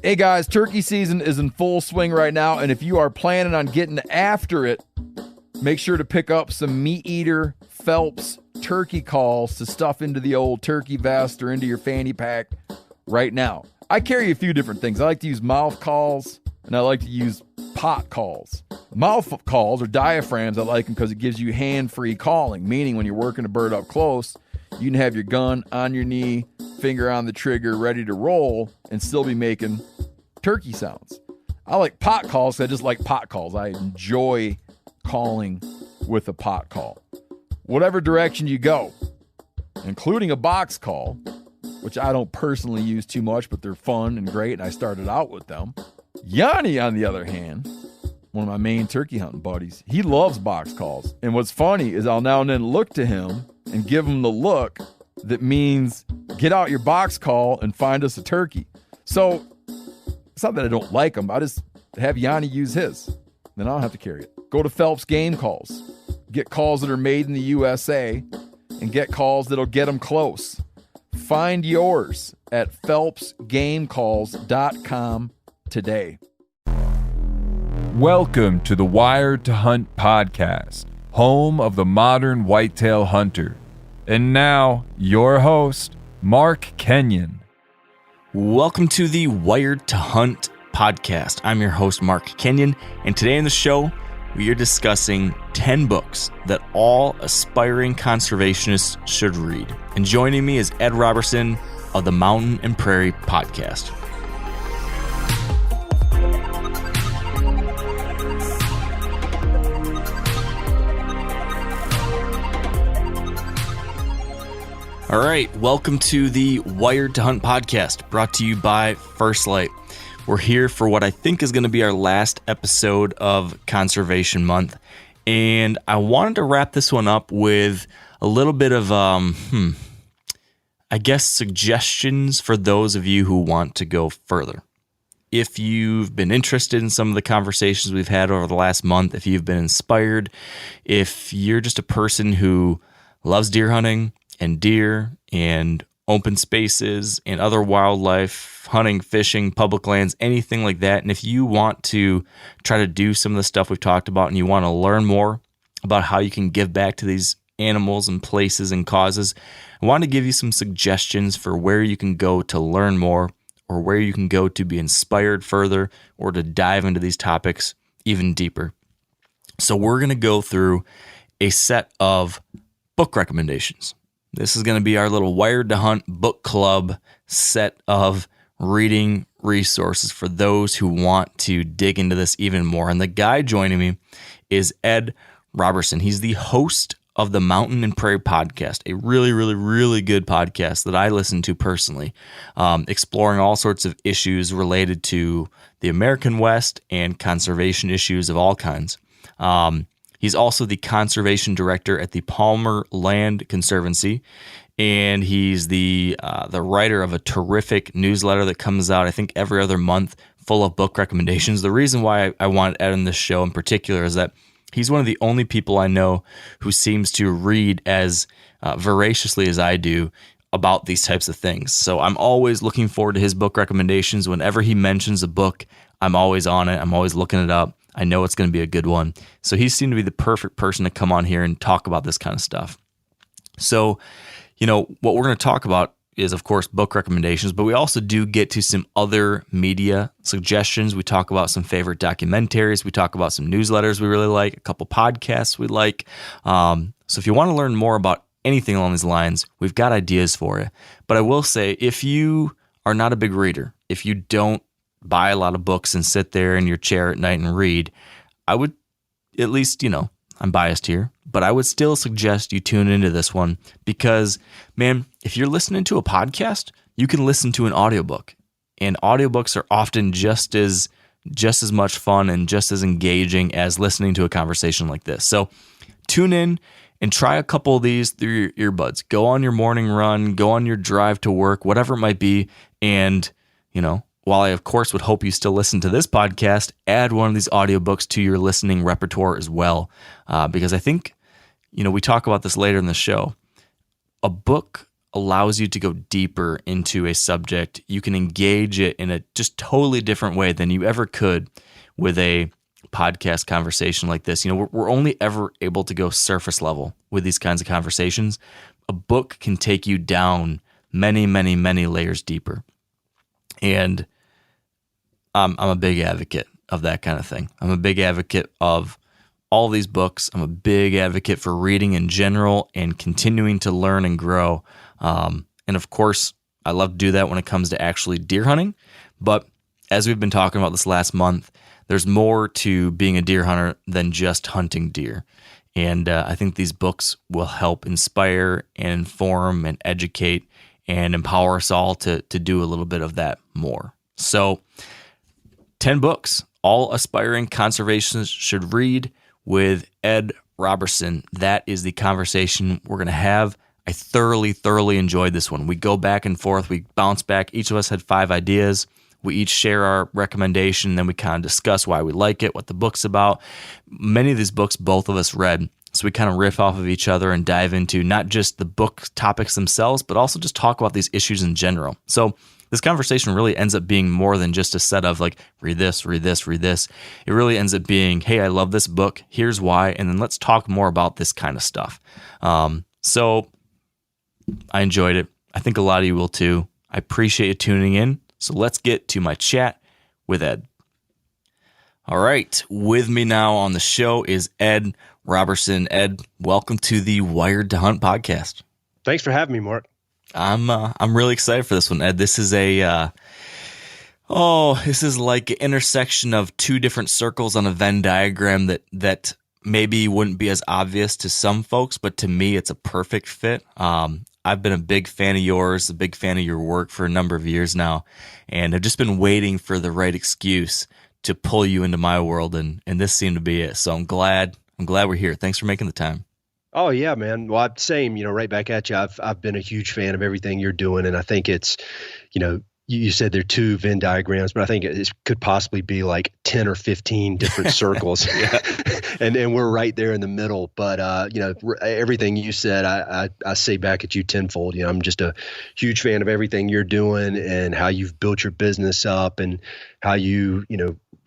Hey guys, turkey season is in full swing right now, and if you are planning on getting after it, make sure to pick up some Meat Eater Phelps turkey calls to stuff into the old turkey vest or into your fanny pack right now. I carry a few different things. I like to use mouth calls, and I like to use pot calls. Mouth calls or diaphragms, I like them because it gives you hand-free calling, meaning when you're working a bird up close, you can have your gun on your knee, finger on the trigger, ready to roll, and still be making turkey sounds. I like pot calls because I just like pot calls. I enjoy calling with a pot call. Whatever direction you go, including a box call, which I don't personally use too much, but they're fun and great, and I started out with them. Yanni, on the other hand, one of my main turkey hunting buddies, he loves box calls. And what's funny is I'll now and then look to him and give him the look that means get out your box call and find us a turkey. So it's not that I don't like him. I just have Yanni use his. Then I don't have to carry it. Go to Phelps Game Calls. Get calls that are made in the USA and get calls that'll get them close. Find yours at phelpsgamecalls.com today. Welcome to the Wired to Hunt podcast, home of the modern whitetail hunter. And now, your host, Mark Kenyon. Welcome to the Wired to Hunt podcast. I'm your host, Mark Kenyon, and today in the show, we are discussing 10 books that all aspiring conservationists should read. And joining me is Ed Roberson of the Mountain Prairie Podcast. All right, welcome to the Wired to Hunt podcast, brought to you by First Light. We're here for what I think is going to be our last episode of Conservation Month, and I wanted to wrap this one up with a little bit of, suggestions for those of you who want to go further. If you've been interested in some of the conversations we've had over the last month, if you've been inspired, if you're just a person who loves deer hunting, and deer and open spaces and other wildlife, hunting, fishing, public lands, anything like that. And if you want to try to do some of the stuff we've talked about and you want to learn more about how you can give back to these animals and places and causes, I want to give you some suggestions for where you can go to learn more or where you can go to be inspired further or to dive into these topics even deeper. So we're going to go through a set of book recommendations. This is going to be our little Wired to Hunt book club set of reading resources for those who want to dig into this even more. And the guy joining me is Ed Roberson. He's the host of the Mountain Prairie Podcast, a really, really, really good podcast that I listen to personally, exploring all sorts of issues related to the American West and conservation issues of all kinds. He's also the conservation director at the Palmer Land Conservancy, and he's the writer of a terrific newsletter that comes out, I think, every other month, full of book recommendations. The reason why I wanted Ed on this show in particular is that he's one of the only people I know who seems to read as voraciously as I do about these types of things. So I'm always looking forward to his book recommendations. Whenever he mentions a book, I'm always on it. I'm always looking it up. I know it's going to be a good one. So he seemed to be the perfect person to come on here and talk about this kind of stuff. So, what we're going to talk about is, of course, book recommendations, but we also do get to some other media suggestions. We talk about some favorite documentaries. We talk about some newsletters we really like, a couple podcasts we like. So if you want to learn more about anything along these lines, we've got ideas for you. But I will say, if you are not a big reader, if you don't buy a lot of books and sit there in your chair at night and read, I would at least, I'm biased here, but I would still suggest you tune into this one because, man, if you're listening to a podcast, you can listen to an audiobook, and audiobooks are often just as much fun and just as engaging as listening to a conversation like this. So tune in and try a couple of these through your earbuds. Go on your morning run, go on your drive to work, whatever it might be, and, while I, of course, would hope you still listen to this podcast, add one of these audiobooks to your listening repertoire as well. Because I think, we talk about this later in the show. A book allows you to go deeper into a subject. You can engage it in a just totally different way than you ever could with a podcast conversation like this. We're only ever able to go surface level with these kinds of conversations. A book can take you down many, many, many layers deeper. And I'm a big advocate of that kind of thing. I'm a big advocate of all these books. I'm a big advocate for reading in general and continuing to learn and grow. And of course, I love to do that when it comes to actually deer hunting. But as we've been talking about this last month, there's more to being a deer hunter than just hunting deer. And I think these books will help inspire and inform and educate and empower us all to do a little bit of that more. So 10 books, all aspiring conservationists should read with Ed Roberson. That is the conversation we're going to have. I thoroughly enjoyed this one. We go back and forth. We bounce back. Each of us had 5 ideas. We each share our recommendation. Then we kind of discuss why we like it, what the book's about. Many of these books both of us read. So we kind of riff off of each other and dive into not just the book topics themselves, but also just talk about these issues in general. So this conversation really ends up being more than just a set of like, read this, read this, read this. It really ends up being, hey, I love this book. Here's why. And then let's talk more about this kind of stuff. So I enjoyed it. I think a lot of you will too. I appreciate you tuning in. So let's get to my chat with Ed. All right. With me now on the show is Ed Roberson. Ed, welcome to the Wired to Hunt podcast. Thanks for having me, Mark. I'm really excited for this one, Ed. This is this is like an intersection of 2 different circles on a Venn diagram that maybe wouldn't be as obvious to some folks, but to me, it's a perfect fit. I've been a big fan of yours, a big fan of your work for a number of years now, and I've just been waiting for the right excuse to pull you into my world, and this seemed to be it. So I'm glad we're here. Thanks for making the time. Oh yeah, man. Well, same, right back at you. I've been a huge fan of everything you're doing, and I think it's, you said there are 2 Venn diagrams, but I think it could possibly be like 10 or 15 different circles. and we're right there in the middle. But, everything you said, I say back at you tenfold. I'm just a huge fan of everything you're doing and how you've built your business up and how you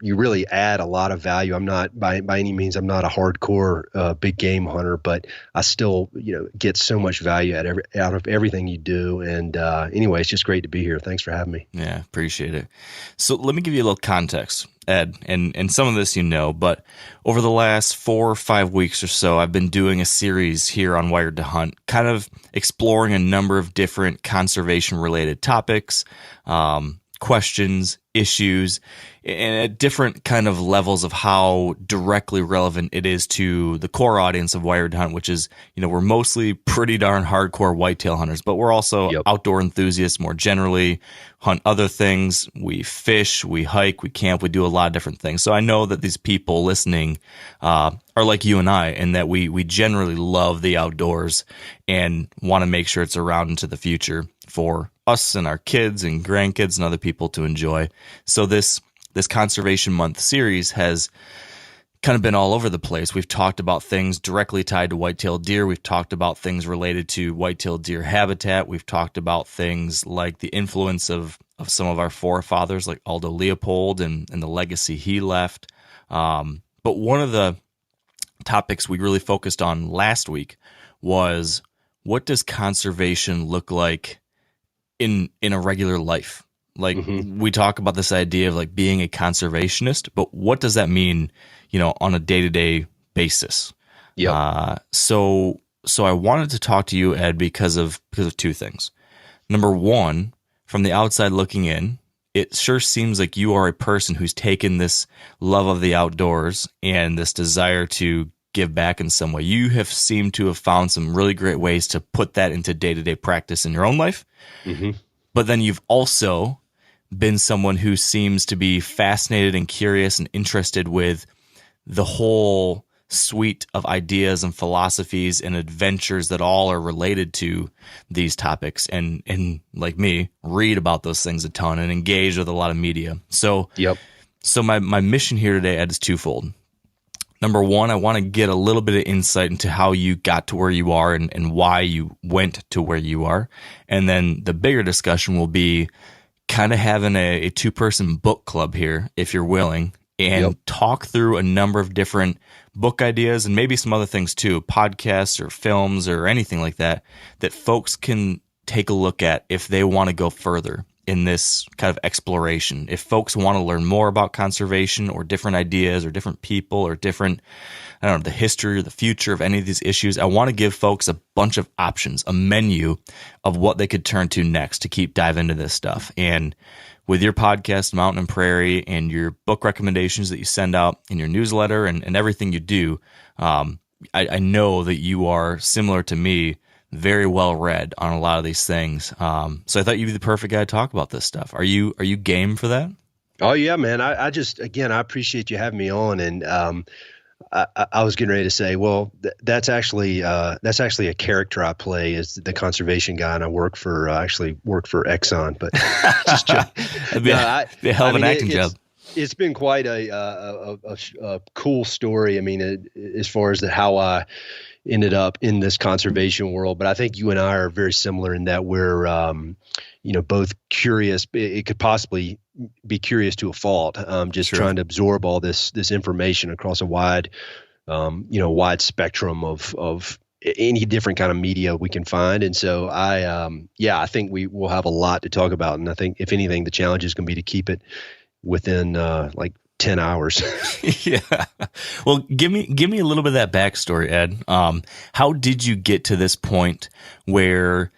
really add a lot of value. I'm not by any means, I'm not a hardcore big game hunter, but I still, get so much value out of everything you do. And anyway, it's just great to be here. Thanks for having me. Yeah, appreciate it. So let me give you a little context, Ed, and some of this but over the last 4 or 5 weeks or so, I've been doing a series here on Wired to Hunt, kind of exploring a number of different conservation-related topics, questions, issues, and at different kind of levels of how directly relevant it is to the core audience of Wired to Hunt, which is, we're mostly pretty darn hardcore whitetail hunters, but we're also outdoor enthusiasts more generally, hunt other things. We fish, we hike, we camp, we do a lot of different things. So I know that these people listening are like you and I, and that we generally love the outdoors and want to make sure it's around into the future for us and our kids and grandkids and other people to enjoy. So this Conservation Month series has kind of been all over the place. We've talked about things directly tied to white-tailed deer. We've talked about things related to white-tailed deer habitat. We've talked about things like the influence of some of our forefathers like Aldo Leopold and the legacy he left. But one of the topics we really focused on last week was, what does conservation look like in a regular life? Like we talk about this idea of like being a conservationist, but what does that mean, on a day-to-day basis? Yeah. So I wanted to talk to you, Ed, because of 2 things. Number one, from the outside looking in, it sure seems like you are a person who's taken this love of the outdoors and this desire to give back in some way. You have seemed to have found some really great ways to put that into day-to-day practice in your own life. But then you've also been someone who seems to be fascinated and curious and interested with the whole suite of ideas and philosophies and adventures that all are related to these topics, and like me, read about those things a ton and engage with a lot of media. So my mission here today, Ed, is twofold. Number one, I want to get a little bit of insight into how you got to where you are and why you went to where you are. And then the bigger discussion will be kind of having a two-person book club here, if you're willing, and talk through a number of different book ideas and maybe some other things too, podcasts or films or anything like that, that folks can take a look at if they want to go further in this kind of exploration. If folks want to learn more about conservation or different ideas or different people or different, I don't know, the history or the future of any of these issues, I want to give folks a bunch of options, a menu of what they could turn to next to keep dive into this stuff. And with your podcast, Mountain Prairie, and your book recommendations that you send out in your newsletter and everything you do, I know that you are similar to me, very well read on a lot of these things. So I thought you'd be the perfect guy to talk about this stuff. Are you game for that? Oh yeah, man. I just, again, I appreciate you having me on. And I was getting ready to say, well, that's actually a character I play as the conservation guy, and I work for Exxon, but just it'd be a hell of an acting job. It's been quite a cool story. I mean, as far as how I ended up in this conservation world, but I think you and I are very similar in that we're, both curious. It could possibly be curious to a fault. Just trying to absorb all this information across a wide spectrum of any different kind of media we can find. And so I think we will have a lot to talk about. And I think if anything, the challenge is going to be to keep it within 10 hours. Yeah. Well, give me a little bit of that backstory, Ed. How did you get to this point where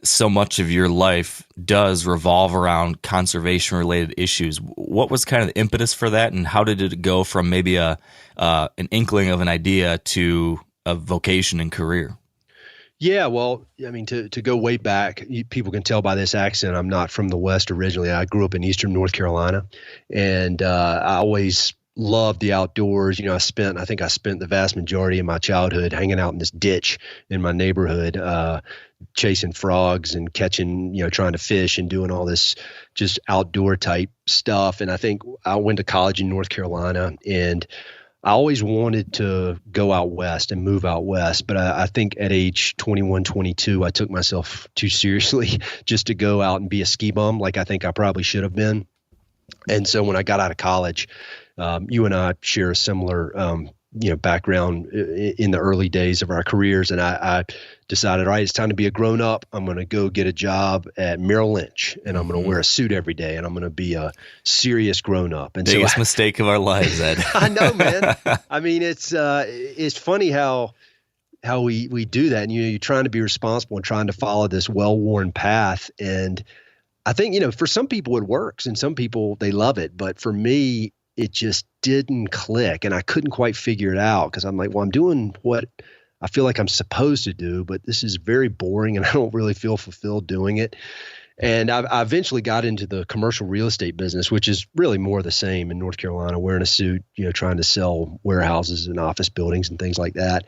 so much of your life does revolve around conservation related issues? What was kind of the impetus for that, and how did it go from maybe an inkling of an idea to a vocation and career? Yeah, well, I mean, to go way back, people can tell by this accent, I'm not from the West originally. I grew up in Eastern North Carolina, and I always loved the outdoors. I spent the vast majority of my childhood hanging out in this ditch in my neighborhood, chasing frogs and catching, trying to fish and doing all this just outdoor type stuff. And I think I went to college in North Carolina, and I always wanted to go out west and move out west, but I think at age 21, 22, I took myself too seriously just to go out and be a ski bum like I think I probably should have been. And so when I got out of college, you and I share a similar background in the early days of our careers, and I decided, all right, it's time to be a grown up. I'm going to go get a job at Merrill Lynch, and I'm going to wear a suit every day, and I'm going to be a serious grown up. And biggest mistake of our lives, Ed. I know, man. I mean, it's funny how we do that, and you're trying to be responsible and trying to follow this well-worn path. And I think, for some people it works, and some people they love it, but for me, it just didn't click, and I couldn't quite figure it out because I'm like, well, I'm doing what I feel like I'm supposed to do, but this is very boring, and I don't really feel fulfilled doing it. And I eventually got into the commercial real estate business, which is really more the same in North Carolina, wearing a suit, trying to sell warehouses and office buildings and things like that.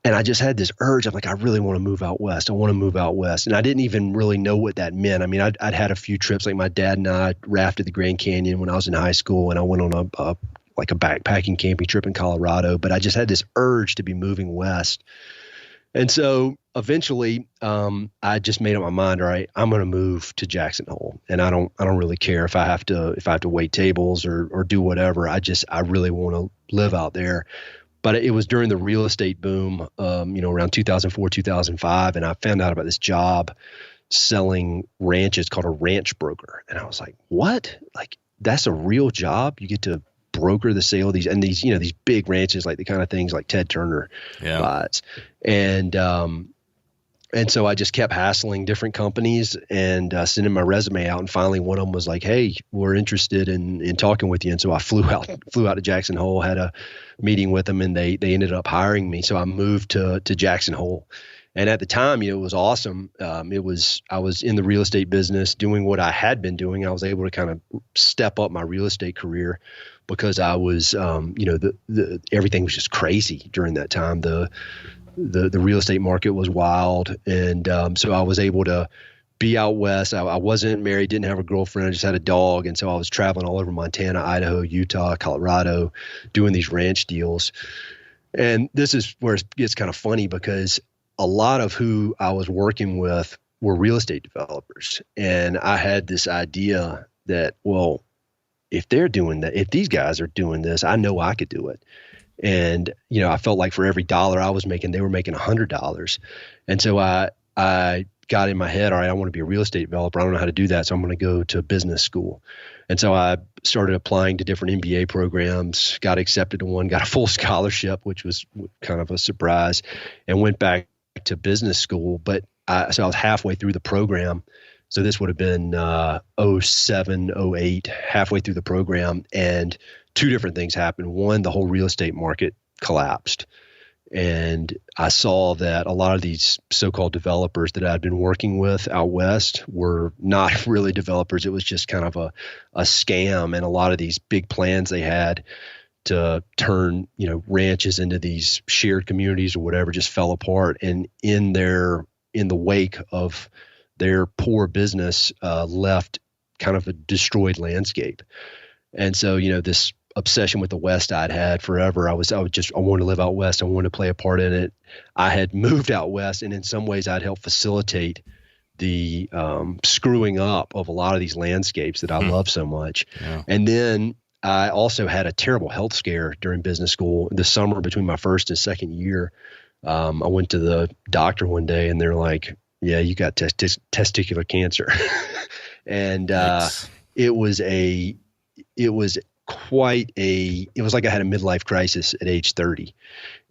And I just had this urge. I'm like, I really want to move out west. I want to move out west. And I didn't even really know what that meant. I mean, I'd had a few trips. Like my dad and I rafted the Grand Canyon when I was in high school, and I went on a backpacking camping trip in Colorado. But I just had this urge to be moving west. And so eventually, I just made up my mind. All right, I'm going to move to Jackson Hole, and I don't really care if I have to wait tables or do whatever. I really want to live out there. But it was during the real estate boom, around 2004, 2005, and I found out about this job selling ranches called a ranch broker. And I was like, what? Like, that's a real job? You get to broker the sale of these big ranches, like the kind of things like Ted Turner buys. And so I just kept hassling different companies and sending my resume out. And finally, one of them was like, hey, we're interested in talking with you. And so I flew out to Jackson Hole, had a meeting with them, and they ended up hiring me. So I moved to Jackson Hole. And at the time, it was awesome. I was in the real estate business doing what I had been doing. I was able to kind of step up my real estate career because I was, everything was just crazy during that time. The real estate market was wild. And so I was able to be out west. I wasn't married, didn't have a girlfriend. I just had a dog. And so I was traveling all over Montana, Idaho, Utah, Colorado, doing these ranch deals. And this is where it gets kind of funny, because a lot of who I was working with were real estate developers. And I had this idea that, well, if they're doing that, if these guys are doing this, I know I could do it. And, you know, I felt like for every dollar I was making, they were making $100. And so I got in my head, all right, I want to be a real estate developer. I don't know how to do that. So I'm going to go to business school. And so I started applying to different MBA programs, got accepted to one, got a full scholarship, which was kind of a surprise, and went back to business school. But so I was halfway through the program. So this would have been 07, 08, halfway through the program. And two different things happened. One, the whole real estate market collapsed. And I saw that a lot of these so-called developers that I'd been working with out west were not really developers. It was just kind of a scam. And a lot of these big plans they had to turn, you know, ranches into these shared communities or whatever just fell apart. And in the wake of their poor business, left kind of a destroyed landscape. And so, you know, this obsession with the West I'd had forever. I wanted to live out west. I wanted to play a part in it. I had moved out west, and in some ways I'd helped facilitate the screwing up of a lot of these landscapes that I love so much. Yeah. And then I also had a terrible health scare during business school. The summer between my first and second year, I went to the doctor one day, and they're like, yeah, you got testicular cancer. And it was like I had a midlife crisis at age 30.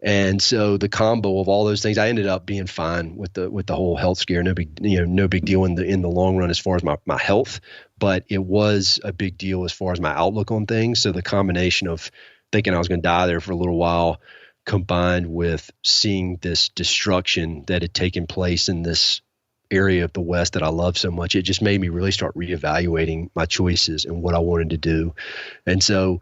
And so the combo of all those things, I ended up being fine with the whole health scare. No big deal in the long run as far as my health, but it was a big deal as far as my outlook on things. So the combination of thinking I was going to die there for a little while, combined with seeing this destruction that had taken place in this area of the West that I love so much, it just made me really start reevaluating my choices and what I wanted to do. And so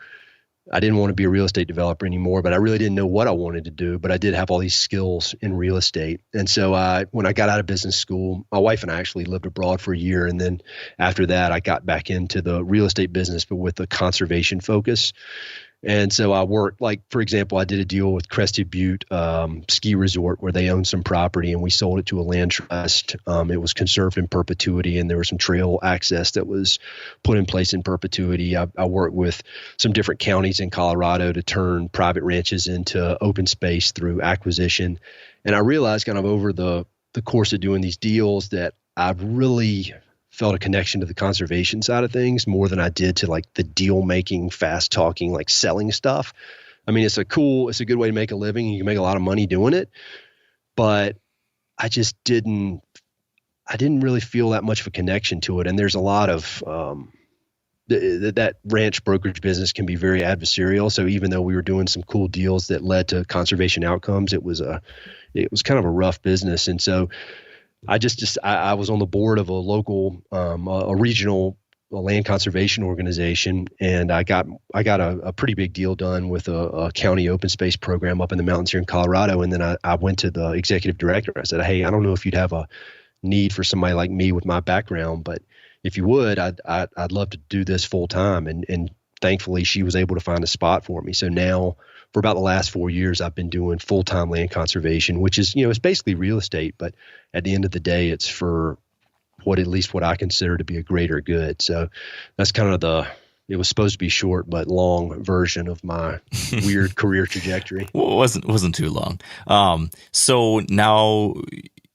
I didn't want to be a real estate developer anymore, but I really didn't know what I wanted to do, but I did have all these skills in real estate. And so when I got out of business school, my wife and I actually lived abroad for a year. And then after that, I got back into the real estate business, but with a conservation focus. And so I worked, like, for example, I did a deal with Crested Butte ski resort where they owned some property, and we sold it to a land trust. It was conserved in perpetuity, and there was some trail access that was put in place in perpetuity. I worked with some different counties in Colorado to turn private ranches into open space through acquisition. And I realized kind of over the course of doing these deals that I've really felt a connection to the conservation side of things more than I did to like the deal making, fast talking, like selling stuff. I mean, it's a good way to make a living. You can make a lot of money doing it, but I didn't really feel that much of a connection to it. And there's a lot of, that ranch brokerage business can be very adversarial. So even though we were doing some cool deals that led to conservation outcomes, it was kind of a rough business. And so I was on the board of a local, a regional land conservation organization, and I got a pretty big deal done with a county open space program up in the mountains here in Colorado. And then I went to the executive director. I said, hey, I don't know if you'd have a need for somebody like me with my background, but if you would, I'd love to do this full time. And thankfully, she was able to find a spot for me. So now, for about the last 4 years, I've been doing full-time land conservation, which is, it's basically real estate, but at the end of the day, it's for what I consider to be a greater good. So that's kind of it was supposed to be short but long version of my weird career trajectory. Well, it wasn't too long. So now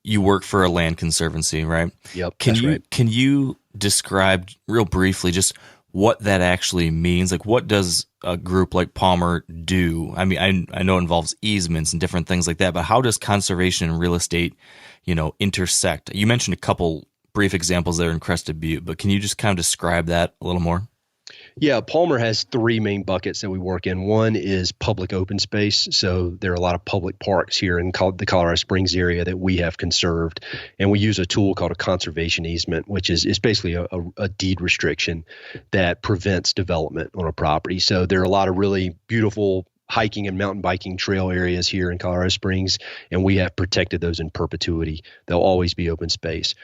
you work for a land conservancy, right? Yep. Can you describe real briefly just what that actually means? Like, what does a group like Palmer do? I mean, I know it involves easements and different things like that, but how does conservation and real estate, intersect? You mentioned a couple brief examples there in Crested Butte, but can you just kind of describe that a little more? Yeah, Palmer has three main buckets that we work in. One is public open space. So there are a lot of public parks here in the Colorado Springs area that we have conserved. And we use a tool called a conservation easement, which is basically a deed restriction that prevents development on a property. So there are a lot of really beautiful hiking and mountain biking trail areas here in Colorado Springs, and we have protected those in perpetuity. They'll always be open space.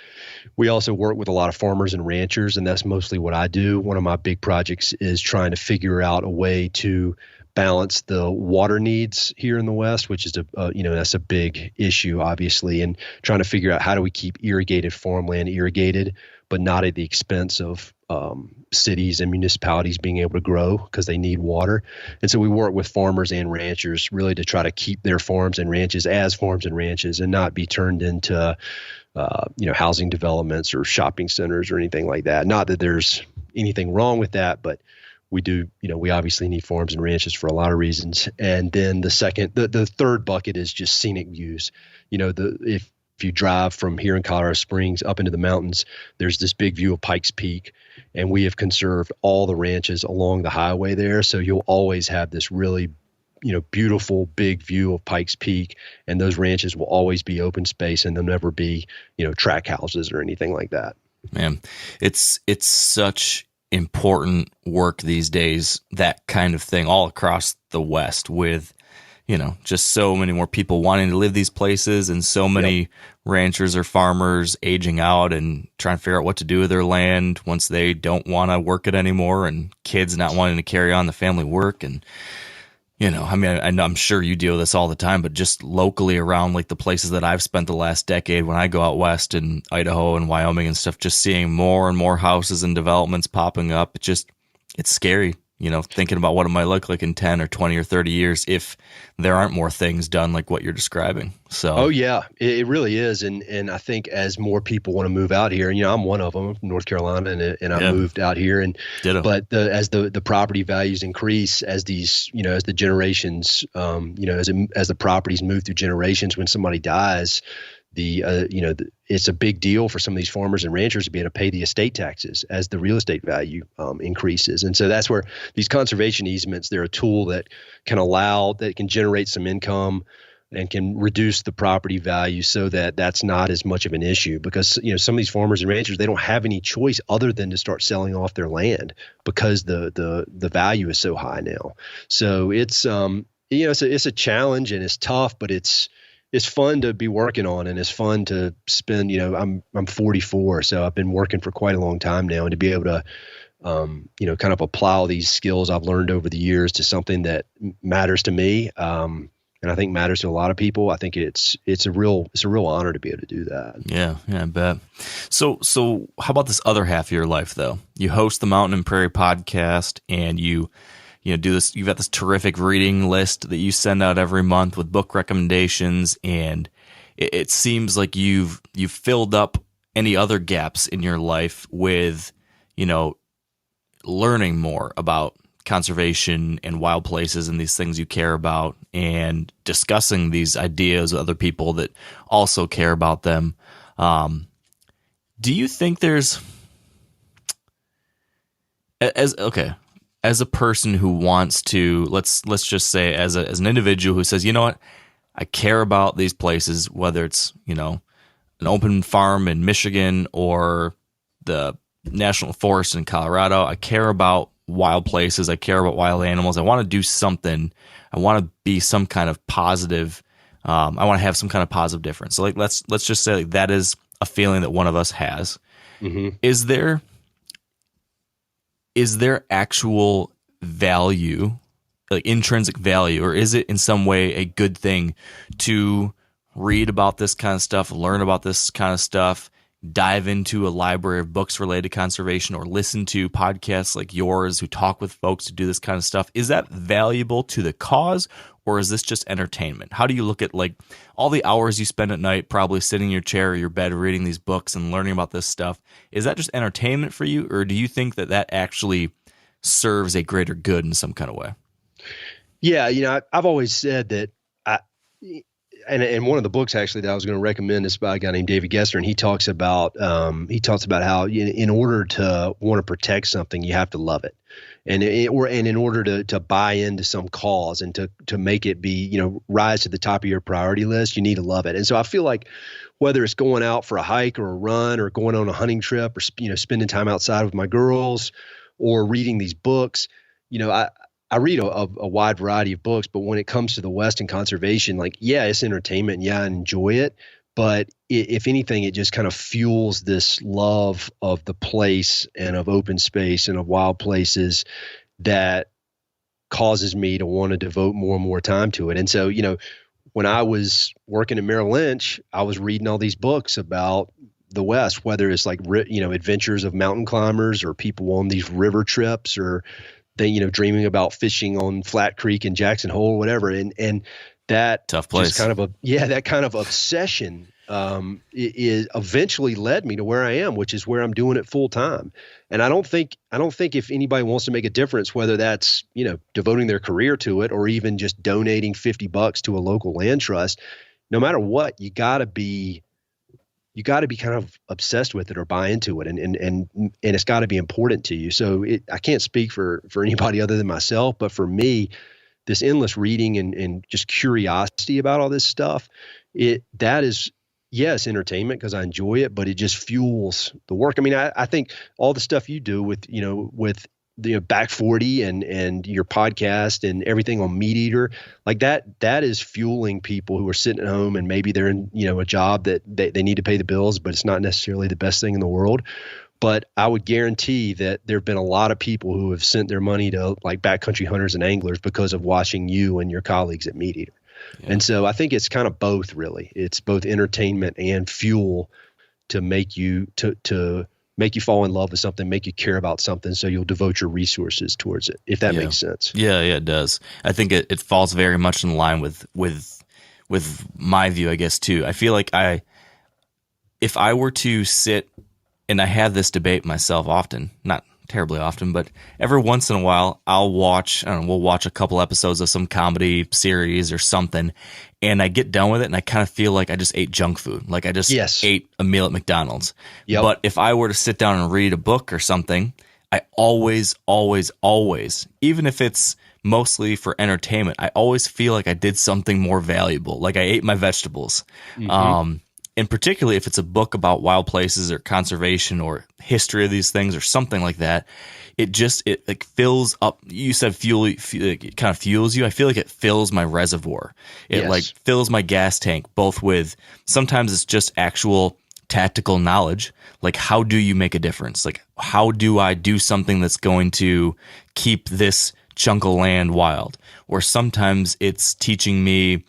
We also work with a lot of farmers and ranchers, and that's mostly what I do. One of my big projects is trying to figure out a way to balance the water needs here in the West, which is that's a big issue, obviously, and trying to figure out how do we keep irrigated farmland irrigated, but not at the expense of cities and municipalities being able to grow because they need water. And so we work with farmers and ranchers really to try to keep their farms and ranches as farms and ranches and not be turned into housing developments or shopping centers or anything like that. Not that there's anything wrong with that, but we do, we obviously need farms and ranches for a lot of reasons. And then the third bucket is just scenic views. If you drive from here in Colorado Springs up into the mountains, there's this big view of Pikes Peak, and we have conserved all the ranches along the highway there. So you'll always have this really, beautiful big view of Pikes Peak, and those ranches will always be open space, and they'll never be, track houses or anything like that. Man, it's such important work these days, that kind of thing all across the West with, just so many more people wanting to live these places and so many ranchers or farmers aging out and trying to figure out what to do with their land once they don't want to work it anymore, and kids not wanting to carry on the family work. And, I'm sure you deal with this all the time, but just locally around like the places that I've spent the last decade when I go out west in Idaho and Wyoming and stuff, just seeing more and more houses and developments popping up. It's scary. Thinking about what it might look like in 10 or 20 or 30 years if there aren't more things done like what you're describing. So, oh yeah, it really is. And I think as more people want to move out here, and I'm one of them, North Carolina, and I moved out here. And but as the property values increase, as these, as the generations, as the properties move through generations, when somebody dies, it's a big deal for some of these farmers and ranchers to be able to pay the estate taxes as the real estate value increases. And so that's where these conservation easements, they're a tool that can generate some income and can reduce the property value so that that's not as much of an issue, because some of these farmers and ranchers, they don't have any choice other than to start selling off their land because the value is so high now. So it's it's a challenge, and it's tough, but it's fun to be working on, and it's fun to spend, I'm 44, so I've been working for quite a long time now, and to be able to, kind of apply all these skills I've learned over the years to something that matters to me. And I think matters to a lot of people. I think it's a real honor to be able to do that. Yeah, I bet. So how about this other half of your life though? You host the Mountain Prairie Podcast, and you do this. You've got this terrific reading list that you send out every month with book recommendations, and it seems like you've filled up any other gaps in your life with, learning more about conservation and wild places and these things you care about, and discussing these ideas with other people that also care about them. Do you think there's as a person who wants to, let's just say as an individual who says, what, I care about these places, whether it's, an open farm in Michigan or the national forest in Colorado, I care about wild places, I care about wild animals, I want to do something, I want to be some kind of positive, I want to have some kind of positive difference. So let's just say that is a feeling that one of us has. Mm-hmm. Is there actual value, like intrinsic value, or is it in some way a good thing to read about this kind of stuff, learn about this kind of stuff, dive into a library of books related to conservation, or listen to podcasts like yours who talk with folks who do this kind of stuff? Is that valuable to the cause, or is this just entertainment? How do you look at like all the hours you spend at night probably sitting in your chair or your bed reading these books and learning about this stuff? Is that just entertainment for you, or do you think that actually serves a greater good in some kind of way? Yeah, I've always said that and one of the books actually that I was going to recommend is by a guy named David Gessner, and he talks about how in order to want to protect something, you have to love it, and in order to buy into some cause and to make it be rise to the top of your priority list, you need to love it. And so I feel like whether it's going out for a hike or a run, or going on a hunting trip, or spending time outside with my girls, or reading these books, I read a wide variety of books, but when it comes to the West and conservation, like, yeah, it's entertainment. Yeah, I enjoy it. But if anything, it just kind of fuels this love of the place and of open space and of wild places that causes me to want to devote more and more time to it. And so, when I was working at Merrill Lynch, I was reading all these books about the West, whether it's like, adventures of mountain climbers or people on these river trips, or they, dreaming about fishing on Flat Creek and Jackson Hole, whatever. And that tough place, just that kind of obsession is eventually led me to where I am, which is where I'm doing it full time. And I don't think if anybody wants to make a difference, whether that's, devoting their career to it or even just donating $50 to a local land trust, no matter what, you gotta be kind of obsessed with it or buy into it. And it's gotta be important to you. So I can't speak for anybody other than myself, but for me, this endless reading and just curiosity about all this stuff, that is, yes, entertainment because I enjoy it, but it just fuels the work. I mean, I think all the stuff you do with the Back 40 and your podcast and everything on Meat Eater, like that is fueling people who are sitting at home and maybe they're in, a job that they need to pay the bills, but it's not necessarily the best thing in the world. But I would guarantee that there have been a lot of people who have sent their money to like backcountry hunters and anglers because of watching you and your colleagues at Meat Eater. Yeah. And so I think it's kind of both, really. It's both entertainment and fuel to make you to make you fall in love with something, make you care about something, so you'll devote your resources towards it, if that makes sense. Yeah, it does. I think it falls very much in line with my view, I guess, too. I feel like if I were to sit, and I have this debate myself often, not terribly often, but every once in a while we'll watch a couple episodes of some comedy series or something, and I get done with it and I kind of feel like I just ate junk food. Like I just ate a meal at McDonald's. Yep. But if I were to sit down and read a book or something, I always, even if it's mostly for entertainment, I always feel like I did something more valuable. Like I ate my vegetables. Mm-hmm. And particularly if it's a book about wild places or conservation or history of these things or something like that, it like fills up. You said it kind of fuels you. I feel like it fills my reservoir. It like fills my gas tank, both with, sometimes it's just actual tactical knowledge. Like, how do you make a difference? Like, how do I do something that's going to keep this chunk of land wild? Or sometimes it's teaching me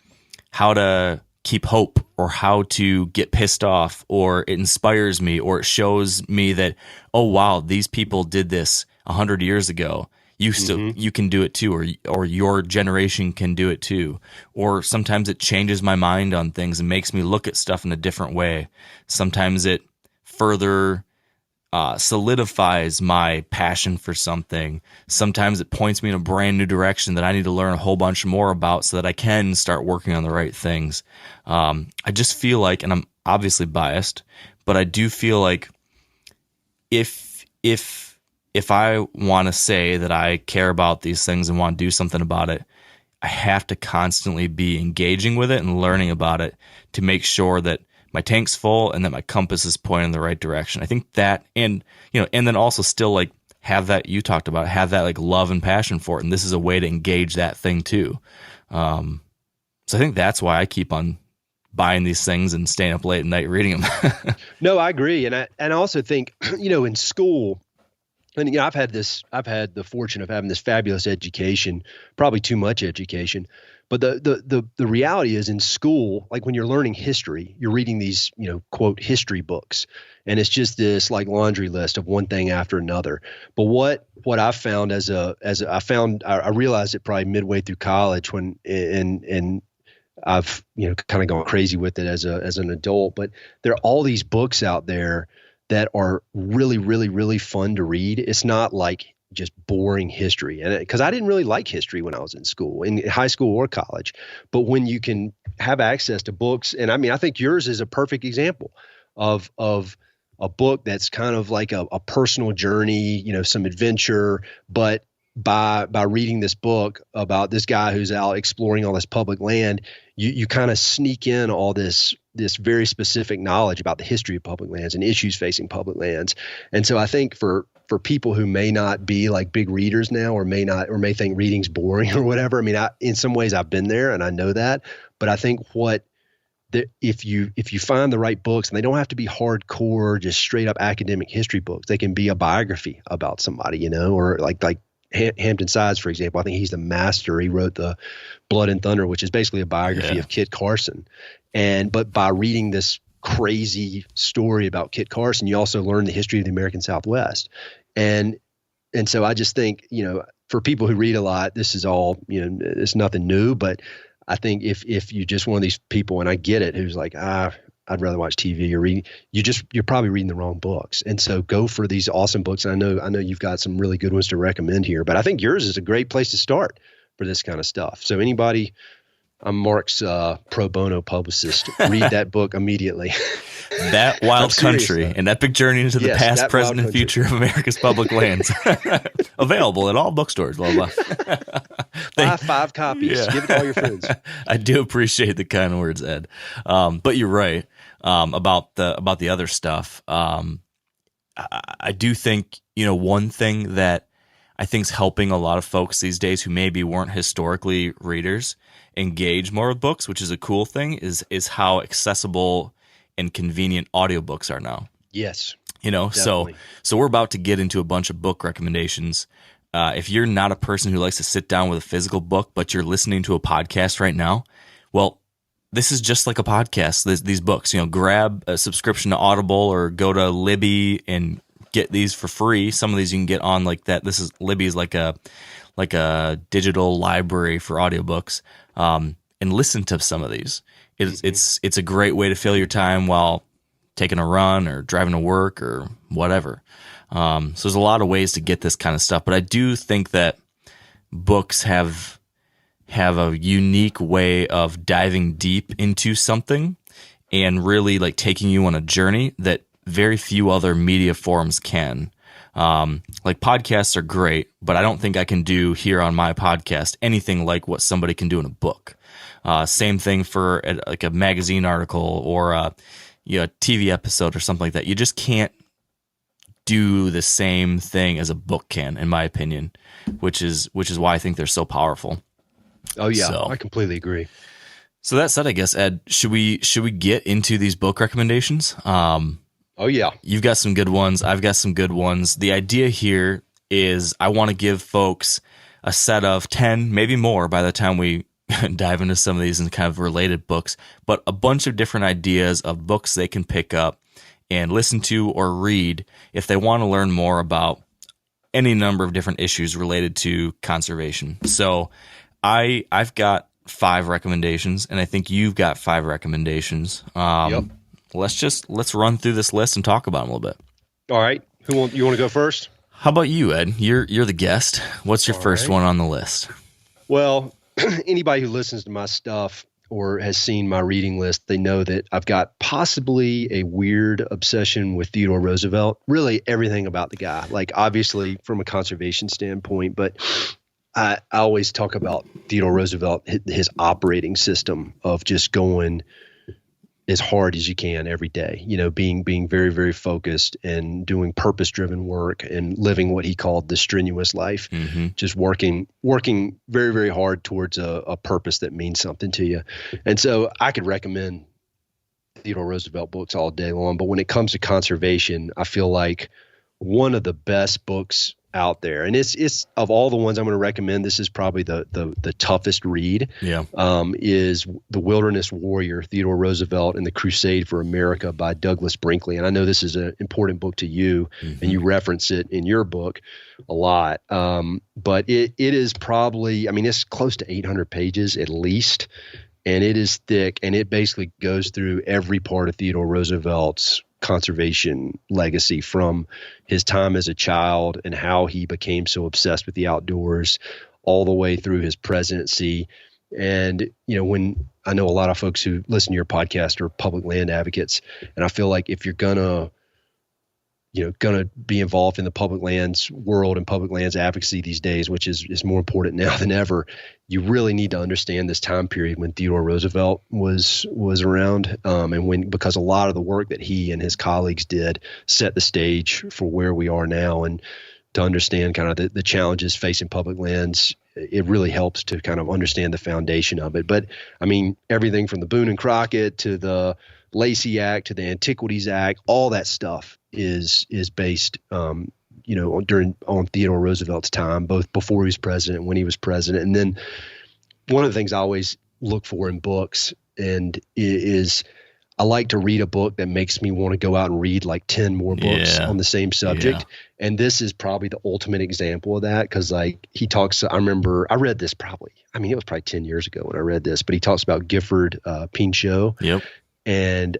how to keep hope, or how to get pissed off, or it inspires me, or it shows me that, oh wow, these people did this 100 years ago. You can do it too, or your generation can do it too. Or sometimes it changes my mind on things and makes me look at stuff in a different way. Sometimes it further solidifies my passion for something. Sometimes it points me in a brand new direction that I need to learn a whole bunch more about so that I can start working on the right things. I just feel like, and I'm obviously biased, but I do feel like if I want to say that I care about these things and want to do something about it, I have to constantly be engaging with it and learning about it to make sure that my tank's full and that my compass is pointing in the right direction. I think that, and then also still like have that you talked about, have that like love and passion for it. And this is a way to engage that thing too. So I think that's why I keep on buying these things and staying up late at night reading them. No, I agree. And I also think, in school, and I've had the fortune of having this fabulous education, probably too much education. But the reality is, in school, like when you're learning history, you're reading these, quote, history books, and it's just this like laundry list of one thing after another. But what I found I realized it probably midway through college when and I've kind of gone crazy with it as an adult. But there are all these books out there that are really, really, really fun to read. It's not like just boring history, and because I didn't really like history when I was in school, in high school or college. But when you can have access to books, and I mean, I think yours is a perfect example of a book that's kind of like a personal journey, some adventure, but by reading this book about this guy who's out exploring all this public land, you kind of sneak in all this very specific knowledge about the history of public lands and issues facing public lands. And so I think for for people who may not be like big readers now, or may think reading's boring or whatever. I mean, in some ways I've been there and I know that, but I think if you find the right books, and they don't have to be hardcore, just straight up academic history books, they can be a biography about somebody, or like Hampton Sides, for example. I think he's the master. He wrote the Blood and Thunder, which is basically a biography of Kit Carson. But by reading this crazy story about Kit Carson, you also learn the history of the American Southwest. And so I just think, for people who read a lot, this is all, it's nothing new, but I think if you're just one of these people, and I get it, who's like, I'd rather watch TV or read, you're probably reading the wrong books. And so go for these awesome books. And I know you've got some really good ones to recommend here, but I think yours is a great place to start for this kind of stuff. So anybody, I'm Mark's pro bono publicist. Read that book immediately. That Wild Country, an epic journey into the past, present, and future of America's public lands. Available at all bookstores. Blah, blah. Buy 5 copies. Yeah. Give it to all your friends. I do appreciate the kind words, Ed. But you're right about the other stuff. I do think, one thing that I think is helping a lot of folks these days who maybe weren't historically readers engage more with books, which is a cool thing, is how accessible and convenient audiobooks are now. Yes. So we're about to get into a bunch of book recommendations. If you're not a person who likes to sit down with a physical book, but you're listening to a podcast right now, well, this is just like a podcast, these books. Grab a subscription to Audible or go to Libby and get these for free. Some of these you can get on like that. Libby is like a digital library for audiobooks, and listen to some of these. It's a great way to fill your time while taking a run or driving to work or whatever. So there's a lot of ways to get this kind of stuff, but I do think that books have a unique way of diving deep into something and really like taking you on a journey that very few other media forms can. Like podcasts are great, but I don't think I can do here on my podcast anything like what somebody can do in a book. Same thing for like a magazine article or a TV episode or something like that. You just can't do the same thing as a book can, in my opinion, which is why I think they're so powerful. Oh yeah, I completely agree. So that said, I guess, Ed, should we get into these book recommendations? Oh yeah, you've got some good ones. I've got some good ones. The idea here is I want to give folks a set of 10, maybe more by the time we dive into some of these and kind of related books, but a bunch of different ideas of books they can pick up and listen to or read if they want to learn more about any number of different issues related to conservation. So I've got 5 recommendations, and I think you've got 5 recommendations. Yep. Let's run through this list and talk about them a little bit. All right. You want to go first? How about you, Ed? You're the guest. What's your first one on the list? Well, anybody who listens to my stuff or has seen my reading list, they know that I've got possibly a weird obsession with Theodore Roosevelt. Really everything about the guy, like obviously from a conservation standpoint, but I always talk about Theodore Roosevelt, his operating system of just going as hard as you can every day, being very, very focused and doing purpose-driven work and living what he called the strenuous life, just working very, very hard towards a purpose that means something to you. And so I could recommend Theodore Roosevelt books all day long, but when it comes to conservation, I feel like one of the best books out there, and it's of all the ones I'm going to recommend, this is probably the toughest read. Is The Wilderness Warrior, Theodore Roosevelt and the Crusade for America by Douglas Brinkley. And I know this is an important book to you, and you reference it in your book a lot. But it is probably, it's close to 800 pages at least, and it is thick, and it basically goes through every part of Theodore Roosevelt's conservation legacy, from his time as a child and how he became so obsessed with the outdoors all the way through his presidency. And, when I know a lot of folks who listen to your podcast are public land advocates, and I feel like if you're going to going to be involved in the public lands world and public lands advocacy these days, which is more important now than ever, you really need to understand this time period when Theodore Roosevelt was around, and because a lot of the work that he and his colleagues did set the stage for where we are now. And to understand kind of the challenges facing public lands, it really helps to kind of understand the foundation of it. But I mean, everything from the Boone and Crockett to the Lacey Act to the Antiquities Act, all that stuff is based, on Theodore Roosevelt's time, both before he was president and when he was president. And then one of the things I always look for in books is I like to read a book that makes me want to go out and read like 10 more books on the same subject. Yeah. And this is probably the ultimate example of that, because like he talks, I remember I read this it was probably 10 years ago when I read this, but he talks about Gifford Pinchot. Yep. And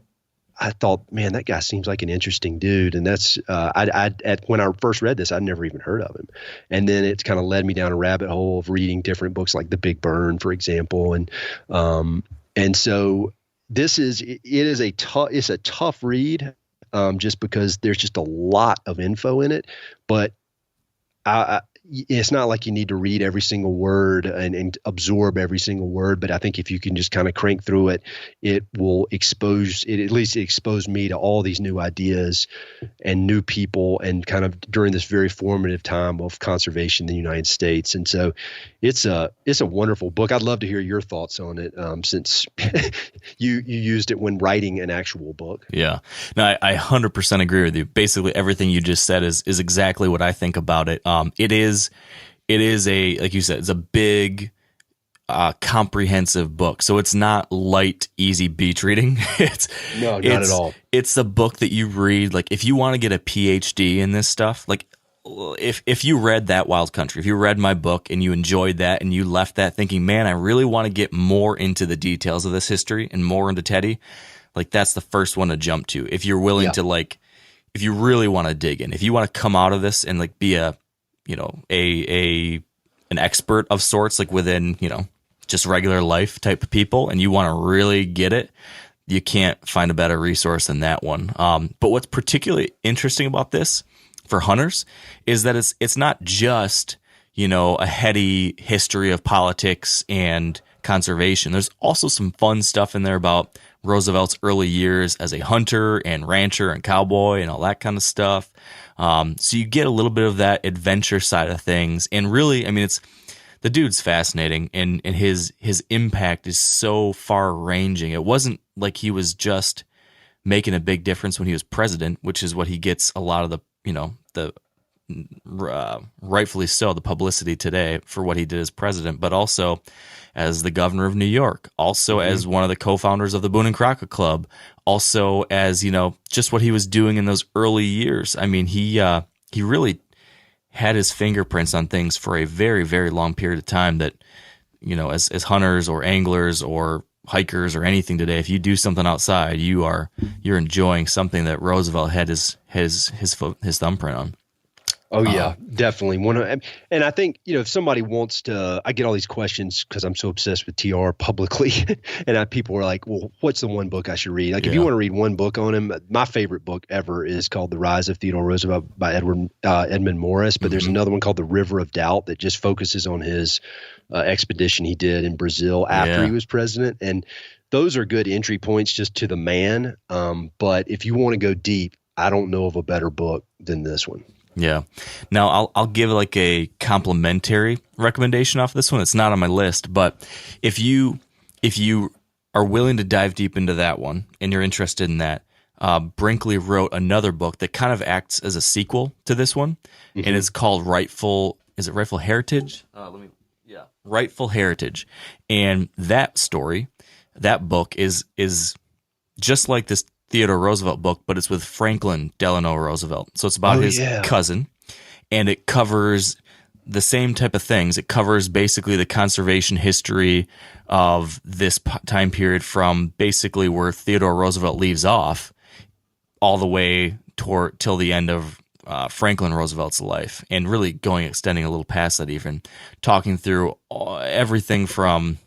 I thought, man, that guy seems like an interesting dude. And that's when I first read this, I'd never even heard of him. And then it's kind of led me down a rabbit hole of reading different books like The Big Burn, for example. And so it's a tough read, just because there's just a lot of info in it. But it's not like you need to read every single word and absorb every single word. But I think if you can just kind of crank through it, it will expose it. At least it exposed me to all these new ideas and new people, and kind of during this very formative time of conservation in the United States. And so it's a wonderful book. I'd love to hear your thoughts on it, since you used it when writing an actual book. Yeah, no, I 100% agree with you. Basically, everything you just said is exactly what I think about it. It is a, like you said, it's a big, comprehensive book. So it's not light, easy beach reading. Not at all. It's a book that you read, like if you want to get a PhD in this stuff, like if you read That Wild Country, if you read my book and you enjoyed that and you left that thinking, man, I really want to get more into the details of this history and more into Teddy, like that's the first one to jump to. If you're willing to, like, if you really want to dig in, if you want to come out of this and like be an expert of sorts, like within, just regular life type of people, and you want to really get it, you can't find a better resource than that one. But what's particularly interesting about this for hunters is that it's not just, a heady history of politics and conservation. There's also some fun stuff in there about Roosevelt's early years as a hunter and rancher and cowboy and all that kind of stuff. So you get a little bit of that adventure side of things. And really, I mean, the dude's fascinating, and his impact is so far ranging. It wasn't like he was just making a big difference when he was president, which is what he gets a lot of the rightfully so, the publicity today for what he did as president, but also as the governor of New York, also as one of the co-founders of the Boone and Crockett Club, also as, just what he was doing in those early years. I mean, he really had his fingerprints on things for a very, very long period of time that, as hunters or anglers or hikers or anything today, if you do something outside, you're enjoying something that Roosevelt had his thumbprint on. Oh yeah, definitely. And I think, if somebody wants to, I get all these questions because I'm so obsessed with TR publicly, and people are like, well, what's the one book I should read? Like, if you want to read one book on him, my favorite book ever is called The Rise of Theodore Roosevelt by Edmund Morris. But there's another one called The River of Doubt that just focuses on his expedition he did in Brazil after he was president. And those are good entry points just to the man. But if you want to go deep, I don't know of a better book than this one. Yeah. Now I'll give like a complimentary recommendation off this one. It's not on my list, but if you are willing to dive deep into that one and you're interested in that, Brinkley wrote another book that kind of acts as a sequel to this one, and it's called Rightful Heritage? Rightful Heritage. And that book is just like this Theodore Roosevelt book, but it's with Franklin Delano Roosevelt. So it's about his cousin, and it covers the same type of things. It covers basically the conservation history of this time period from basically where Theodore Roosevelt leaves off all the way till the end of Franklin Roosevelt's life, and really extending a little past that, even talking through everything from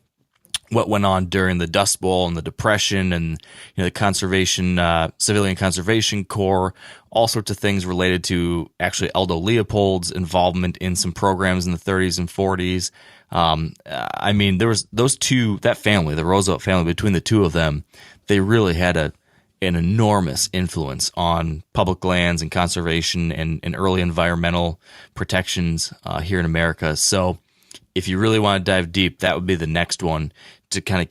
what went on during the Dust Bowl and the Depression, and the Civilian Conservation Corps, all sorts of things related to actually Aldo Leopold's involvement in some programs in the 30s and 40s. I mean, there was that family, the Roosevelt family, between the two of them, they really had an enormous influence on public lands and conservation and early environmental protections here in America. So if you really want to dive deep, that would be the next one to kind of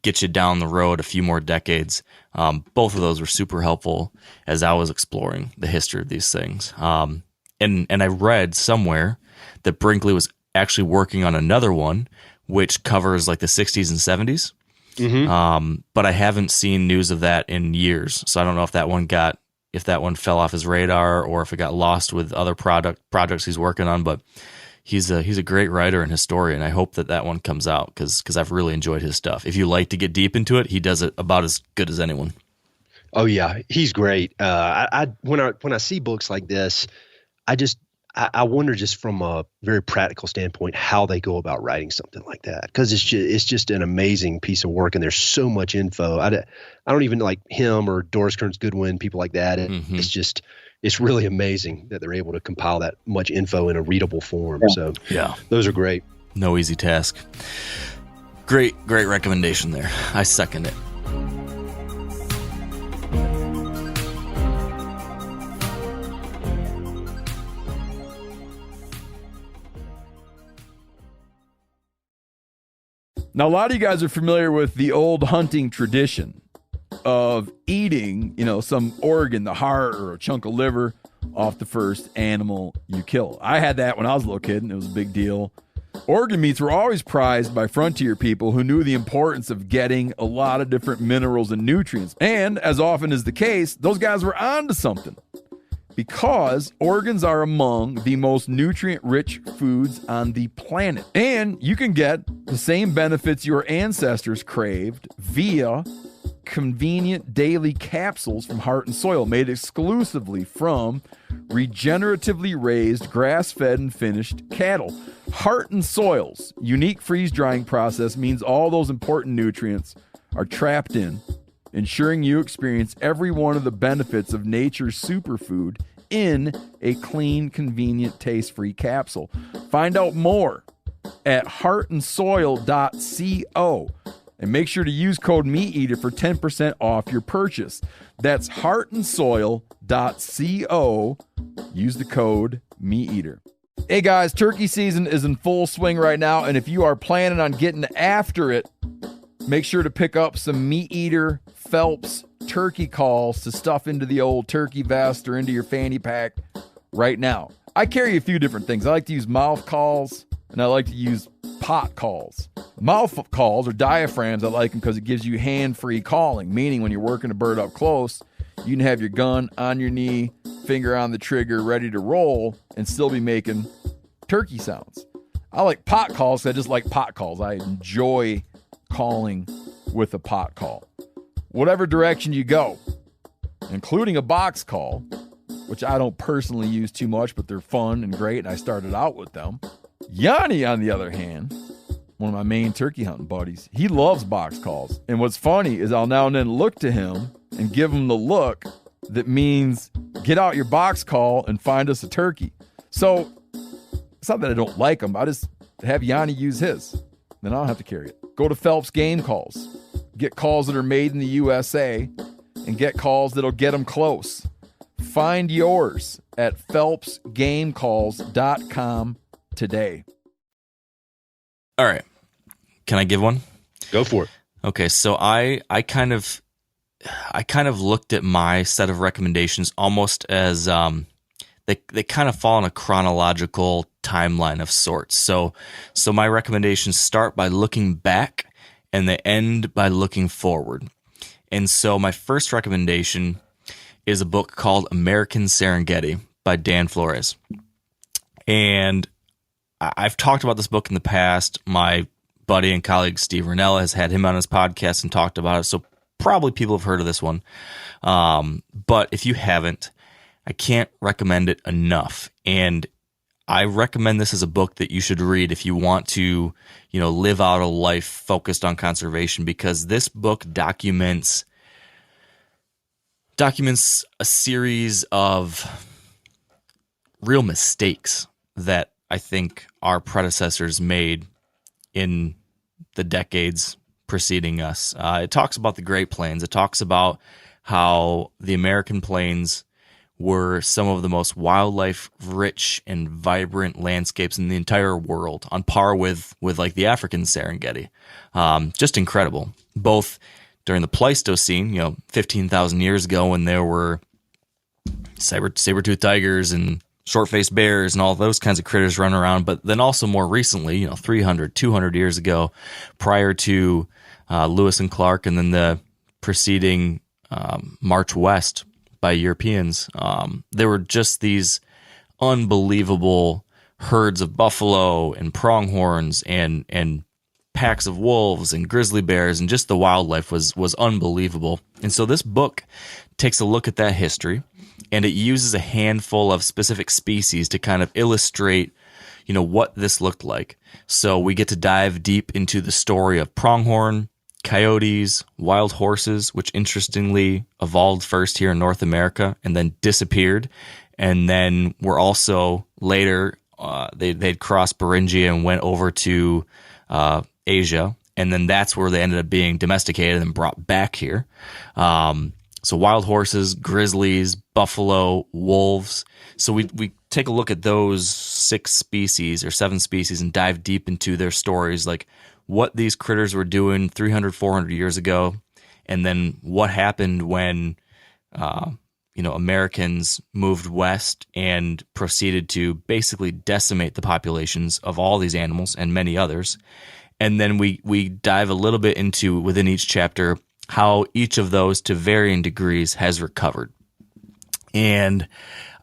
get you down the road a few more decades. Both of those were super helpful as I was exploring the history of these things. And I read somewhere that Brinkley was actually working on another one, which covers like the 60s and 70s. Mm-hmm. But I haven't seen news of that in years. So I don't know if that one fell off his radar or if it got lost with other projects he's working on, but he's a great writer and historian. I hope that one comes out because I've really enjoyed his stuff. If you like to get deep into it, he does it about as good as anyone. Oh yeah, he's great. When I see books like this, I wonder just from a very practical standpoint how they go about writing something like that, because it's just an amazing piece of work and there's so much info. I don't even like him or Doris Kearns Goodwin, people like that. Mm-hmm. It's really amazing that they're able to compile that much info in a readable form. Yeah. So yeah, those are great. No easy task. Great recommendation there. I second it. Now, a lot of you guys are familiar with the old hunting tradition of eating, some organ, the heart or a chunk of liver off the first animal you kill. I had that when I was a little kid, and it was a big deal. Organ meats were always prized by frontier people who knew the importance of getting a lot of different minerals and nutrients. And as often is the case, those guys were onto something, because organs are among the most nutrient-rich foods on the planet. And you can get the same benefits your ancestors craved via convenient daily capsules from Heart and Soil, made exclusively from regeneratively raised, grass-fed, and finished cattle. Heart and Soil's unique freeze-drying process means all those important nutrients are trapped in, ensuring you experience every one of the benefits of nature's superfood in a clean, convenient, taste-free capsule. Find out more at heartandsoil.co and make sure to use code MeatEater for 10% off your purchase. That's heartandsoil.co. Use the code MeatEater. Hey guys, turkey season is in full swing right now, and if you are planning on getting after it, make sure to pick up some MeatEater Phelps turkey calls to stuff into the old turkey vest or into your fanny pack right now. I carry a few different things. I like to use mouth calls, and I like to use pot calls. Mouth calls or diaphragms, I like them because it gives you hand-free calling, meaning when you're working a bird up close, you can have your gun on your knee, finger on the trigger, ready to roll, and still be making turkey sounds. I like pot calls because I just like pot calls. I enjoy calling with a pot call. Whatever direction you go, including a box call, which I don't personally use too much, but they're fun and great, and I started out with them. Yanni, on the other hand, one of my main turkey hunting buddies, he loves box calls. And what's funny is I'll now and then look to him and give him the look that means get out your box call and find us a turkey. So it's not that I don't like him. I just have Yanni use his. Then I don't have to carry it. Go to Phelps Game Calls. Get calls that are made in the USA and get calls that'll get them close. Find yours at phelpsgamecalls.com today. All right. Can I give one? Go for it. Okay, so I kind of looked at my set of recommendations almost as they kind of fall in a chronological timeline of sorts. So my recommendations start by looking back and they end by looking forward. And so my first recommendation is a book called American Serengeti by Dan Flores. And I've talked about this book in the past. My buddy and colleague Steve Ranella has had him on his podcast and talked about it. So probably people have heard of this one. But if you haven't, I can't recommend it enough. And I recommend this as a book that you should read if you want to, live out a life focused on conservation, because this book documents a series of real mistakes that I think our predecessors made in the decades preceding us. It talks about the Great Plains. It talks about how the American plains were some of the most wildlife-rich and vibrant landscapes in the entire world, on par with like the African Serengeti. Just incredible, both during the Pleistocene, 15,000 years ago, when there were saber-toothed tigers and short-faced bears and all those kinds of critters running around, but then also more recently, 300, 200 years ago, prior to Lewis and Clark, and then the preceding march west by Europeans, there were just these unbelievable herds of buffalo and pronghorns and packs of wolves and grizzly bears, and just the wildlife was unbelievable. And so this book takes a look at that history, and it uses a handful of specific species to kind of illustrate, what this looked like. So we get to dive deep into the story of pronghorn, coyotes, wild horses, which interestingly evolved first here in North America and then disappeared. And then were also later, they'd crossed Beringia and went over to Asia. And then that's where they ended up being domesticated and brought back here. So wild horses, grizzlies, buffalo, wolves. So we take a look at those 6 species or 7 species and dive deep into their stories, like what these critters were doing 300, 400 years ago, and then what happened when, Americans moved west and proceeded to basically decimate the populations of all these animals and many others. And then we dive a little bit into, within each chapter, how each of those, to varying degrees, has recovered. And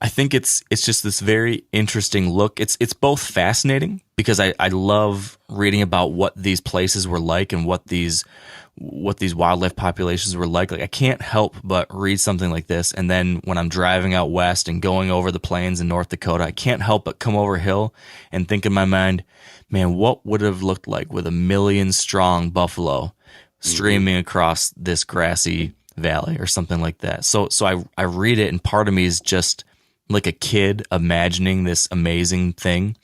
I think it's just this very interesting look. It's both fascinating, because I love reading about what these places were like and what these wildlife populations were like. Like, I can't help but read something like this, and then when I'm driving out west and going over the plains in North Dakota, I can't help but come over a hill and think in my mind, man, what would it have looked like with 1 million strong buffalo streaming across this grassy valley or something like that. So I read it, and part of me is just like a kid imagining this amazing thing.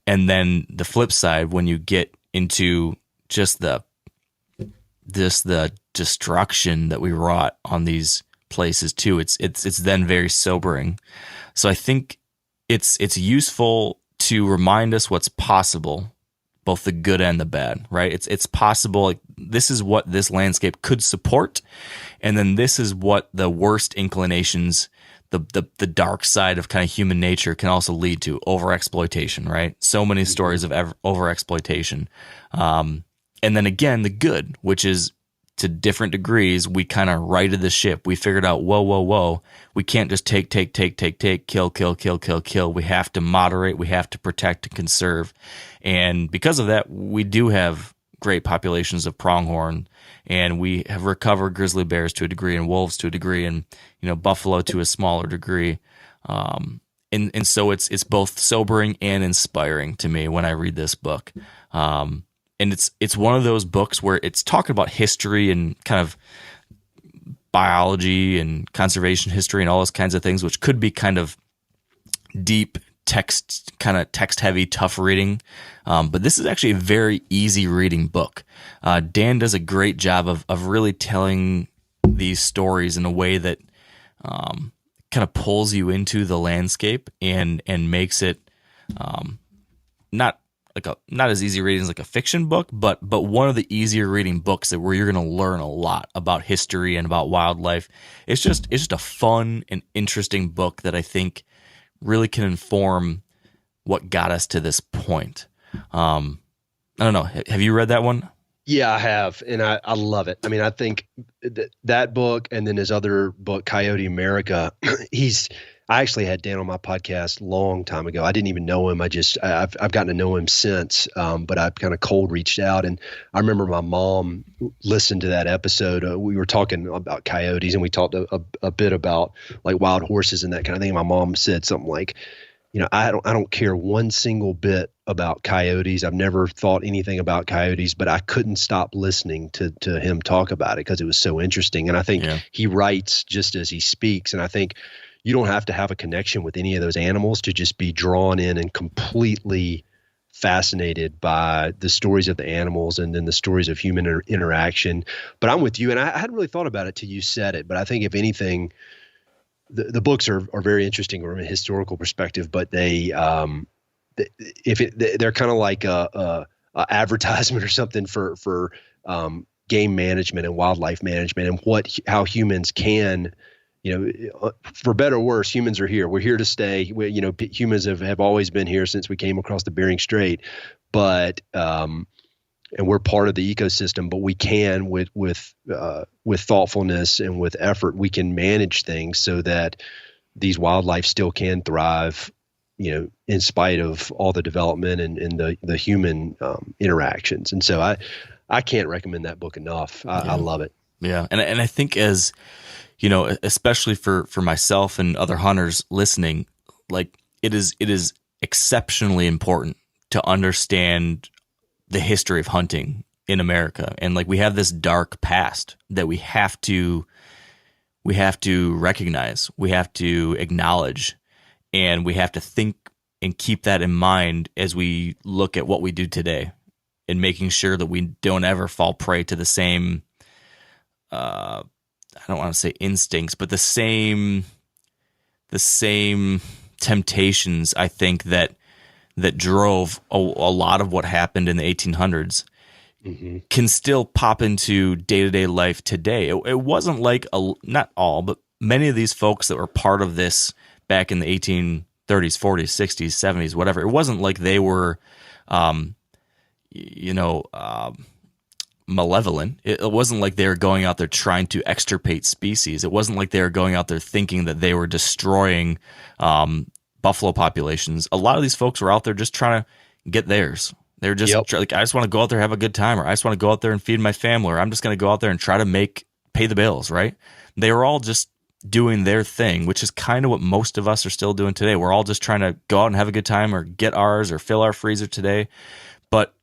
And then the flip side, when you get into just the destruction that we wrought on these places too, it's then very sobering. So I think it's useful to remind us what's possible, both the good and the bad, right? It's possible. Like, this is what this landscape could support, and then this is what the worst inclinations, the dark side of kind of human nature, can also lead to: overexploitation, right? So many stories of overexploitation, and then again the good, which is, to different degrees, we kind of righted the ship. We figured out, whoa, we can't just take, kill. We have to moderate, we have to protect and conserve. And because of that, we do have great populations of pronghorn, and we have recovered grizzly bears to a degree, and wolves to a degree, and buffalo to a smaller degree. And so it's both sobering and inspiring to me when I read this book. And it's one of those books where it's talking about history and kind of biology and conservation history and all those kinds of things, which could be kind of deep text, kind of text-heavy, tough reading. But this is actually a very easy reading book. Dan does a great job of really telling these stories in a way that kind of pulls you into the landscape and makes it not as easy reading as like a fiction book, but one of the easier reading books where you're going to learn a lot about history and about wildlife. It's just a fun and interesting book that I think really can inform what got us to this point. I don't know. Have you read that one? Yeah, I have, and I love it. I mean, I think that book, and then his other book, Coyote America, I actually had Dan on my podcast a long time ago. I didn't even know him. I've gotten to know him since, but I've kind of cold reached out. And I remember my mom listened to that episode. We were talking about coyotes, and we talked a bit about like wild horses and that kind of thing. My mom said something like, I don't care one single bit about coyotes. I've never thought anything about coyotes, but I couldn't stop listening to him talk about it because it was so interesting. And I think he writes just as he speaks. And I think you don't have to have a connection with any of those animals to just be drawn in and completely fascinated by the stories of the animals and then the stories of human interaction. But I'm with you, and I hadn't really thought about it till you said it. But I think if anything, the books are very interesting from a historical perspective, but they're kind of like a advertisement or something for game management and wildlife management and how humans can, for better or worse, humans are here. We're here to stay. Humans have always been here since we came across the Bering Strait, but and we're part of the ecosystem. But we can, with thoughtfulness and with effort, we can manage things so that these wildlife still can thrive, in spite of all the development and the human interactions. And so I can't recommend that book enough. I love it. Yeah, and I think as especially for myself and other hunters listening, like it is exceptionally important to understand the history of hunting in America. And like we have this dark past that we have to recognize, we have to acknowledge, and we have to think and keep that in mind as we look at what we do today and making sure that we don't ever fall prey to the same I don't want to say instincts, but the same temptations, I think, that drove a lot of what happened in the 1800s can still pop into day-to-day life today. It wasn't like, not all, but many of these folks that were part of this back in the 1830s, 40s, 60s, 70s, whatever, it wasn't like they were, malevolent. It wasn't like they were going out there trying to extirpate species. It wasn't like they were going out there thinking that they were destroying buffalo populations. A lot of these folks were out there just trying to get theirs. They were just like, I just want to go out there, have a good time, or I just want to go out there and feed my family, or I'm just going to go out there and try to pay the bills, right? They were all just doing their thing, which is kind of what most of us are still doing today. We're all just trying to go out and have a good time or get ours or fill our freezer today. But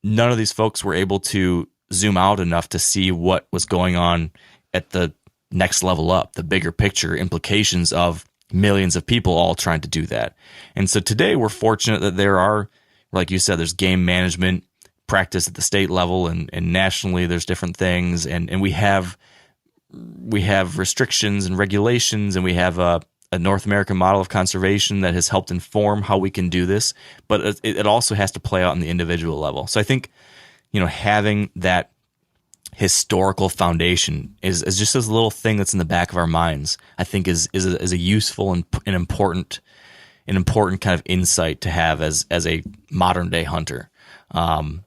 none of these folks were able to zoom out enough to see what was going on at the next level up, the bigger picture implications of millions of people all trying to do that. And so today we're fortunate that there are, like you said, there's game management practice at the state level and nationally there's different things. And we have restrictions and regulations, and we have a North American model of conservation that has helped inform how we can do this, but it also has to play out on the individual level. So I think, having that historical foundation is just this little thing that's in the back of our minds, I think is a useful and an important kind of insight to have as a modern day hunter. And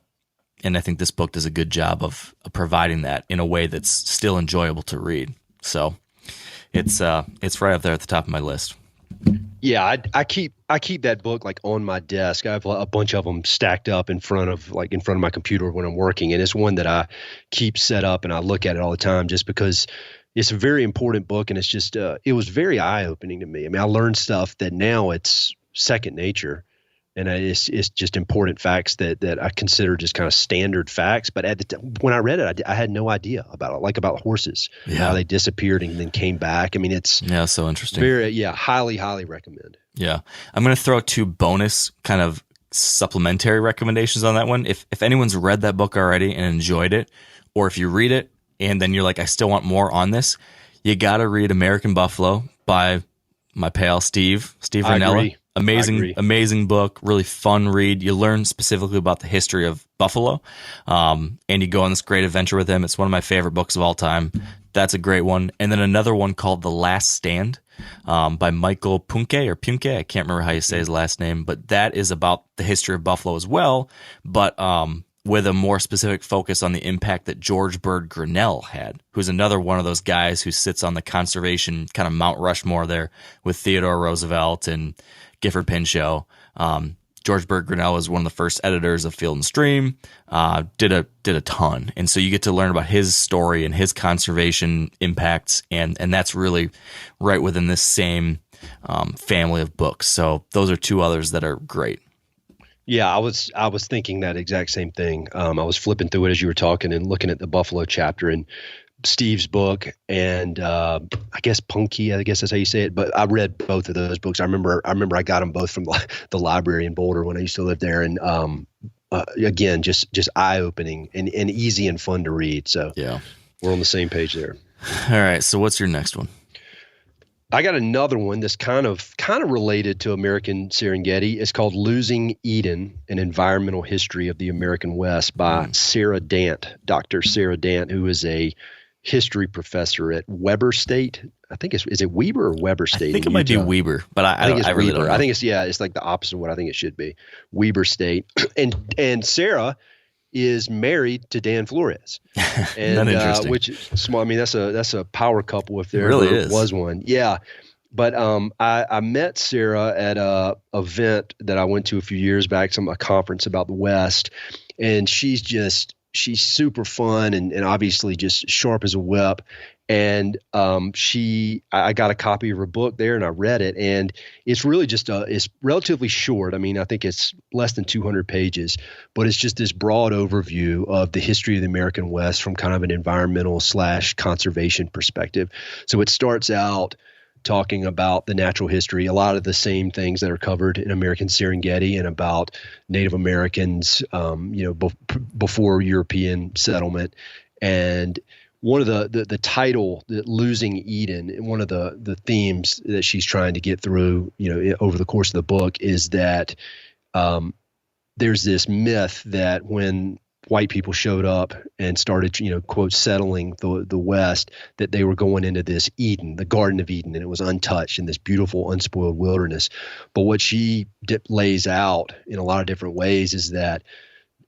I think this book does a good job of providing that in a way that's still enjoyable to read. So it's right up there at the top of my list. Yeah, I keep that book like on my desk. I have a bunch of them stacked up in front of my computer when I'm working, and it's one that I keep set up and I look at it all the time just because it's a very important book, and it's just it was very eye-opening to me. I mean, I learned stuff that now it's second nature, and it's just important facts that I consider just kind of standard facts. But when I read it, I had no idea about it, like about horses, how they disappeared and then came back. I mean, it's so interesting. Highly, highly recommend. Yeah, I'm going to throw 2 bonus kind of supplementary recommendations on that one. If anyone's read that book already and enjoyed it, or if you read it and then you're like, I still want more on this, you got to read American Buffalo by my pal Steve Rinella. Amazing book, really fun read. You learn specifically about the history of buffalo, and you go on this great adventure with him. It's one of my favorite books of all time. That's a great one. And then another one called The Last Stand by Michael Punke. I can't remember how you say his last name, but that is about the history of buffalo as well, but with a more specific focus on the impact that George Bird Grinnell had, who's another one of those guys who sits on the conservation kind of Mount Rushmore there with Theodore Roosevelt and Gifford Pinchot. George Bird Grinnell was one of the first editors of Field and Stream, did a ton. And so you get to learn about his story and his conservation impacts. And that's really right within this same family of books. So those are two others that are great. Yeah, I was thinking that exact same thing. I was flipping through it as you were talking and looking at the Buffalo chapter in Steve's book, and I guess Punky, I guess that's how you say it. But I read both of those books. I remember I got them both from the library in Boulder when I used to live there, and again, just eye opening and easy and fun to read. So yeah, we're on the same page there. All right, so what's your next one? I got another one that's kind of related to American Serengeti. It's called Losing Eden, An Environmental History of the American West by Sarah Dant, Dr. Sarah Dant, who is a history professor at Weber State. I think is it Weber or Weber State? I think it might be Weber, but I really don't know. I think it's like the opposite of what I think it should be. Weber State. And Sarah is married to Dan Flores, and which is small. I mean, that's a power couple if there really ever was one. Yeah, but I met Sarah at a event that I went to a few years back, a conference about the West, and she's super fun and obviously just sharp as a whip. And I got a copy of her book there and I read it, and it's really it's relatively short. I mean, I think it's less than 200 pages, but it's just this broad overview of the history of the American West from kind of an environmental / conservation perspective. So it starts out talking about the natural history, a lot of the same things that are covered in American Serengeti and about Native Americans, before European settlement. And one of the title, Losing Eden, one of the themes that she's trying to get through, over the course of the book is that there's this myth that when white people showed up and started, quote, settling the West, that they were going into this Eden, the Garden of Eden, and it was untouched in this beautiful, unspoiled wilderness. But what she lays out in a lot of different ways is that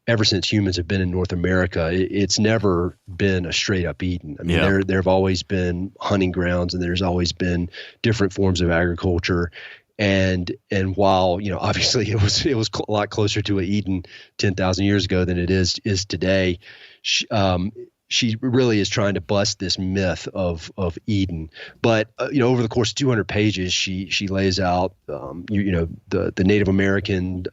ever since humans have been in North America, it's never been a straight up Eden. I mean, there have always been hunting grounds, and there's always been different forms of agriculture. And while, obviously it was a lot closer to an Eden 10,000 years ago than it is today, she really is trying to bust this myth of Eden. But over the course of 200 pages, she lays out the Native American,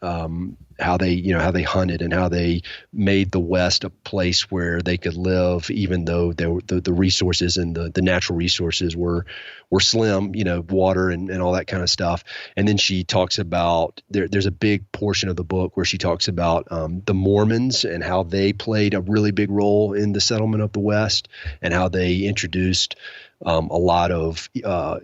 how they hunted and how they made the West a place where they could live, even though the resources and the natural resources were slim, water and all that kind of stuff. And then she talks about there's a big portion of the book where she talks about the Mormons and how they played a really big role in the settlement of the West, and how they introduced a lot of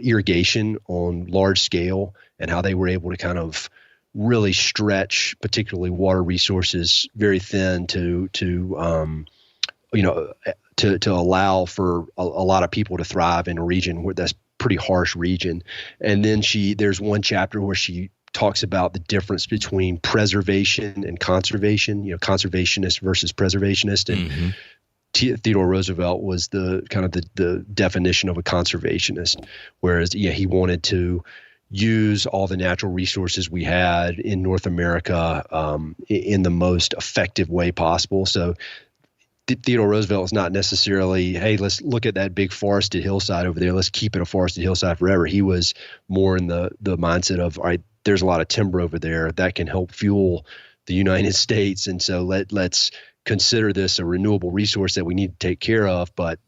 irrigation on large scale, and how they were able to kind of really stretch particularly water resources very thin to allow for a lot of people to thrive in a region where that's pretty harsh region. And then there's one chapter where she talks about the difference between preservation and conservation, conservationist versus preservationist. And Theodore Roosevelt was the kind of the definition of a conservationist, whereas he wanted to use all the natural resources we had in North America in the most effective way possible. So Theodore Roosevelt is not necessarily, hey, let's look at that big forested hillside over there, let's keep it a forested hillside forever. He was more in the mindset of, all right, there's a lot of timber over there that can help fuel the United States, and so let's consider this a renewable resource that we need to take care of. But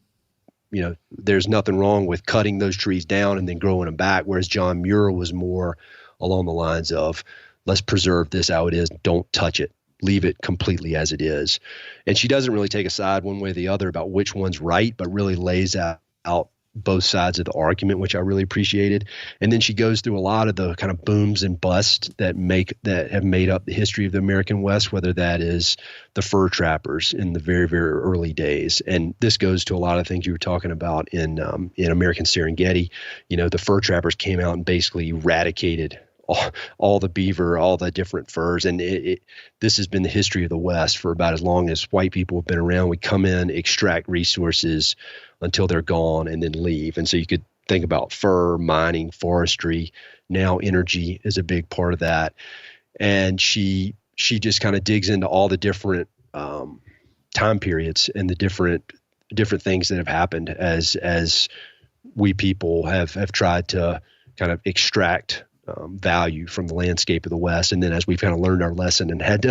there's nothing wrong with cutting those trees down and then growing them back. Whereas John Muir was more along the lines of, let's preserve this how it is. Don't touch it. Leave it completely as it is. And she doesn't really take a side one way or the other about which one's right, but really lays out both sides of the argument, which I really appreciated. And then she goes through a lot of the kind of booms and busts that have made up the history of the American West, whether that is the fur trappers in the very, very early days. And this goes to a lot of things you were talking about in American Serengeti. The fur trappers came out and basically eradicated all the beaver, all the different furs. And this has been the history of the West for about as long as white people have been around. We come in, extract resources until they're gone, and then leave. And so you could think about fur, mining, forestry. Now energy is a big part of that. And she just kind of digs into all the different time periods and the different things that have happened as we people have tried to kind of extract value from the landscape of the West. And then as we've kind of learned our lesson and had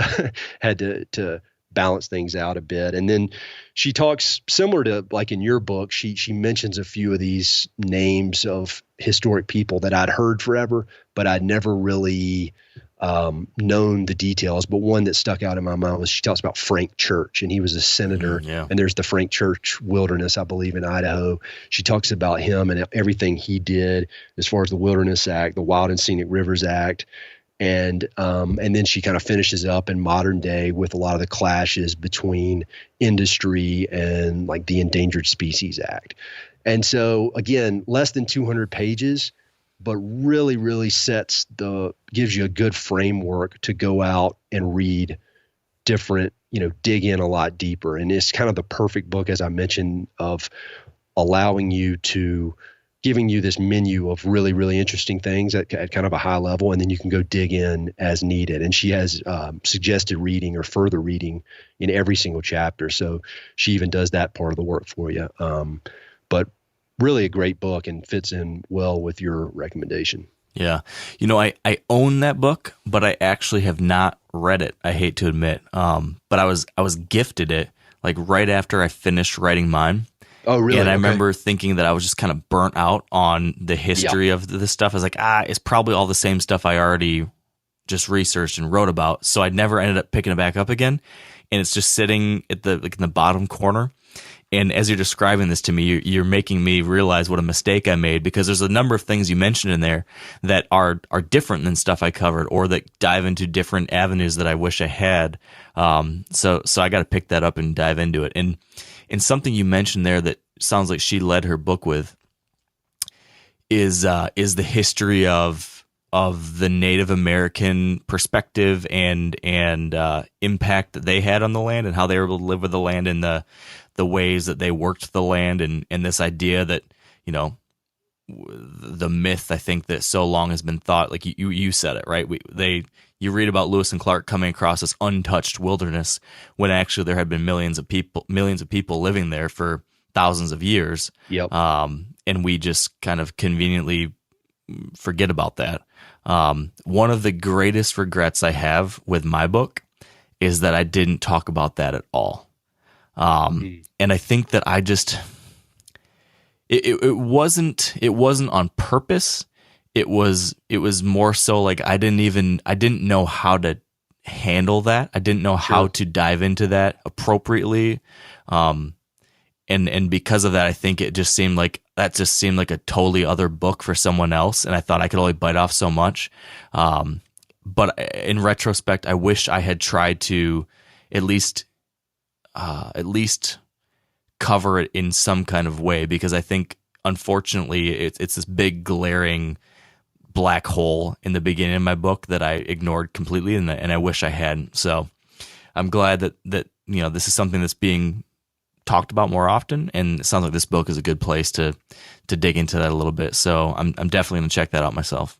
to balance things out a bit. And then she talks similar to like in your book, she mentions a few of these names of historic people that I'd heard forever, but I'd never really known the details. But one that stuck out in my mind was she talks about Frank Church, and he was a senator. And there's the Frank Church Wilderness, I believe, in Idaho. She talks about him and everything he did as far as the Wilderness Act, the Wild and Scenic Rivers Act. And then she kind of finishes up in modern day with a lot of the clashes between industry and like the Endangered Species Act. And so again, less than 200 pages, but really, really gives you a good framework to go out and read different, dig in a lot deeper. And it's kind of the perfect book, as I mentioned, of giving you this menu of really, really interesting things at kind of a high level, and then you can go dig in as needed. And she has suggested reading or further reading in every single chapter. So she even does that part of the work for you. But really a great book and fits in well with your recommendation. Yeah. I own that book, but I actually have not read it, I hate to admit. But I was gifted it like right after I finished writing mine. Oh, really? And I remember thinking that I was just kind of burnt out on the history of this stuff. I was like, it's probably all the same stuff I already just researched and wrote about. So I never ended up picking it back up again. And it's just sitting at in the bottom corner. And as you're describing this to me, you're making me realize what a mistake I made, because there's a number of things you mentioned in there that are different than stuff I covered, or that dive into different avenues that I wish I had. So I got to pick that up and dive into it. And something you mentioned there that sounds like she led her book with is the history of the Native American perspective and impact that they had on the land, and how they were able to live with the land, and the ways that they worked the land, and this idea that, the myth, I think, that so long has been thought, like you said it, right? You read about Lewis and Clark coming across this untouched wilderness, when actually there had been millions of people living there for thousands of years. Yep. And we just kind of conveniently forget about that. One of the greatest regrets I have with my book is that I didn't talk about that at all. And I think that I just, it wasn't on purpose. It was more so like I didn't know how to handle that. I didn't know how to dive into that appropriately. And because of that, I think it just seemed like a totally other book for someone else. And I thought I could only bite off so much. But in retrospect, I wish I had tried to at least cover it in some kind of way, because I think, unfortunately, it's this big glaring black hole in the beginning of my book that I ignored completely, and I wish I hadn't. So I'm glad that this is something that's being talked about more often, and it sounds like this book is a good place to dig into that a little bit. So I'm definitely going to check that out myself.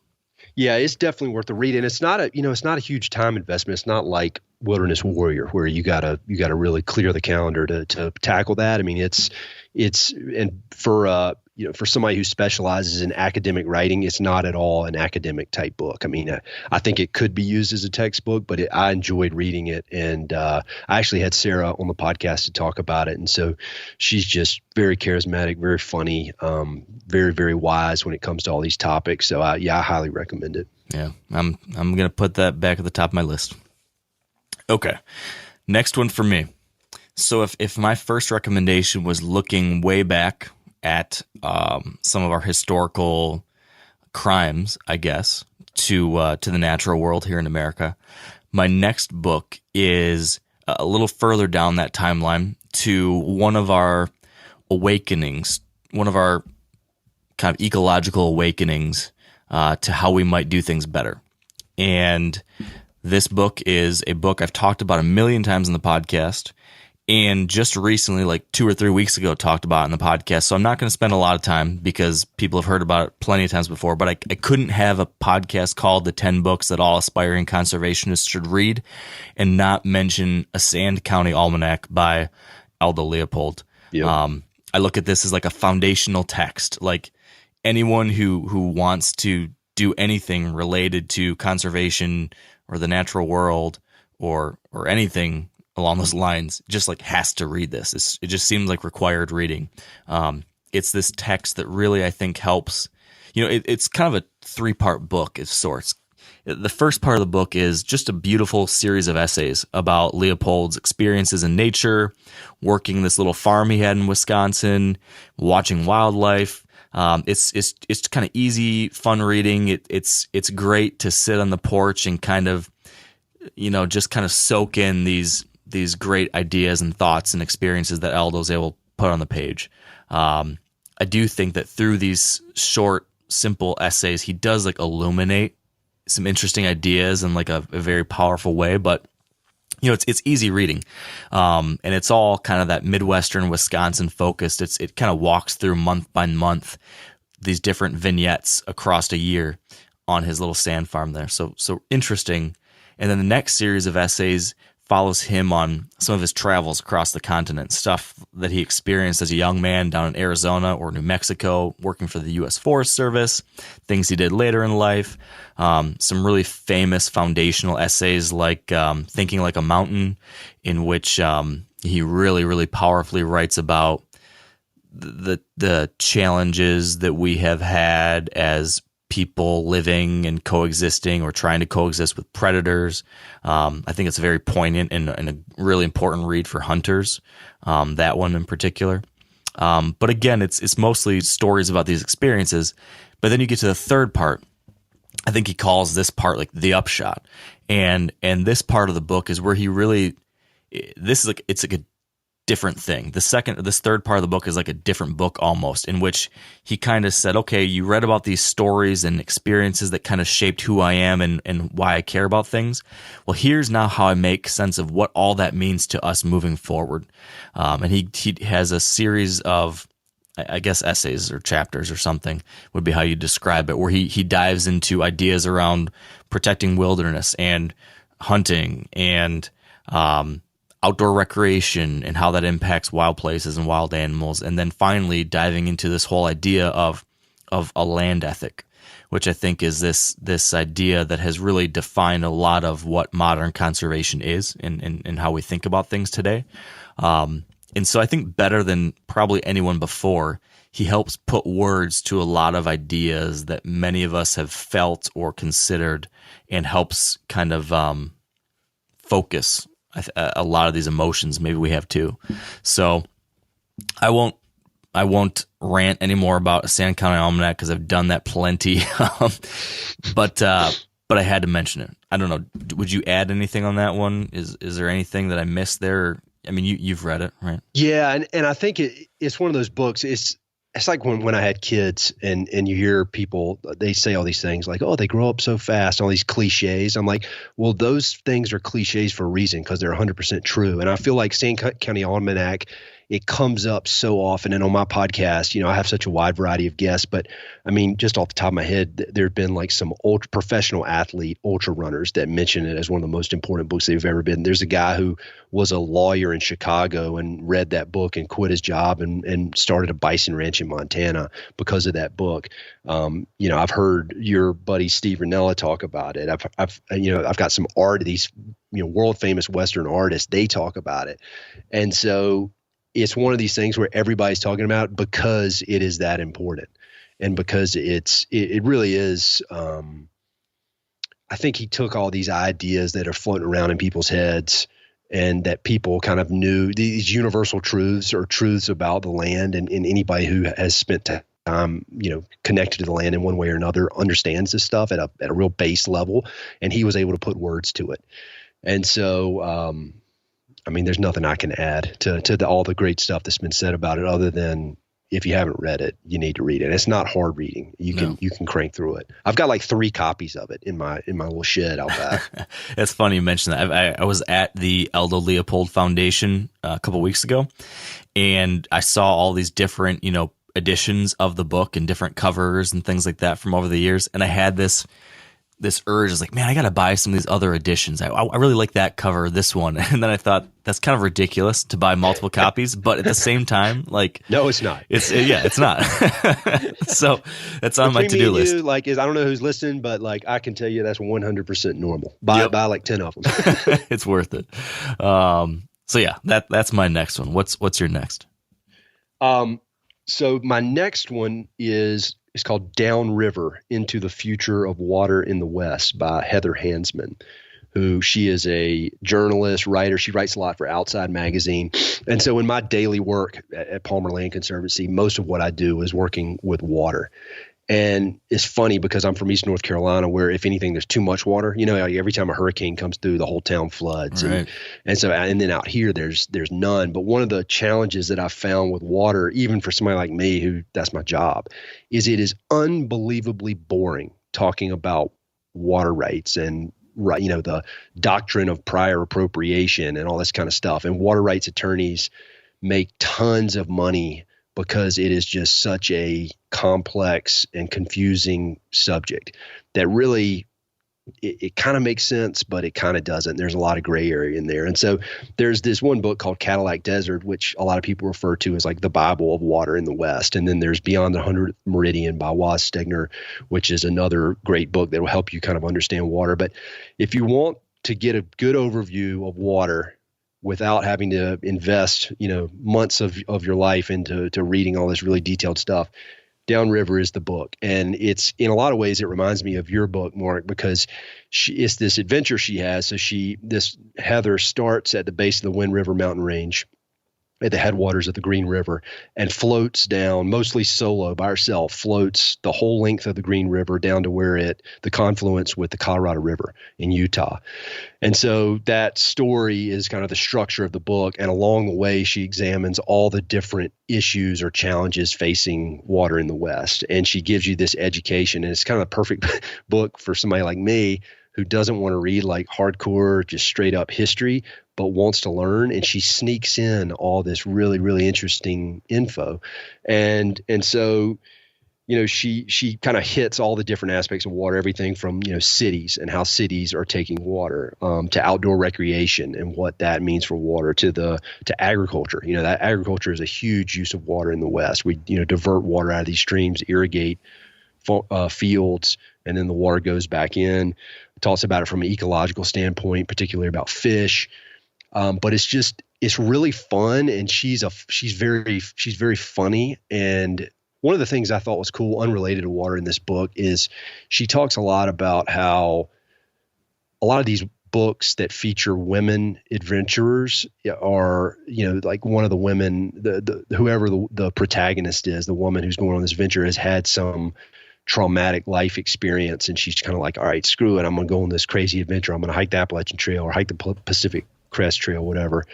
Yeah, it's definitely worth the read, and it's not a huge time investment. It's not like Wilderness Warrior, where you gotta really clear the calendar to tackle that. I mean, it's and for somebody who specializes in academic writing, it's not at all an academic type book. I mean, I think it could be used as a textbook, but I enjoyed reading it, and I actually had Sarah on the podcast to talk about it, and so she's just very charismatic, very funny, very, very wise when it comes to all these topics. So I highly recommend it. Yeah, I'm gonna put that back at the top of my list. Okay, next one for me. So if my first recommendation was looking way back at some of our historical crimes, I guess, to the natural world here in America, my next book is a little further down that timeline to one of our awakenings, one of our kind of ecological awakenings to how we might do things better. And this book is a book I've talked about a million times in the podcast, and just recently, like 2 or 3 weeks ago, talked about it in the podcast. So I'm not going to spend a lot of time, because people have heard about it plenty of times before, but I couldn't have a podcast called The 10 Books That All Aspiring Conservationists Should Read and not mention A Sand County Almanac by Aldo Leopold. Yep. I look at this as like a foundational text. Like, anyone who wants to do anything related to conservation or the natural world or anything along those lines just like has to read this. It just seems like required reading. It's this text that really, I think, helps. It's kind of a 3-part book of sorts. The first part of the book is just a beautiful series of essays about Leopold's experiences in nature, working this little farm he had in Wisconsin, watching wildlife. It's kind of easy, fun reading. It's great to sit on the porch and kind of, just kind of soak in these great ideas and thoughts and experiences that Aldo's able to put on the page. I do think that through these short, simple essays, he does like illuminate some interesting ideas in like a very powerful way, but it's easy reading. And it's all kind of that Midwestern Wisconsin focused. It kind of walks through month by month these different vignettes across a year on his little sand farm there. So interesting. And then the next series of essays follows him on some of his travels across the continent, stuff that he experienced as a young man down in Arizona or New Mexico, working for the U.S. Forest Service, things he did later in life, some really famous foundational essays like Thinking Like a Mountain, in which he really, really powerfully writes about the challenges that we have had as people living and coexisting or trying to coexist with predators. I think it's very poignant and a really important read for hunters, that one in particular. But again, it's mostly stories about these experiences. But then you get to the third part. I think he calls this part like the upshot. And this part of the book is where he really, it's like a different thing. This third part of the book is like a different book almost, in which he kind of said, okay, you read about these stories and experiences that kind of shaped who I am and why I care about things. Well, here's now how I make sense of what all that means to us moving forward. And he has a series of, I guess, essays or chapters or something would be how you describe it, where he dives into ideas around protecting wilderness and hunting and outdoor recreation and how that impacts wild places and wild animals. And then finally diving into this whole idea of a land ethic, which I think is this idea that has really defined a lot of what modern conservation is and how we think about things today. And so I think better than probably anyone before, he helps put words to a lot of ideas that many of us have felt or considered, and helps kind of focus a lot of these emotions maybe we have too. So I won't rant anymore about a Sand County Almanac because I've done that plenty. But I had to mention it. I don't know. Would you add anything on that one? Is there anything that I missed there? I mean, you've read it, right? Yeah, and I think it's one of those books. It's like when I had kids and you hear people, they say all these things like, oh, they grow up so fast, all these cliches. I'm like, well, those things are cliches for a reason because they're 100% true. And I feel like Sand County Almanac, it comes up so often. And on my podcast, I have such a wide variety of guests, but I mean, just off the top of my head, there have been like some ultra professional athlete, ultra runners that mention it as one of the most important books they've ever been. There's a guy who was a lawyer in Chicago and read that book and quit his job and started a bison ranch in Montana because of that book. I've heard your buddy Steve Ranella talk about it. I've got some these world famous Western artists. They talk about it, and so it's one of these things where everybody's talking about it because it is that important, and because it really is. I think he took all these ideas that are floating around in people's heads, and that people kind of knew, these universal truths or truths about the land, and anybody who has spent time, connected to the land in one way or another understands this stuff at a real base level, and he was able to put words to it. And so, I mean, there's nothing I can add to all the great stuff that's been said about it, other than if you haven't read it, you need to read it. It's not hard reading. You can crank through it. I've got like 3 copies of it in my little shed out back. It's funny you mentioned that. I was at the Aldo Leopold Foundation a couple weeks ago, and I saw all these different, editions of the book and different covers and things like that from over the years. And I had this this urge is like, man, I got to buy some of these other editions. I really like that cover, this one. And then I thought that's kind of ridiculous to buy multiple copies, but at the same time, like, no, it's not. It's not. So that's on my to-do list. You, like, I don't know who's listening, but like, I can tell you that's 100% normal. Buy like 10 of them. It's worth it. So yeah, that's my next one. What's your next? So my next one is called Downriver: Into the Future of Water in the West by Heather Hansman, who she is a journalist, writer. She writes a lot for Outside Magazine. And so in my daily work at Palmer Land Conservancy, most of what I do is working with water. And it's funny because I'm from East North Carolina, where if anything, there's too much water. You know, every time a hurricane comes through, the whole town floods. Right. And then out here, there's none. But one of the challenges that I've found with water, even for somebody like me, who that's my job, is it is unbelievably boring talking about water rights and the doctrine of prior appropriation and all this kind of stuff. And water rights attorneys make tons of money because it is just such a complex and confusing subject that really it kind of makes sense, but it kind of doesn't. There's a lot of gray area in there. And so there's this one book called Cadillac Desert, which a lot of people refer to as like the Bible of water in the West. And then there's Beyond the 100th Meridian by Waz Stegner, which is another great book that will help you kind of understand water. But if you want to get a good overview of water without having to invest, months of your life into reading all this really detailed stuff, Downriver is the book. And it's, in a lot of ways, it reminds me of your book, Mark, because it's this adventure she has. So this Heather starts at the base of the Wind River mountain range at the headwaters of the Green River and floats down, mostly solo by herself, floats the whole length of the Green River down to where the confluence with the Colorado River in Utah. And so that story is kind of the structure of the book. And along the way, she examines all the different issues or challenges facing water in the West. And she gives you this education. And it's kind of the perfect book for somebody like me who doesn't want to read like hardcore, just straight up history, but wants to learn. And she sneaks in all this really, really interesting info. And so, she kind of hits all the different aspects of water, everything from, cities and how cities are taking water, to outdoor recreation and what that means for water, to agriculture. That agriculture is a huge use of water in the West. We, divert water out of these streams, irrigate fields, and then the water goes back in. Talks about it from an ecological standpoint, particularly about fish. But it's really fun, and she's very funny. And one of the things I thought was cool, unrelated to water in this book, is she talks a lot about how a lot of these books that feature women adventurers are, like one of the women, whoever the protagonist is, the woman who's going on this venture has had some traumatic life experience, and she's kind of like, all right, screw it, I'm gonna go on this crazy adventure. I'm gonna hike the Appalachian Trail or hike the Pacific Crest Trail, whatever.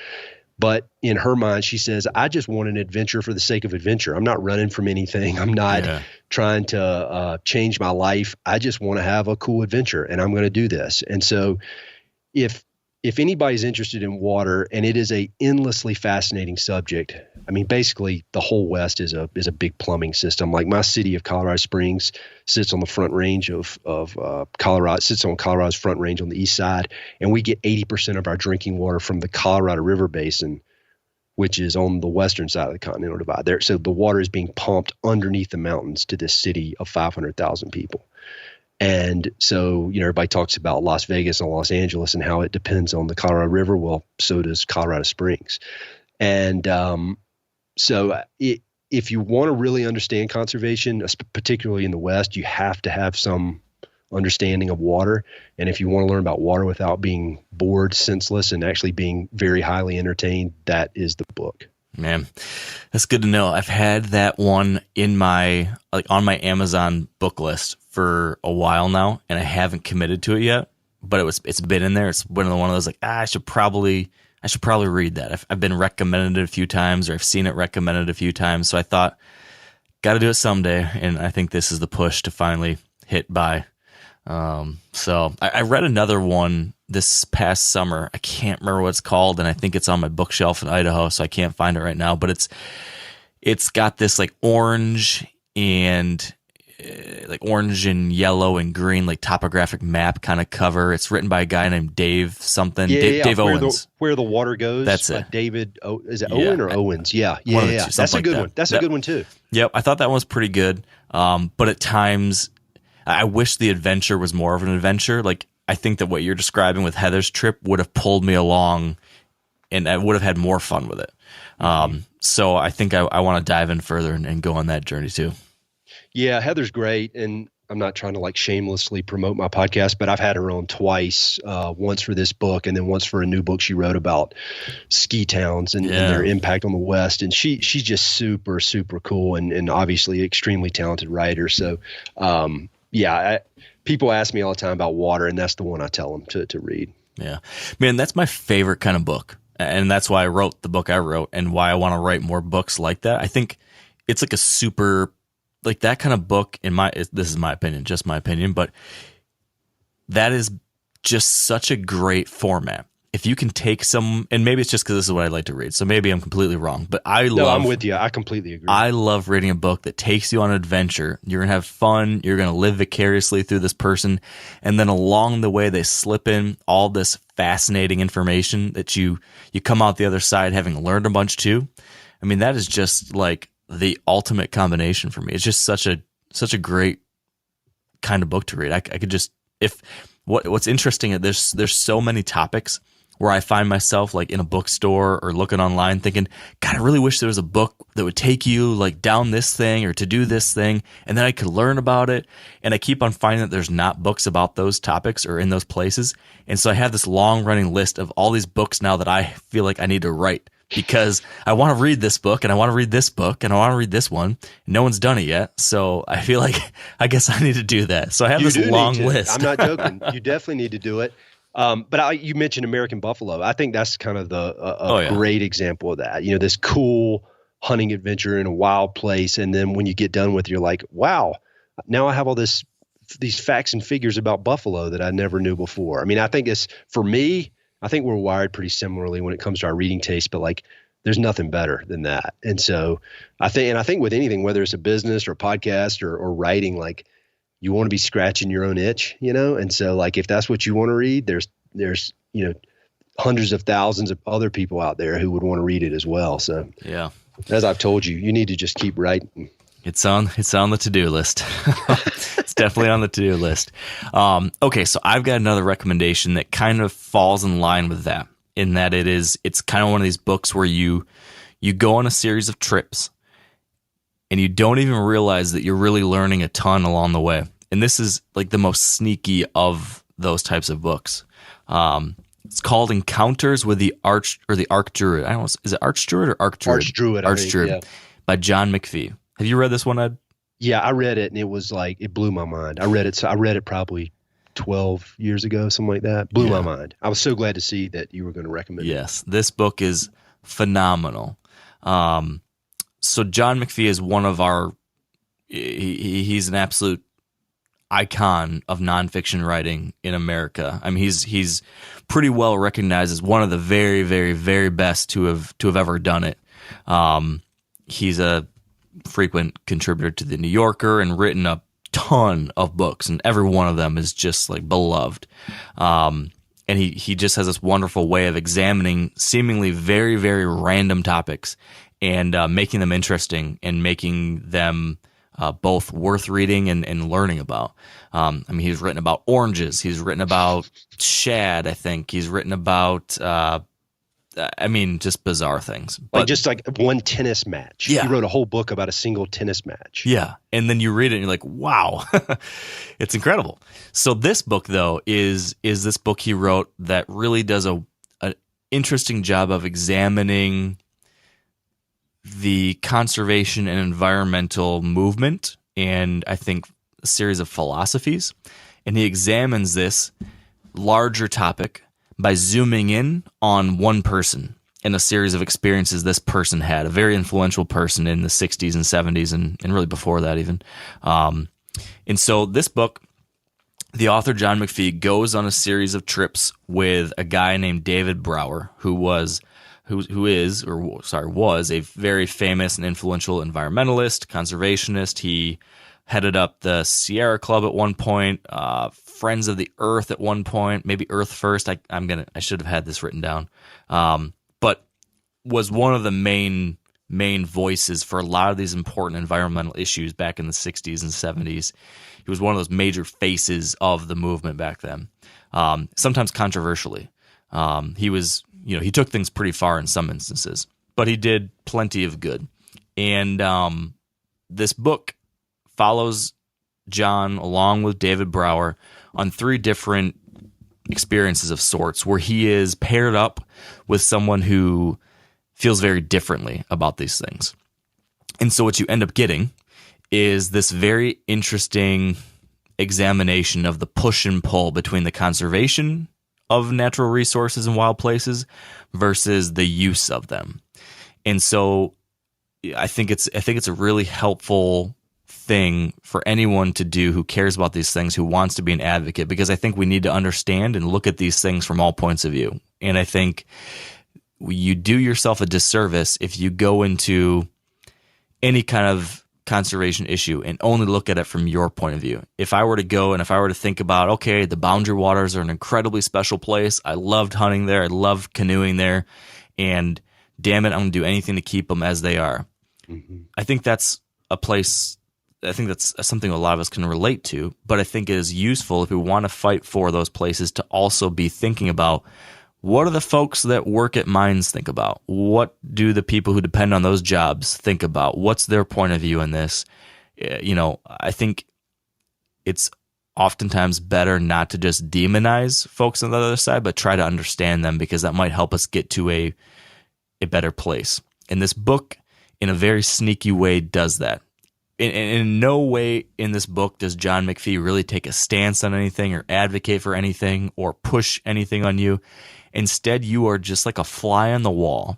But in her mind, she says, I just want an adventure for the sake of adventure. I'm not running from anything. I'm not trying to change my life. I just want to have a cool adventure, and I'm going to do this. And so if anybody's interested in water, and it is a endlessly fascinating subject, I mean, basically the whole West is a big plumbing system. Like my city of Colorado Springs sits on the front range of Colorado, sits on Colorado's front range on the east side, and we get 80% of our drinking water from the Colorado River Basin, which is on the western side of the Continental Divide. There, so the water is being pumped underneath the mountains to this city of 500,000 people. And so, everybody talks about Las Vegas and Los Angeles and how it depends on the Colorado River. Well, so does Colorado Springs. And so if you want to really understand conservation, particularly in the West, you have to have some understanding of water. And if you want to learn about water without being bored, senseless, and actually being very highly entertained, that is the book. Man, that's good to know. I've had that one on my Amazon book list for a while now, and I haven't committed to it yet. But it's been in there. It's one of those like, I should probably read that. I've been recommended it a few times, or I've seen it recommended a few times. So I thought, got to do it someday, and I think this is the push to finally hit buy. So I read another one this past summer. I can't remember what it's called, and I think it's on my bookshelf in Idaho, so I can't find it right now. But it's got this like orange and like orange and yellow and green, like topographic map kind of cover. It's written by a guy named Dave something. Dave Owens. Where the Water Goes. That's it. David, is it Owen or Owens? Yeah. That's a good one. That's a good one too. Yep. I thought that one was pretty good. But at times I wish the adventure was more of an adventure. Like, I think that what you're describing with Heather's trip would have pulled me along and I would have had more fun with it. So I think I want to dive in further and go on that journey too. Yeah, Heather's great. And I'm not trying to like shamelessly promote my podcast, but I've had her on twice, once for this book and then once for a new book she wrote about ski towns and their impact on the West. And she's just super, super cool and obviously extremely talented writer. So, people ask me all the time about water, and that's the one I tell them to read. Yeah, man, that's my favorite kind of book. And that's why I wrote the book I wrote and why I want to write more books like that. I think it's like a super, like that kind of book this is my opinion, just my opinion, but that is just such a great format. If you can take and maybe it's just because this is what I like to read, so maybe I'm completely wrong, but I'm with you. I completely agree. I love reading a book that takes you on an adventure. You're going to have fun. You're going to live vicariously through this person. And then along the way, they slip in all this fascinating information that you come out the other side having learned a bunch too. I mean, that is just like the ultimate combination for me. It's just such a great kind of book to read. I could just, what's interesting, there's so many topics where I find myself like in a bookstore or looking online thinking, God, I really wish there was a book that would take you like down this thing or to do this thing, and then I could learn about it. And I keep on finding that there's not books about those topics or in those places. And so I have this long running list of all these books now that I feel like I need to write because I want to read this book and I want to read this book and I want to read this one. No one's done it yet. So I feel like I guess I need to do that. So I have this long list. I'm not joking. You definitely need to do it. But you mentioned American Buffalo. I think that's kind of a great example of that. You know, this cool hunting adventure in a wild place. And then when you get done with it, you're like, wow, now I have all these facts and figures about buffalo that I never knew before. I mean, I think for me, I think we're wired pretty similarly when it comes to our reading taste, but like there's nothing better than that. And so I think with anything, whether it's a business or a podcast or writing, like, you want to be scratching your own itch, you know? And so like, if that's what you want to read, there's, you know, hundreds of thousands of other people out there who would want to read it as well. So yeah, as I've told you, you need to just keep writing. It's on the to-do list. It's definitely on the to-do list. Okay. So I've got another recommendation that kind of falls in line with that, in that it's kind of one of these books where you go on a series of trips and you don't even realize that you're really learning a ton along the way. And this is like the most sneaky of those types of books. It's called Encounters with the Arch Druid. I don't know, is it Arch Druid or Arch Druid? Arch Druid. By John McPhee. Have you read this one, Ed? Yeah, I read it and it was like, it blew my mind. I read it probably 12 years ago, something like that. Blew my mind. I was so glad to see that you were going to recommend it. Yes, this book is phenomenal. So John McPhee is one of he's an absolute icon of nonfiction writing in America. I mean, he's pretty well recognized as one of the very, very, very best to have ever done it. He's a frequent contributor to the New Yorker and written a ton of books, and every one of them is just like beloved. And he just has this wonderful way of examining seemingly very, very random topics and making them interesting and making them both worth reading and learning about. I mean, he's written about oranges. He's written about shad, I think. He's written about, just bizarre things. But just like one tennis match. Yeah. He wrote a whole book about a single tennis match. Yeah. And then you read it and you're like, wow, it's incredible. So this book, though, is this book he wrote that really does an interesting job of examining the conservation and environmental movement, and I think a series of philosophies. And he examines this larger topic by zooming in on one person and a series of experiences this person had, a very influential person in the 60s and 70s and really before that even. And so this book, the author John McPhee goes on a series of trips with a guy named David Brower, who was a very famous and influential environmentalist, conservationist. He headed up the Sierra Club at one point, Friends of the Earth at one point, maybe Earth First. I should have had this written down, but was one of the main voices for a lot of these important environmental issues back in the 60s and 70s. He was one of those major faces of the movement back then, sometimes controversially. He took things pretty far in some instances, but he did plenty of good. And this book follows John along with David Brower on 3 different experiences of sorts where he is paired up with someone who feels very differently about these things. And so what you end up getting is this very interesting examination of the push and pull between the conservation of natural resources and wild places versus the use of them. And so I think it's a really helpful thing for anyone to do who cares about these things, who wants to be an advocate, because I think we need to understand and look at these things from all points of view. And I think you do yourself a disservice if you go into any kind of conservation issue and only look at it from your point of view. If I were to think about, okay, the Boundary Waters are an incredibly special place. I loved hunting there. I loved canoeing there. And damn it, I'm going to do anything to keep them as they are. Mm-hmm. I think that's something a lot of us can relate to, but I think it is useful if we want to fight for those places to also be thinking about, what do the folks that work at mines think about? What do the people who depend on those jobs think about? What's their point of view in this? I think it's oftentimes better not to just demonize folks on the other side, but try to understand them, because that might help us get to a better place. And this book, in a very sneaky way, does that. In no way in this book does John McPhee really take a stance on anything or advocate for anything or push anything on you. Instead, you are just like a fly on the wall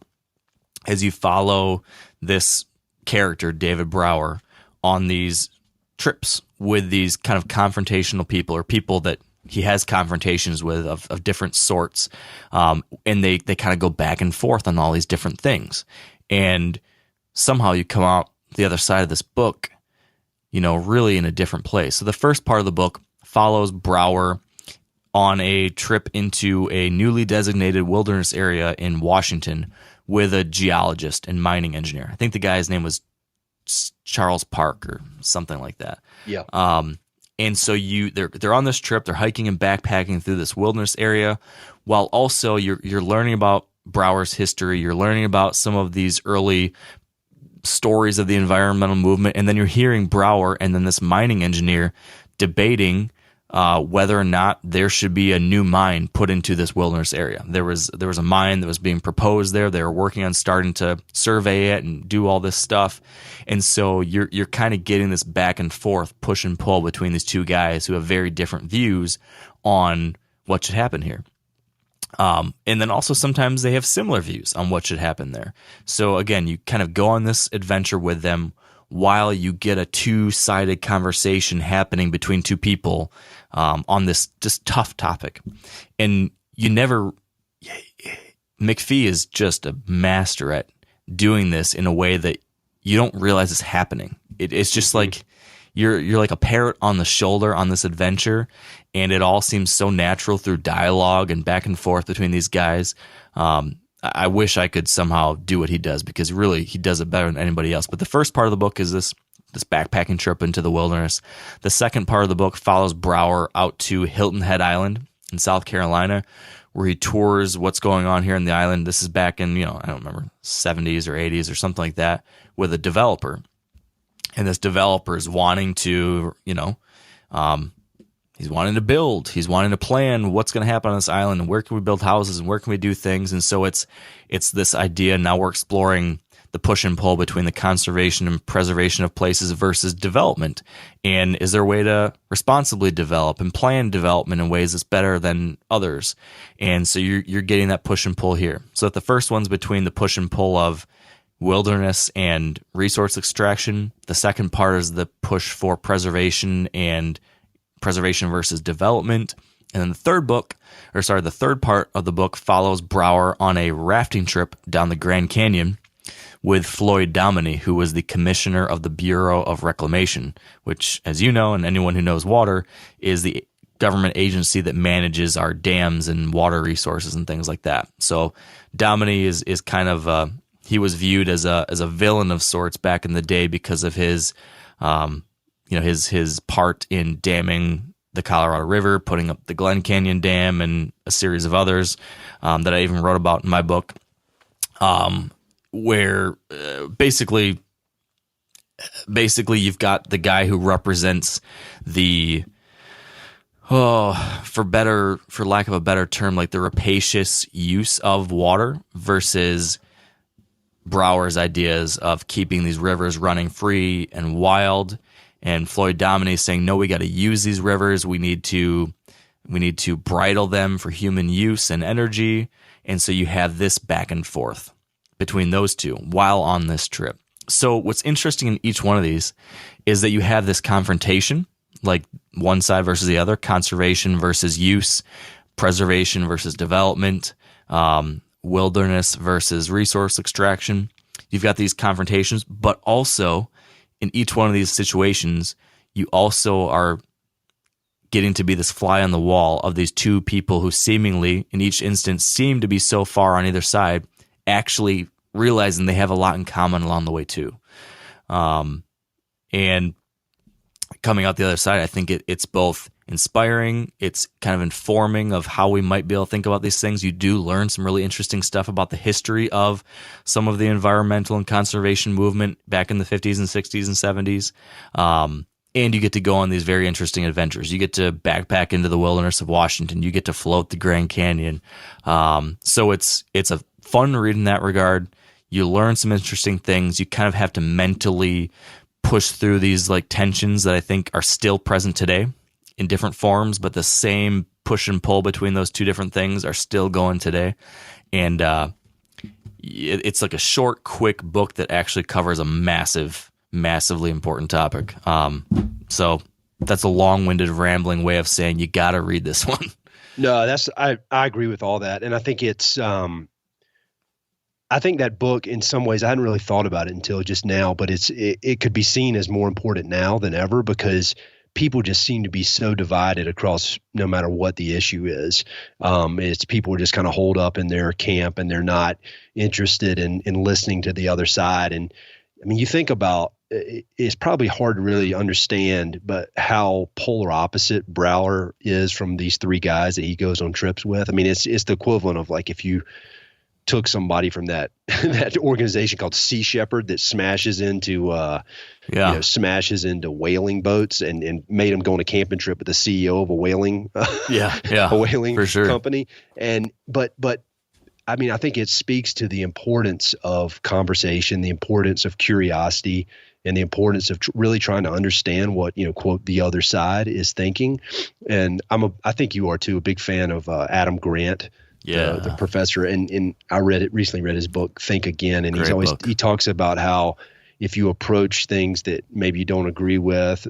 as you follow this character, David Brower, on these trips with these kind of confrontational people, or people that he has confrontations with of different sorts. And they kind of go back and forth on all these different things. And somehow you come out the other side of this book, really in a different place. So the first part of the book follows Brower on a trip into a newly designated wilderness area in Washington with a geologist and mining engineer. I think the guy's name was Charles Park or something like that. Yeah. And so they're on this trip, they're hiking and backpacking through this wilderness area, while also you're learning about Brower's history, you're learning about some of these early stories of the environmental movement, and then you're hearing Brower and then this mining engineer debating whether or not there should be a new mine put into this wilderness area. There was a mine that was being proposed there. They were working on starting to survey it and do all this stuff. And so you're kind of getting this back and forth push and pull between these two guys who have very different views on what should happen here. And then also sometimes they have similar views on what should happen there. So again, you kind of go on this adventure with them while you get a two-sided conversation happening between two people on this just tough topic. And McPhee is just a master at doing this in a way that you don't realize is happening. It's just like you're like a parrot on the shoulder on this adventure, and it all seems so natural through dialogue and back and forth between these guys. I wish I could somehow do what he does, because really he does it better than anybody else. But the first part of the book is this backpacking trip into the wilderness. The second part of the book follows Brower out to Hilton Head Island in South Carolina, where he tours what's going on here in the island. This is back in, I don't remember, 70s or 80s or something like that, with a developer. And this developer is wanting to, he's wanting to build. He's wanting to plan what's going to happen on this island, and where can we build houses and where can we do things. And so it's this idea. Now we're exploring the push and pull between the conservation and preservation of places versus development. And is there a way to responsibly develop and plan development in ways that's better than others? And so you're getting that push and pull here. So that the first one's between the push and pull of wilderness and resource extraction. The second part is the push for preservation versus development. And then the third part of the book follows Brower on a rafting trip down the Grand Canyon with Floyd Dominy, who was the commissioner of the Bureau of Reclamation, which, as you know, and anyone who knows water, is the government agency that manages our dams and water resources and things like that. So Dominy is kind of he was viewed as a villain of sorts back in the day because of his his part in damming the Colorado River, putting up the Glen Canyon Dam, and a series of others that I even wrote about in my book, where basically you've got the guy who represents the for lack of a better term, like the rapacious use of water versus Brower's ideas of keeping these rivers running free and wild. And Floyd Dominy saying, no, we got to use these rivers. We need to bridle them for human use and energy. And so you have this back and forth between those two while on this trip. So what's interesting in each one of these is that you have this confrontation, like one side versus the other, conservation versus use, preservation versus development, wilderness versus resource extraction. You've got these confrontations, but also in each one of these situations, you also are getting to be this fly on the wall of these two people who seemingly, in each instance, seem to be so far on either side, actually realizing they have a lot in common along the way too. And coming out the other side, I think it's both inspiring, it's kind of informing of how we might be able to think about these things. You do learn some really interesting stuff about the history of some of the environmental and conservation movement back in the 50s and 60s and 70s. And you get to go on these very interesting adventures. You get to backpack into the wilderness of Washington. You get to float the Grand Canyon. So it's a fun read in that regard. You learn some interesting things. You kind of have to mentally push through these like tensions that I think are still present today in different forms, but the same push and pull between those two different things are still going today. And it's like a short, quick book that actually covers a massively important topic. So that's a long-winded, rambling way of saying you got to read this one. No, I agree with all that. And I think it's, I think that book in some ways, I hadn't really thought about it until just now, but it could be seen as more important now than ever because people just seem to be so divided across no matter what the issue is. It's people are just kind of holed up in their camp and they're not interested in listening to the other side. And I mean, you think about it's probably hard to really understand, but how polar opposite Brower is from these three guys that he goes on trips with. I mean, it's the equivalent of like if you took somebody from that organization called Sea Shepherd that smashes into whaling boats and made them go on a camping trip with the CEO of a whaling a whaling for sure. company. And but I mean, I think it speaks to the importance of conversation, the importance of curiosity, and the importance of really trying to understand what, quote, the other side is thinking. And I think you are too, a big fan of Adam Grant, the professor. And I recently read his book, Think Again. And he talks about how if you approach things that maybe you don't agree with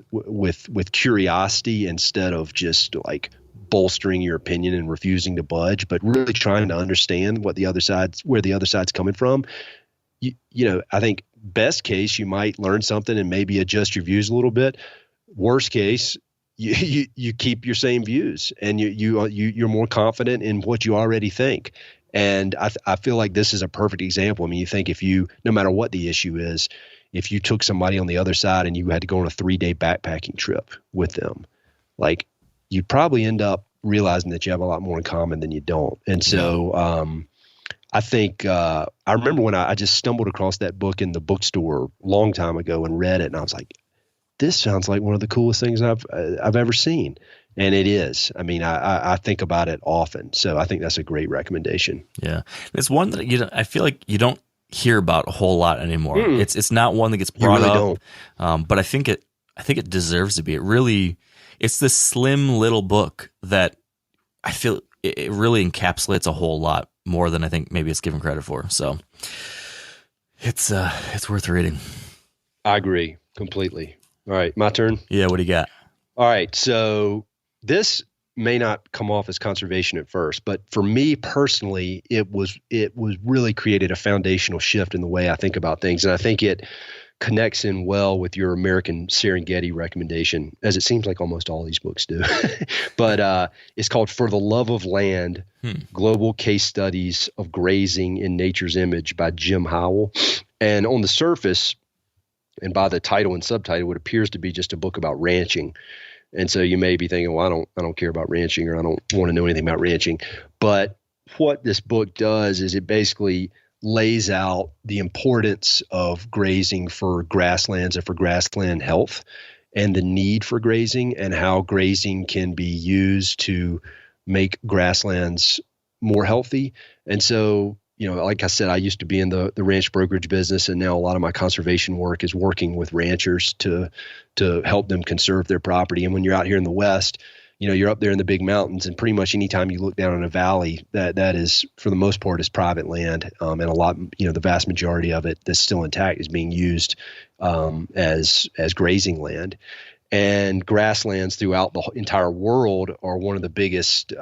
curiosity instead of just like bolstering your opinion and refusing to budge, but really trying to understand where the other side's coming from. I think best case, you might learn something and maybe adjust your views a little bit. Worst case, you keep your same views and you're more confident in what you already think. And I feel like this is a perfect example. I mean, you think no matter what the issue is, if you took somebody on the other side and you had to go on a 3-day backpacking trip with them, like you'd probably end up realizing that you have a lot more in common than you don't. And so I think I remember when I just stumbled across that book in the bookstore a long time ago and read it, and I was like, this sounds like one of the coolest things I've ever seen. And it is. I mean, I think about it often. So I think that's a great recommendation. Yeah. It's one that I feel like you don't hear about a whole lot anymore. It's not one that gets brought up. But I think it deserves to be. It's this slim little book that I feel it really encapsulates a whole lot more than I think maybe it's given credit for. So it's worth reading. I agree completely. All right, my turn. Yeah, what do you got? All right, so this may not come off as conservation at first, but for me personally, it was really created a foundational shift in the way I think about things. And I think it connects in well with your American Serengeti recommendation, as it seems like almost all these books do. But it's called For the Love of Land, Global Case Studies of Grazing in Nature's Image by Jim Howell. And on the surface, and by the title and subtitle, it appears to be just a book about ranching. And so you may be thinking, well, I don't care about ranching, or I don't want to know anything about ranching. But what this book does is it basically lays out the importance of grazing for grasslands and for grassland health, and the need for grazing, and how grazing can be used to make grasslands more healthy. And so, like I said, I used to be in the ranch brokerage business, and now a lot of my conservation work is working with ranchers to help them conserve their property. And when you're out here in the West, you're up there in the big mountains, and pretty much anytime you look down in a valley, that is, for the most part, is private land. And a lot, the vast majority of it that's still intact is being used as grazing land. And grasslands throughout the entire world are one of the biggest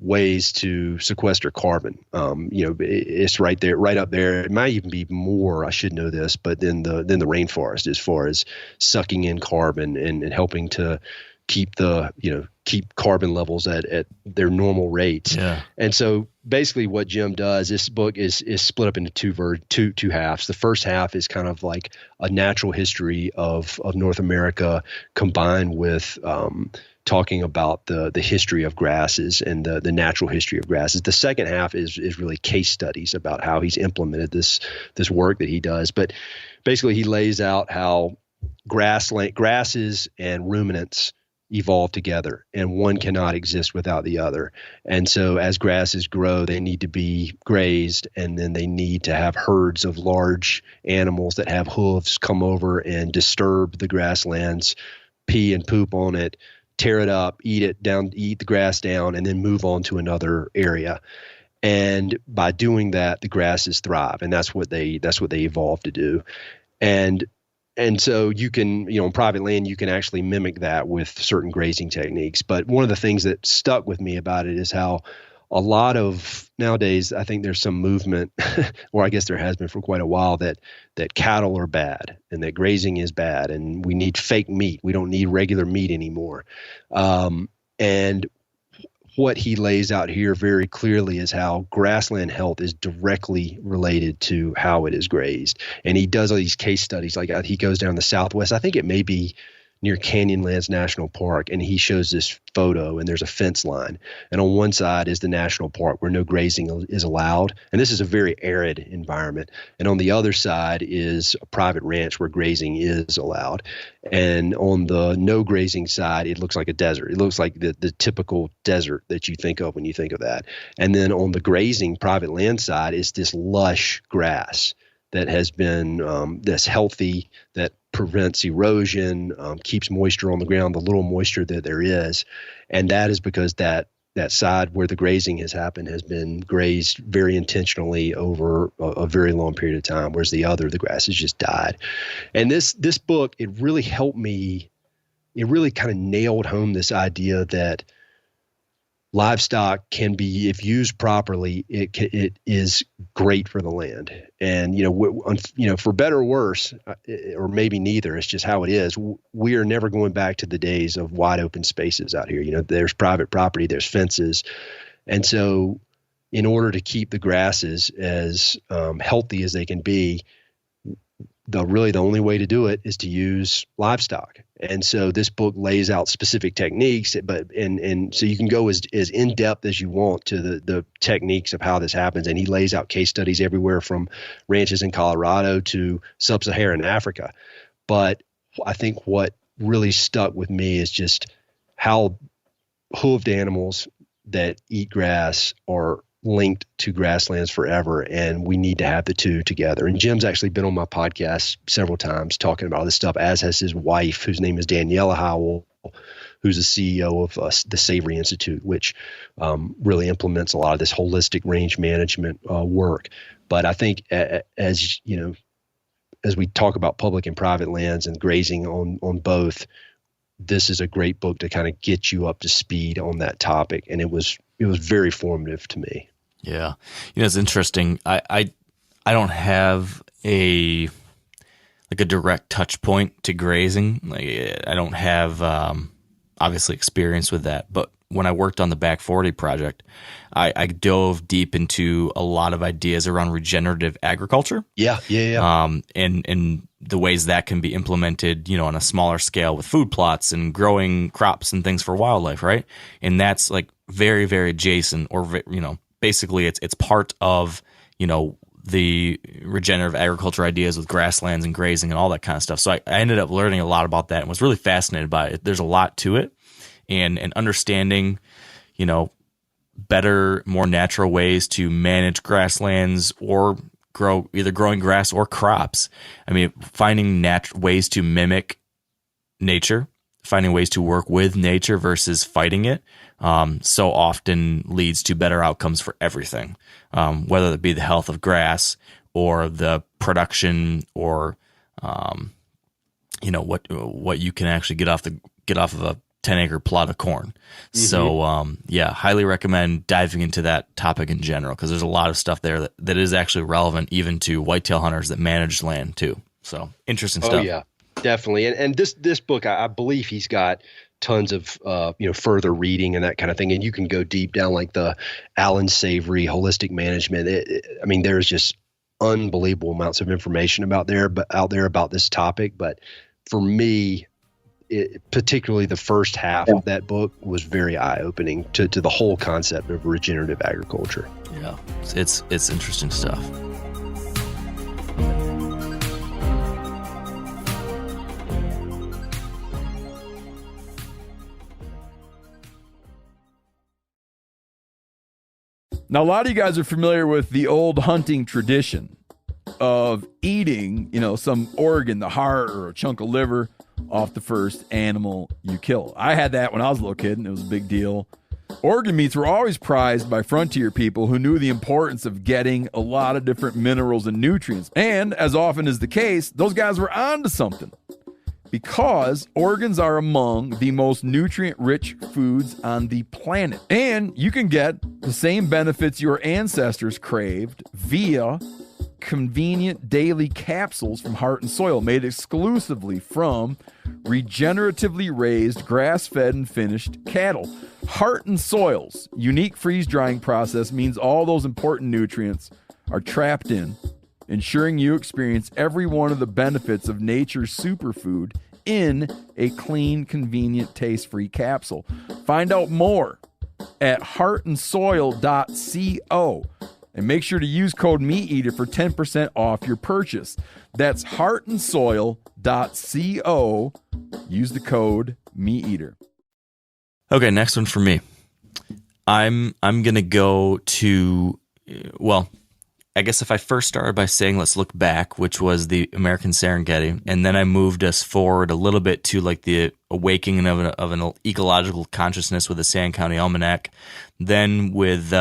ways to sequester carbon. It's right there, right up there. It might even be more, I should know this, but then the rainforest, as far as sucking in carbon and helping to keep keep carbon levels at their normal rates. Yeah. And so basically what Jim does, this book is split up into two halves. The first half is kind of like a natural history of North America, combined with talking about the history of grasses and the natural history of grasses. The second half is really case studies about how he's implemented this work that he does. But basically he lays out how grasses and ruminants evolve together, and one cannot exist without the other. And so as grasses grow, they need to be grazed, and then they need to have herds of large animals that have hooves come over and disturb the grasslands, pee and poop on it, tear it up, eat the grass down, and then move on to another area. And by doing that, the grasses thrive, and that's what they evolved to do. And so you can, on private land, you can actually mimic that with certain grazing techniques. But one of the things that stuck with me about it is how a lot of nowadays, I think there's some movement, or I guess there has been for quite a while, that cattle are bad and that grazing is bad and we need fake meat. We don't need regular meat anymore. And what he lays out here very clearly is how grassland health is directly related to how it is grazed. And he does all these case studies. Like he goes down the Southwest, I think it may be near Canyonlands National Park, and he shows this photo, and there's a fence line. And on one side is the national park where no grazing is allowed. And this is a very arid environment. And on the other side is a private ranch where grazing is allowed. And on the no grazing side, it looks like a desert. It looks like the typical desert that you think of when you think of that. And then on the grazing private land side is this lush grass that has been that's healthy, that prevents erosion, keeps moisture on the ground, the little moisture that there is. And that is because that side where the grazing has happened has been grazed very intentionally over a very long period of time, whereas the grass has just died. And this book, it really helped me, it really kind of nailed home this idea that livestock can be, if used properly, it is great for the land. And, for better or worse, or maybe neither, it's just how it is. We are never going back to the days of wide open spaces out here. There's private property, there's fences. And so in order to keep the grasses as healthy as they can be, the only way to do it is to use livestock. And so this book lays out specific techniques, and so you can go as in depth as you want to the techniques of how this happens. And he lays out case studies everywhere from ranches in Colorado to sub-Saharan Africa. But I think what really stuck with me is just how hooved animals that eat grass are linked to grasslands forever, and we need to have the two together. And Jim's actually been on my podcast several times talking about this stuff, as has his wife, whose name is Daniela Howell, who's the CEO of the Savory Institute, which really implements a lot of this holistic range management work. But I think as we talk about public and private lands and grazing on both, this is a great book to kind of get you up to speed on that topic. And it was very formative to me. Yeah. It's interesting. I don't have a direct touch point to grazing. Like, I don't have obviously experience with that, but when I worked on the Back 40 project, I dove deep into a lot of ideas around regenerative agriculture. Yeah. And the ways that can be implemented, on a smaller scale with food plots and growing crops and things for wildlife, right? And that's like very, very adjacent, or basically it's part of the regenerative agriculture ideas with grasslands and grazing and all that kind of stuff. So I ended up learning a lot about that and was really fascinated by it. There's a lot to it, and understanding, better, more natural ways to manage grasslands or growing grass or crops. I mean, finding ways to mimic nature, finding ways to work with nature versus fighting it, so often leads to better outcomes for everything, whether it be the health of grass or the production or, what you can actually get off of a 10-acre plot of corn. Mm-hmm. So, highly recommend diving into that topic in general, because there's a lot of stuff there that is actually relevant even to whitetail hunters that manage land too. So interesting stuff. Oh yeah, definitely. And this book, I believe he's got tons of further reading and that kind of thing, and you can go deep down, like the Alan Savory holistic management. There's just unbelievable amounts of information out there about this topic. But for me, particularly the first half of that book was very eye-opening to the whole concept of regenerative agriculture. Yeah, it's interesting stuff. Now, a lot of you guys are familiar with the old hunting tradition of eating, some organ, the heart or a chunk of liver, off the first animal you kill. I had that when I was a little kid, and it was a big deal. Organ meats were always prized by frontier people who knew the importance of getting a lot of different minerals and nutrients. And as often is the case, those guys were onto something, because organs are among the most nutrient-rich foods on the planet. And you can get the same benefits your ancestors craved via convenient daily capsules from Heart and Soil, made exclusively from regeneratively raised, grass-fed, and finished cattle. Heart and Soil's unique freeze-drying process means all those important nutrients are trapped in, ensuring you experience every one of the benefits of nature's superfood in a clean, convenient, taste-free capsule. Find out more at heartandsoil.co. And make sure to use code MeatEater for 10% off your purchase. That's heartandsoil.co. Use the code MeatEater. Okay, next one for me. I'm gonna go to, I guess if I first started by saying let's look back, which was the American Serengeti, and then I moved us forward a little bit to like the awakening of an ecological consciousness with the Sand County Almanac. Then with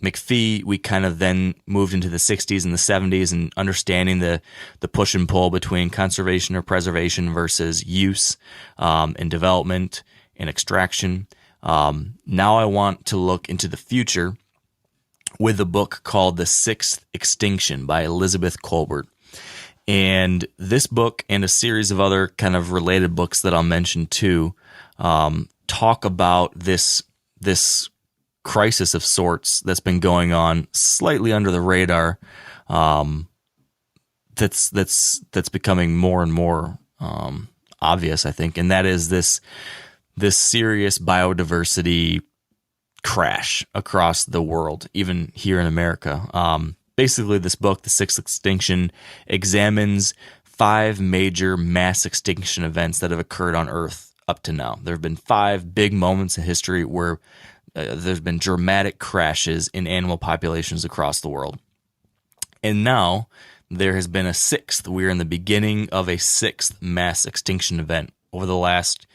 McPhee, we kind of then moved into the 60s and the 70s and understanding the push and pull between conservation or preservation versus use and development and extraction. Now I want to look into the future with a book called The Sixth Extinction by Elizabeth Kolbert. And this book and a series of other kind of related books that I'll mention too talk about this crisis of sorts that's been going on slightly under the radar, that's becoming more and more obvious, I think, and that is this serious biodiversity crash across the world, even here in America. Basically, this book, The Sixth Extinction, examines 5 major mass extinction events that have occurred on Earth up to now. There have been 5 big moments in history where there's been dramatic crashes in animal populations across the world. And now there has been a 6th. We're in the beginning of a 6th mass extinction event over the last,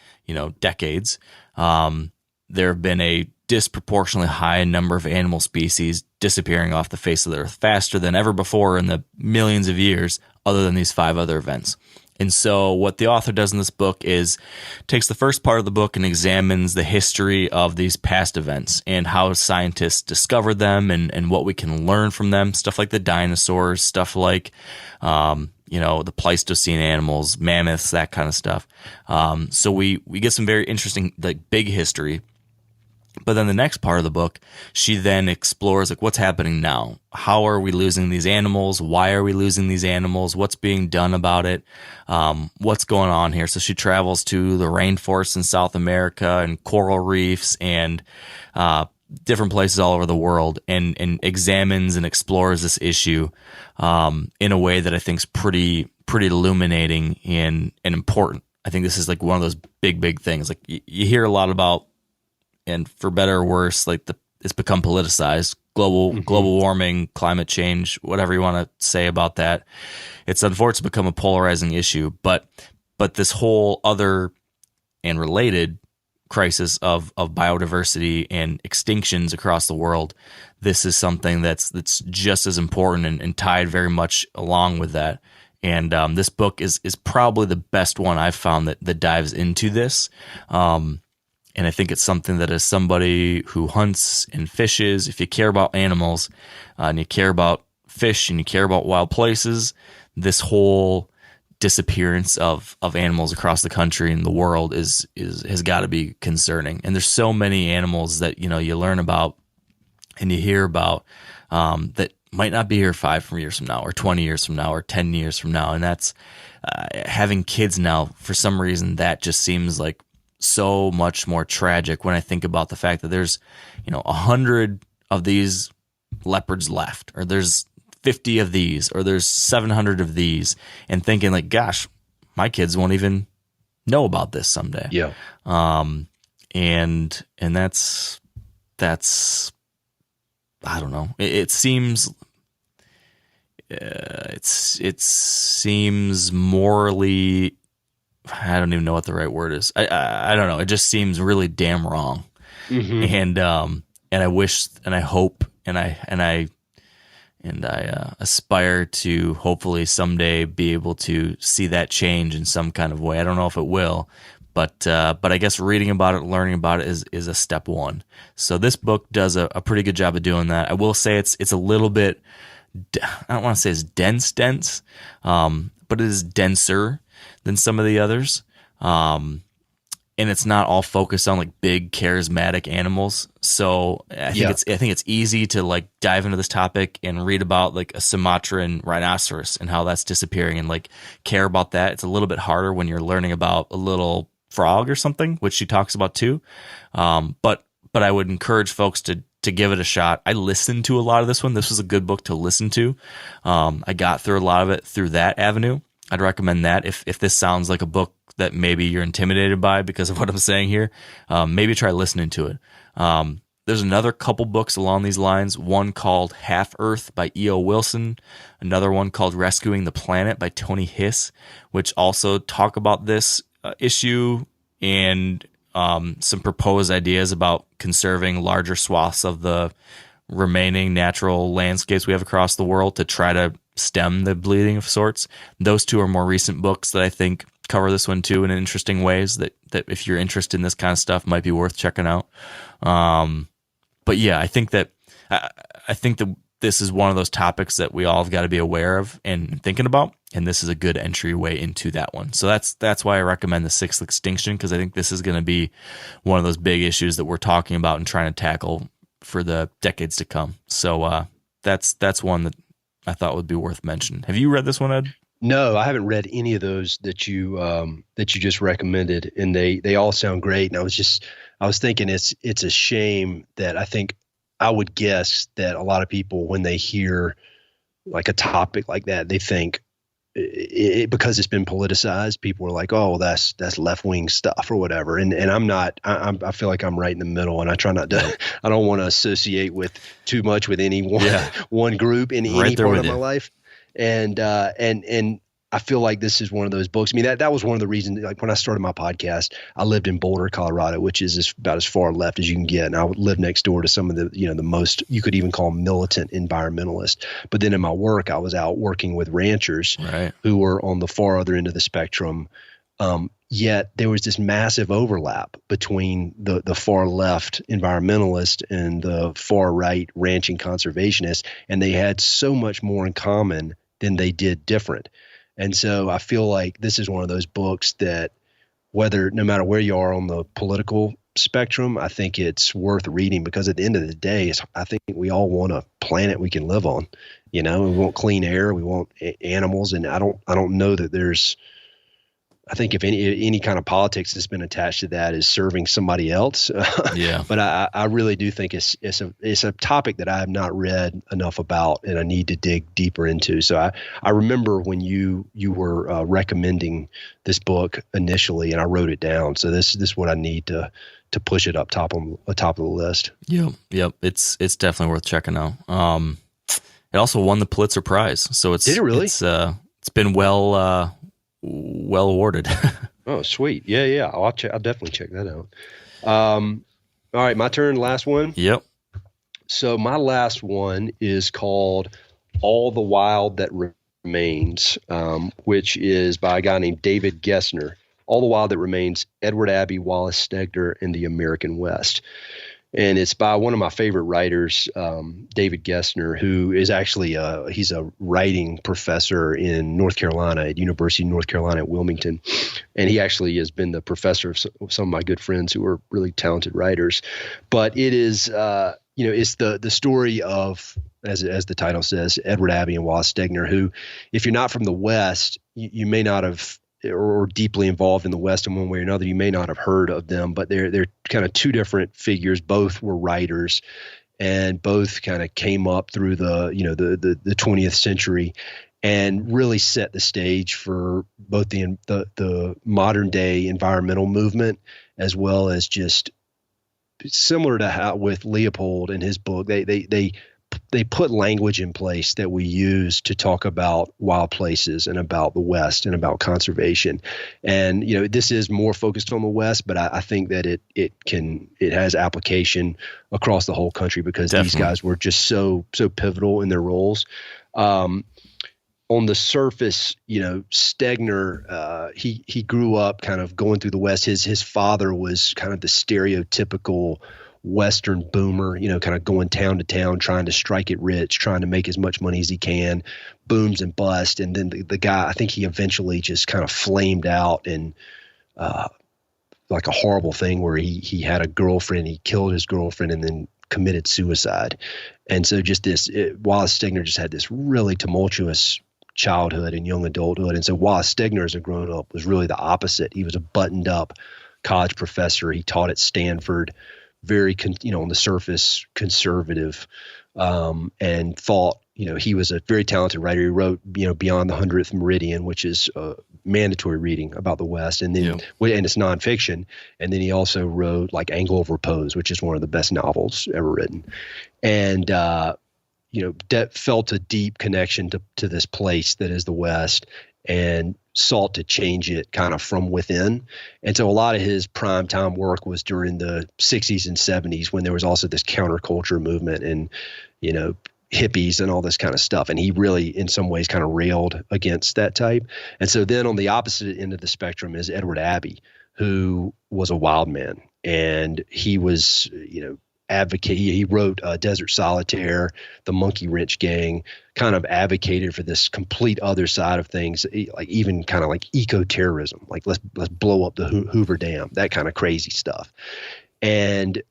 decades. There have been a disproportionately high number of animal species disappearing off the face of the earth faster than ever before in the millions of years, other than these 5 other events. And so what the author does in this book is takes the first part of the book and examines the history of these past events and how scientists discovered them and what we can learn from them, stuff like the dinosaurs, stuff like, the Pleistocene animals, mammoths, that kind of stuff. So we get some very interesting, like, big history. But then the next part of the book, she then explores, like, what's happening now. How are we losing these animals? Why are we losing these animals? What's being done about it? What's going on here? So she travels to the rainforests in South America and coral reefs and different places all over the world and examines and explores this issue in a way that I think is pretty illuminating and important. I think this is like one of those big things. Like you hear a lot about, and for better or worse, like it's become politicized. Global warming, climate change, whatever you want to say about that. It's unfortunately become a polarizing issue. But this whole other and related crisis of biodiversity and extinctions across the world, this is something that's just as important and tied very much along with that. And this book is probably the best one I've found that dives into this. And I think it's something that as somebody who hunts and fishes, if you care about animals and you care about fish and you care about wild places, this whole disappearance of animals across the country and the world has got to be concerning. And there's so many animals that, you learn about and you hear about that might not be here 5 years from now or 20 years from now or 10 years from now. And that's having kids now, for some reason, that just seems like so much more tragic when I think about the fact that there's 100 of these leopards left, or there's 50 of these, or there's 700 of these, and thinking like, gosh, my kids won't even know about this someday. Yeah. And that's I don't know. It seems it seems morally, I don't even know what the right word is. I don't know. It just seems really damn wrong. Mm-hmm. And I wish and I hope and I aspire to hopefully someday be able to see that change in some kind of way. I don't know if it will, but I guess reading about it, learning about it is a step one. So this book does a pretty good job of doing that. I will say it's a little bit, I don't want to say it's dense, but it is denser than some of the others. And it's not all focused on like big charismatic animals. So I think it's easy to like dive into this topic and read about like a Sumatran rhinoceros and how that's disappearing and like care about that. It's a little bit harder when you're learning about a little frog or something, which she talks about too. But I would encourage folks to give it a shot. I listened to a lot of this one. This was a good book to listen to. I got through a lot of it through that avenue. I'd recommend that if this sounds like a book that maybe you're intimidated by because of what I'm saying here, maybe try listening to it. There's another couple books along these lines, one called Half Earth by E.O. Wilson, another one called Rescuing the Planet by Tony Hiss, which also talk about this issue and some proposed ideas about conserving larger swaths of the remaining natural landscapes we have across the world to try to stem the bleeding of sorts. Those two are more recent books that I think cover this one too in interesting ways that if you're interested in this kind of stuff might be worth checking out. But yeah, I think that this is one of those topics that we all have got to be aware of and thinking about, and this is a good entryway into that one. So that's why I recommend The Sixth Extinction, because I think this is going to be one of those big issues that we're talking about and trying to tackle for the decades to come. So that's one that I thought would be worth mentioning. Have you read this one, Ed? No, I haven't read any of those that you just recommended, and they all sound great. And I was thinking it's a shame that I would guess that a lot of people, when they hear like a topic like that, they think because it's been politicized, people are like, oh, that's left wing stuff or whatever. And I'm not. I feel like I'm right in the middle, and I try not to. I don't want to associate with too much with any one group in any part of my life. And I feel like this is one of those books. I mean, that was one of the reasons, like when I started my podcast, I lived in Boulder, Colorado, which is about as far left as you can get. And I would live next door to some of the, the most, you could even call them militant environmentalists. But then in my work, I was out working with ranchers who were on the far other end of the spectrum. Yet there was this massive overlap between the far left environmentalist and the far right ranching conservationist. And they had so much more in common than they did different. And so I feel like this is one of those books that no matter where you are on the political spectrum, I think it's worth reading, because at the end of the day, I think we all want a planet we can live on. We want clean air, we want animals. And I don't know that I think if any kind of politics that's been attached to that is serving somebody else. Yeah. But I really do think it's a topic that I have not read enough about, and I need to dig deeper into. So I remember when you were recommending this book initially, and I wrote it down. So this is what I need to push it up top of the list. Yep. It's definitely worth checking out. It also won the Pulitzer Prize. So Did it really? It's been well awarded. Oh, sweet. Yeah. I'll definitely check that out. All right, my turn. Last one. Yep. So my last one is called All the Wild That Remains, which is by a guy named David Gessner. All the Wild That Remains, Edward Abbey, Wallace Stegner, and the American West. And it's by one of my favorite writers, David Gessner, who is actually he's a writing professor in North Carolina at University of North Carolina at Wilmington. And he actually has been the professor of some of my good friends who are really talented writers. But it is, it's the story of, as the title says, Edward Abbey and Wallace Stegner, who, if you're not from the West, you may not have, or deeply involved in the West in one way or another, you may not have heard of them, but they're kind of two different figures. Both were writers, and both kind of came up through the 20th century and really set the stage for both the modern day environmental movement, as well as just similar to how with Leopold in his book, they put language in place that we use to talk about wild places and about the West and about conservation. And, this is more focused on the West, but I think that it has application across the whole country, because These guys were just so pivotal in their roles. On the surface, Stegner, he grew up kind of going through the West. His father was kind of the stereotypical Western boomer, kind of going town to town, trying to strike it rich, trying to make as much money as he can, booms and bust. And then the guy, I think he eventually just kind of flamed out in like a horrible thing where he had a girlfriend, he killed his girlfriend and then committed suicide. And so Wallace Stegner just had this really tumultuous childhood and young adulthood. And so Wallace Stegner, as a grown up, was really the opposite. He was a buttoned up college professor. He taught at Stanford, very, on the surface, conservative, and thought, he was a very talented writer. He wrote, Beyond the 100th Meridian, which is a mandatory reading about the West, and then and it's nonfiction. And then he also wrote like Angle of Repose, which is one of the best novels ever written. And felt a deep connection to this place that is the West, and sought to change it kind of from within. And so a lot of his primetime work was during the 60s and 70s, when there was also this counterculture movement and, hippies and all this kind of stuff. And he really, in some ways, kind of railed against that type. And so then on the opposite end of the spectrum is Edward Abbey, who was a wild man. And he was, he wrote Desert Solitaire, The Monkey Wrench Gang, kind of advocated for this complete other side of things, like even kind of like eco-terrorism, like let's blow up the Hoover Dam, that kind of crazy stuff. And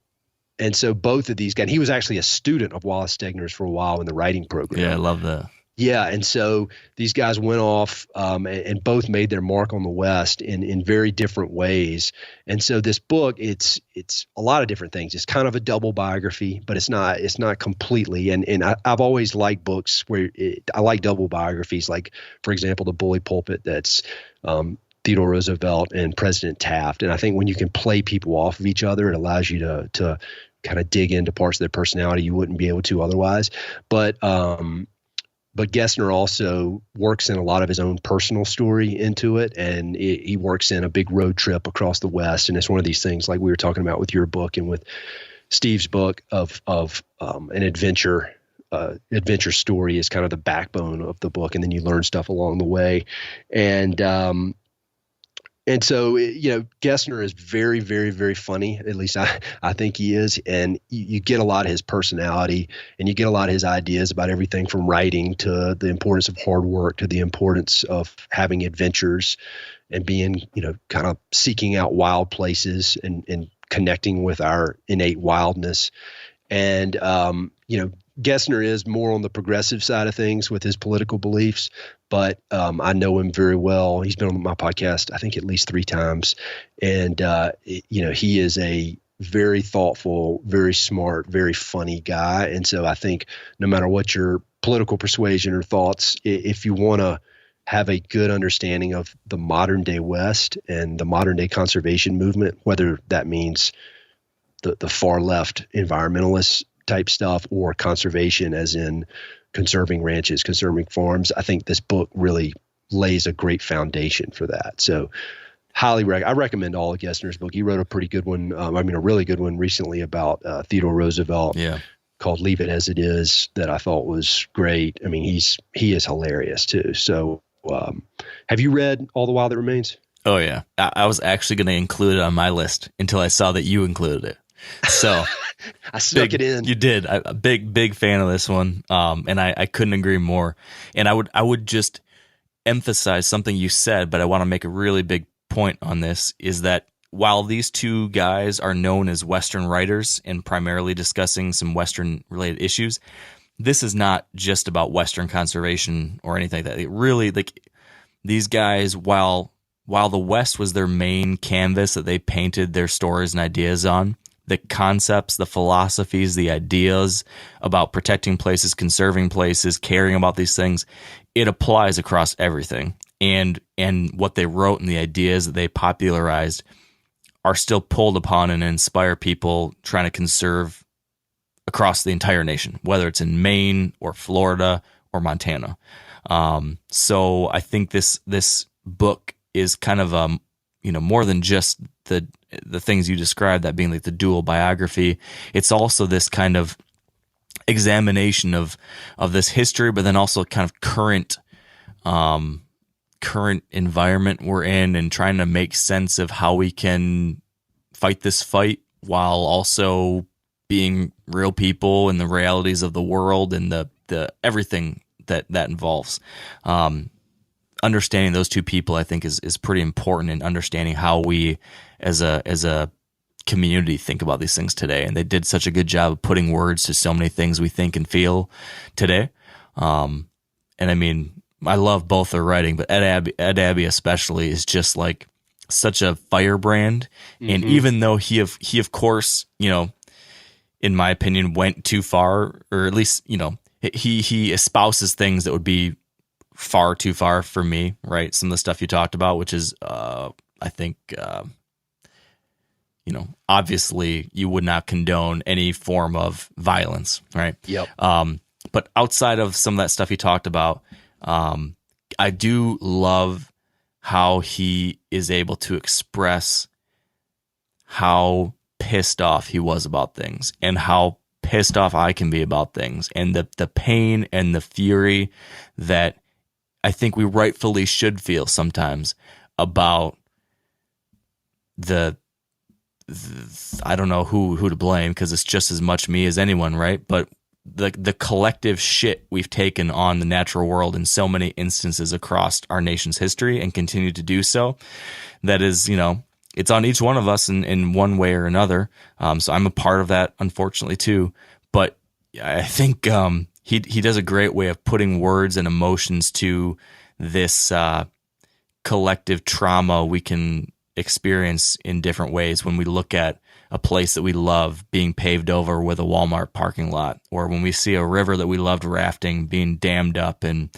so both of these guys, he was actually a student of Wallace Stegner's for a while in the writing program. Yeah, I love that. Yeah, and so these guys went off and both made their mark on the West in very different ways. And so this book, it's a lot of different things. It's kind of a double biography, but it's not completely. And I've always liked books where I like double biographies, like, for example, The Bully Pulpit, that's Theodore Roosevelt and President Taft. And I think when you can play people off of each other, it allows you to kind of dig into parts of their personality you wouldn't be able to otherwise. But But Gessner also works in a lot of his own personal story into it, and he works in a big road trip across the West. And it's one of these things, like we were talking about with your book and with Steve's book, of an adventure story is kind of the backbone of the book, and then you learn stuff along the way. And so, Gessner is very, very, very funny. At least I think he is. And you get a lot of his personality, and you get a lot of his ideas about everything from writing to the importance of hard work to the importance of having adventures and being, kind of seeking out wild places and connecting with our innate wildness. And, Gessner is more on the progressive side of things with his political beliefs, but I know him very well. He's been on my podcast, I think, at least 3 times. And, he is a very thoughtful, very smart, very funny guy. And so I think no matter what your political persuasion or thoughts, if you want to have a good understanding of the modern day West and the modern day conservation movement, whether that means the far left environmentalist type stuff or conservation as in conserving ranches, conserving farms, I think this book really lays a great foundation for that. So I recommend all of Gessner's book. He wrote a pretty good one. A really good one recently about Theodore Roosevelt called Leave It As It Is that I thought was great. I mean, he is hilarious too. So have you read All the Wild That Remains? Oh yeah. I was actually going to include it on my list until I saw that you included it. So I snuck it in. You did. I'm a big fan of this one. And I couldn't agree more. And I would just emphasize something you said, but I want to make a really big point on this, is that while these two guys are known as Western writers and primarily discussing some Western related issues, this is not just about Western conservation or anything like that. It really, these guys, while the West was their main canvas that they painted their stories and ideas on, the concepts, the philosophies, the ideas about protecting places, conserving places, caring about these things, it applies across everything. And what they wrote and the ideas that they popularized are still pulled upon and inspire people trying to conserve across the entire nation, whether it's in Maine or Florida or Montana. So I think this book is kind of more than just the things you described, that being like the dual biography. It's also this kind of examination of this history, but then also kind of current environment we're in, and trying to make sense of how we can fight this fight while also being real people and the realities of the world and the everything that involves. Understanding those two people, I think, is pretty important in understanding how we as a community think about these things today. And they did such a good job of putting words to so many things we think and feel today. And I mean, I love both their writing, but Ed Abbey especially is just like such a firebrand. Mm-hmm. And even though he of course, in my opinion, went too far, or at least, he espouses things that would be far too far for me, right? Some of the stuff you talked about, which is, I think, obviously you would not condone any form of violence, right? Yep. But outside of some of that stuff he talked about, I do love how he is able to express how pissed off he was about things, and how pissed off I can be about things, and the pain and the fury that I think we rightfully should feel sometimes about I don't know who to blame, because it's just as much me as anyone, right? But the collective shit we've taken on the natural world in so many instances across our nation's history, and continue to do so, that is, it's on each one of us in one way or another. So I'm a part of that, unfortunately, too. But I think he does a great way of putting words and emotions to this collective trauma we can experience in different ways when we look at a place that we love being paved over with a Walmart parking lot, or when we see a river that we loved rafting being dammed up and,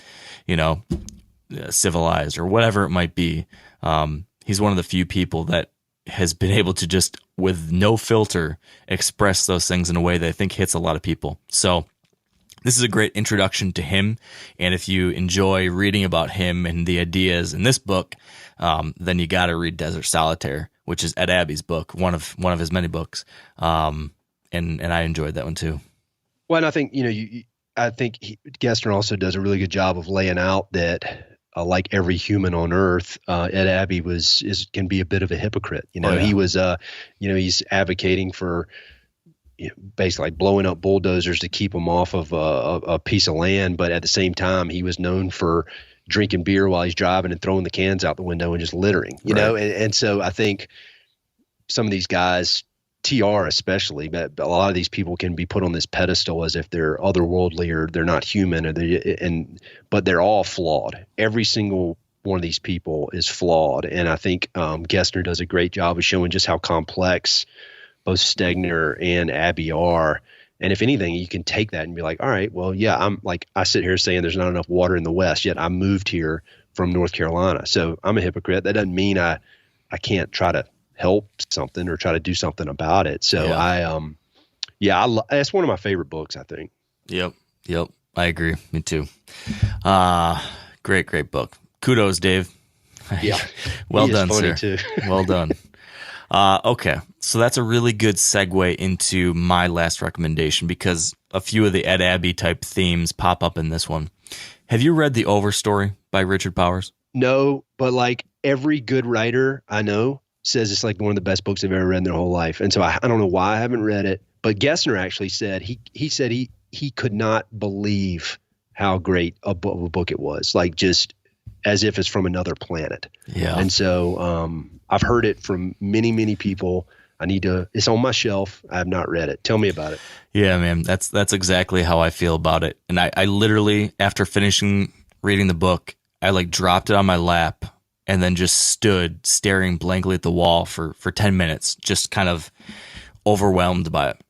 civilized, or whatever it might be. He's one of the few people that has been able to just, with no filter, express those things in a way that I think hits a lot of people. So this is a great introduction to him. And if you enjoy reading about him and the ideas in this book, then you got to read Desert Solitaire, which is Ed Abbey's book, one of his many books. And I enjoyed that one too. Well, and I think, I think Gessner also does a really good job of laying out that, like every human on earth, Ed Abbey can be a bit of a hypocrite. He was, he's advocating for basically like blowing up bulldozers to keep them off of a piece of land, but at the same time, he was known for drinking beer while he's driving and throwing the cans out the window and just littering. And so I think some of these guys, TR especially, but a lot of these people can be put on this pedestal as if they're otherworldly or they're not human, but they're all flawed. Every single one of these people is flawed, and I think Gessner does a great job of showing just how complex both Stegner and Abbey are. And if anything, you can take that and be like, all right, well, yeah, I sit here saying there's not enough water in the West, yet I moved here from North Carolina, so I'm a hypocrite. That doesn't mean I can't try to help something or try to do something about it. So that's one of my favorite books, I think. Yep. I agree. Me too. Great book. Kudos, Dave. Yeah. Well done, funny sir. Too. Well done. Okay. So that's a really good segue into my last recommendation because a few of the Ed Abbey type themes pop up in this one. Have you read The Overstory by Richard Powers? No, but like every good writer I know says it's like one of the best books they've ever read in their whole life. And so I don't know why I haven't read it, but Gessner actually said he could not believe how great a book it was, like just as if it's from another planet. Yeah. And so I've heard it from many, many people. It's on my shelf. I have not read it. Tell me about it. Yeah, man, that's exactly how I feel about it. And I literally, after finishing reading the book, I like dropped it on my lap and then just stood staring blankly at the wall for 10 minutes, just kind of overwhelmed by it.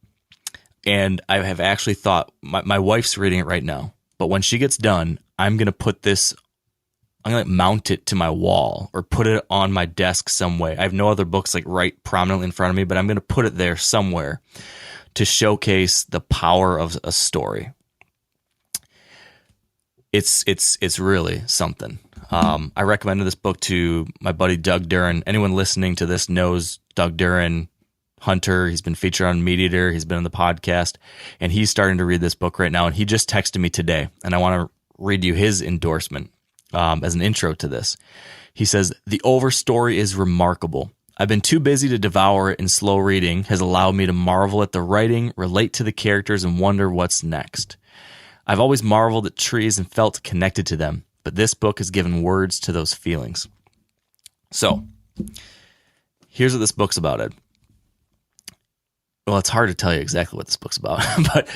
And I have actually thought, my wife's reading it right now, but when she gets done, I'm going to mount it to my wall or put it on my desk some way. I have no other books like right prominently in front of me, but I'm going to put it there somewhere to showcase the power of a story. It's really something. I recommended this book to my buddy Doug Duran. Anyone listening to this knows Doug Duran, hunter. He's been featured on Meat Eater. He's been on the podcast, and he's starting to read this book right now. And he just texted me today, and I want to read you his endorsement as an intro to this. He says, "The Overstory is remarkable. I've been too busy to devour it, and slow reading has allowed me to marvel at the writing, relate to the characters, and wonder what's next. I've always marveled at trees and felt connected to them, but this book has given words to those feelings." So, here's what this book's about, Ed. Well, it's hard to tell you exactly what this book's about, but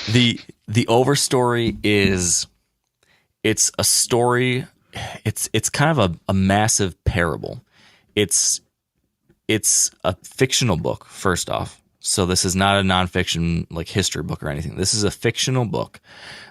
the Overstory it's a story. It's kind of a massive parable. It's a fictional book, first off. So this is not a nonfiction like history book or anything. This is a fictional book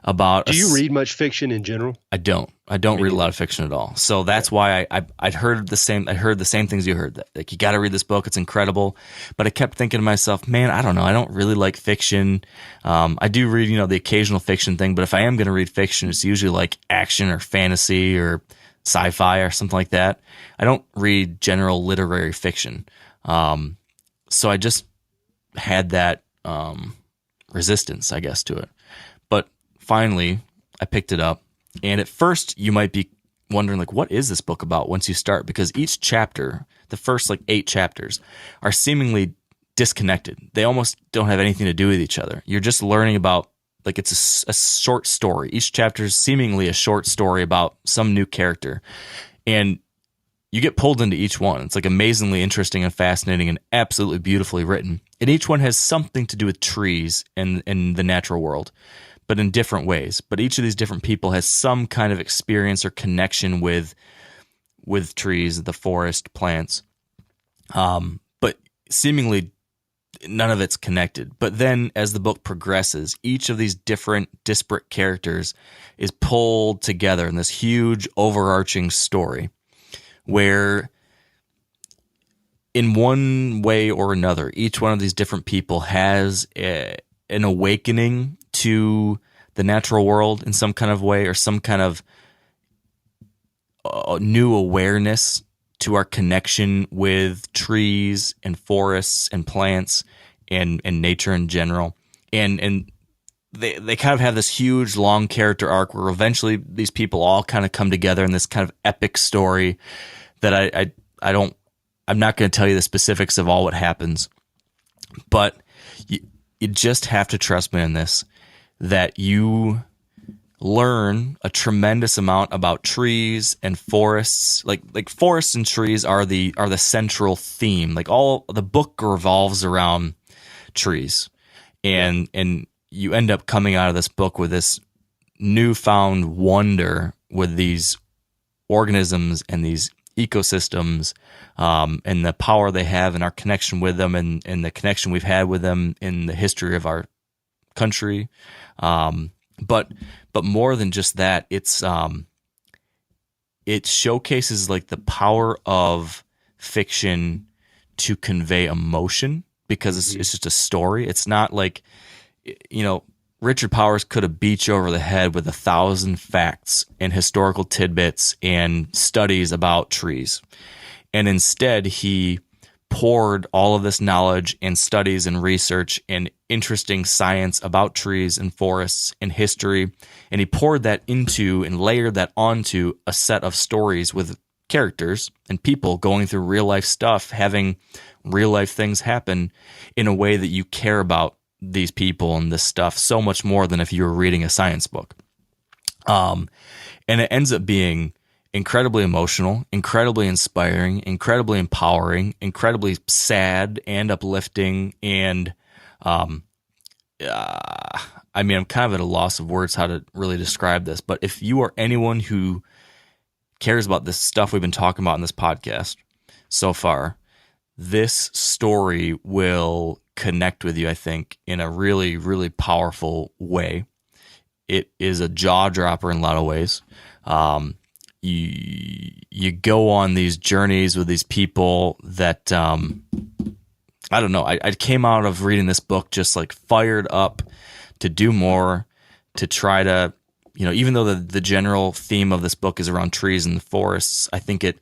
about. Do you read much fiction in general? I don't read a lot of fiction at all. So that's why I'd heard the same. I heard the same things you heard. That like you got to read this book. It's incredible. But I kept thinking to myself, man, I don't know. I don't really like fiction. I do read the occasional fiction thing. But if I am going to read fiction, it's usually like action or fantasy or sci-fi or something like that. I don't read general literary fiction. So I just had that resistance, I guess, to it. But finally, I picked it up. And at first, you might be wondering, like, what is this book about once you start? Because each chapter, the first, 8 chapters, are seemingly disconnected. They almost don't have anything to do with each other. You're just learning about, it's a short story. Each chapter is seemingly a short story about some new character. And you get pulled into each one. It's amazingly interesting and fascinating and absolutely beautifully written. And each one has something to do with trees and the natural world, but in different ways. But each of these different people has some kind of experience or connection with trees, the forest, plants. But seemingly none of it's connected. But then as the book progresses, each of these different disparate characters is pulled together in this huge overarching story, where in one way or another, each one of these different people has an awakening to the the natural world in some kind of way, or some kind of new awareness to our connection with trees and forests and plants and nature in general. And they kind of have this huge long character arc where eventually these people all kind of come together in this kind of epic story that I'm not going to tell you the specifics of all what happens, but you just have to trust me in this, that you learn a tremendous amount about trees and forests. Like forests and trees are the central theme. Like all the book revolves around trees, and you end up coming out of this book with this newfound wonder with these organisms and these ecosystems, and the power they have and our connection with them, and the connection we've had with them in the history of our country. But more than just that, it showcases like the power of fiction to convey emotion, because it's just a story. It's not like, Richard Powers could have beat you over the head with 1,000 facts and historical tidbits and studies about trees. And instead, he poured all of this knowledge and studies and research and interesting science about trees and forests and history, and he poured that into and layered that onto a set of stories with characters and people going through real life stuff, having real life things happen in a way that you care about these people and this stuff so much more than if you were reading a science book. And it ends up being incredibly emotional, incredibly inspiring, incredibly empowering, incredibly sad and uplifting. And I'm kind of at a loss of words how to really describe this, but if you are anyone who cares about this stuff we've been talking about in this podcast so far, this story will connect with you, I think, in a really, really powerful way. It is a jaw dropper in a lot of ways. You go on these journeys with these people that, I don't know. I came out of reading this book just like fired up to do more, to try to, even though the general theme of this book is around trees and the forests, I think it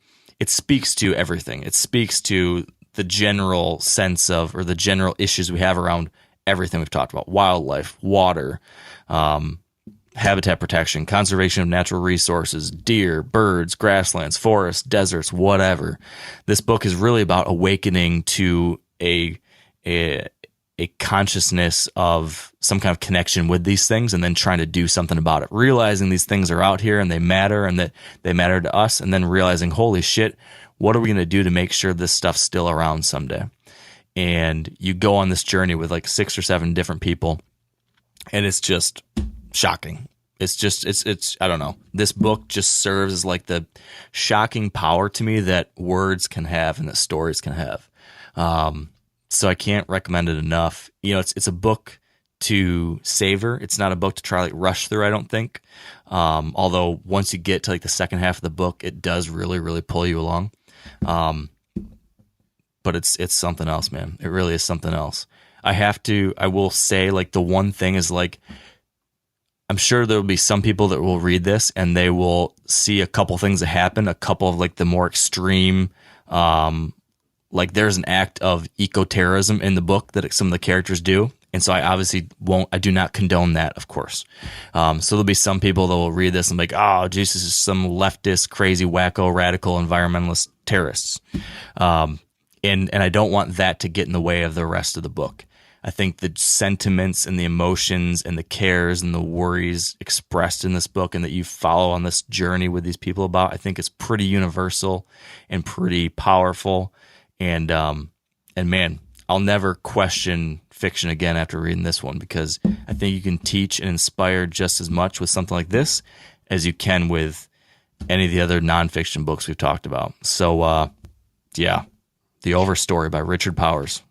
speaks to everything. It speaks to the general sense of, or the general issues we have around everything we've talked about: wildlife, water, habitat protection, conservation of natural resources, deer, birds, grasslands, forests, deserts, whatever. This book is really about awakening to a consciousness of some kind of connection with these things, and then trying to do something about it, realizing these things are out here and they matter, and that they matter to us, and then realizing, holy shit, what are we going to do to make sure this stuff's still around someday? And you go on this journey with like 6 or 7 different people, and it's just shocking. It's I don't know. This book just serves as like the shocking power to me that words can have and that stories can have. So I can't recommend it enough. It's a book to savor. It's not a book to try like rush through, I don't think. Although once you get to like the second half of the book, it does really, really pull you along. But it's something else, man. It really is something else. I will say, like, the one thing is, like, I'm sure there'll be some people that will read this and they will see a couple things that happen, a couple of like the more extreme, like there's an act of eco-terrorism in the book that some of the characters do. And so I do not condone that, of course. So there'll be some people that will read this and be like, oh, Jesus is some leftist, crazy, wacko, radical, environmentalist terrorists. And I don't want that to get in the way of the rest of the book. I think the sentiments and the emotions and the cares and the worries expressed in this book and that you follow on this journey with these people about, I think it's pretty universal and pretty powerful. And man, I'll never question fiction again after reading this one, because I think you can teach and inspire just as much with something like this as you can with any of the other nonfiction books we've talked about. So, yeah, The Overstory by Richard Powers.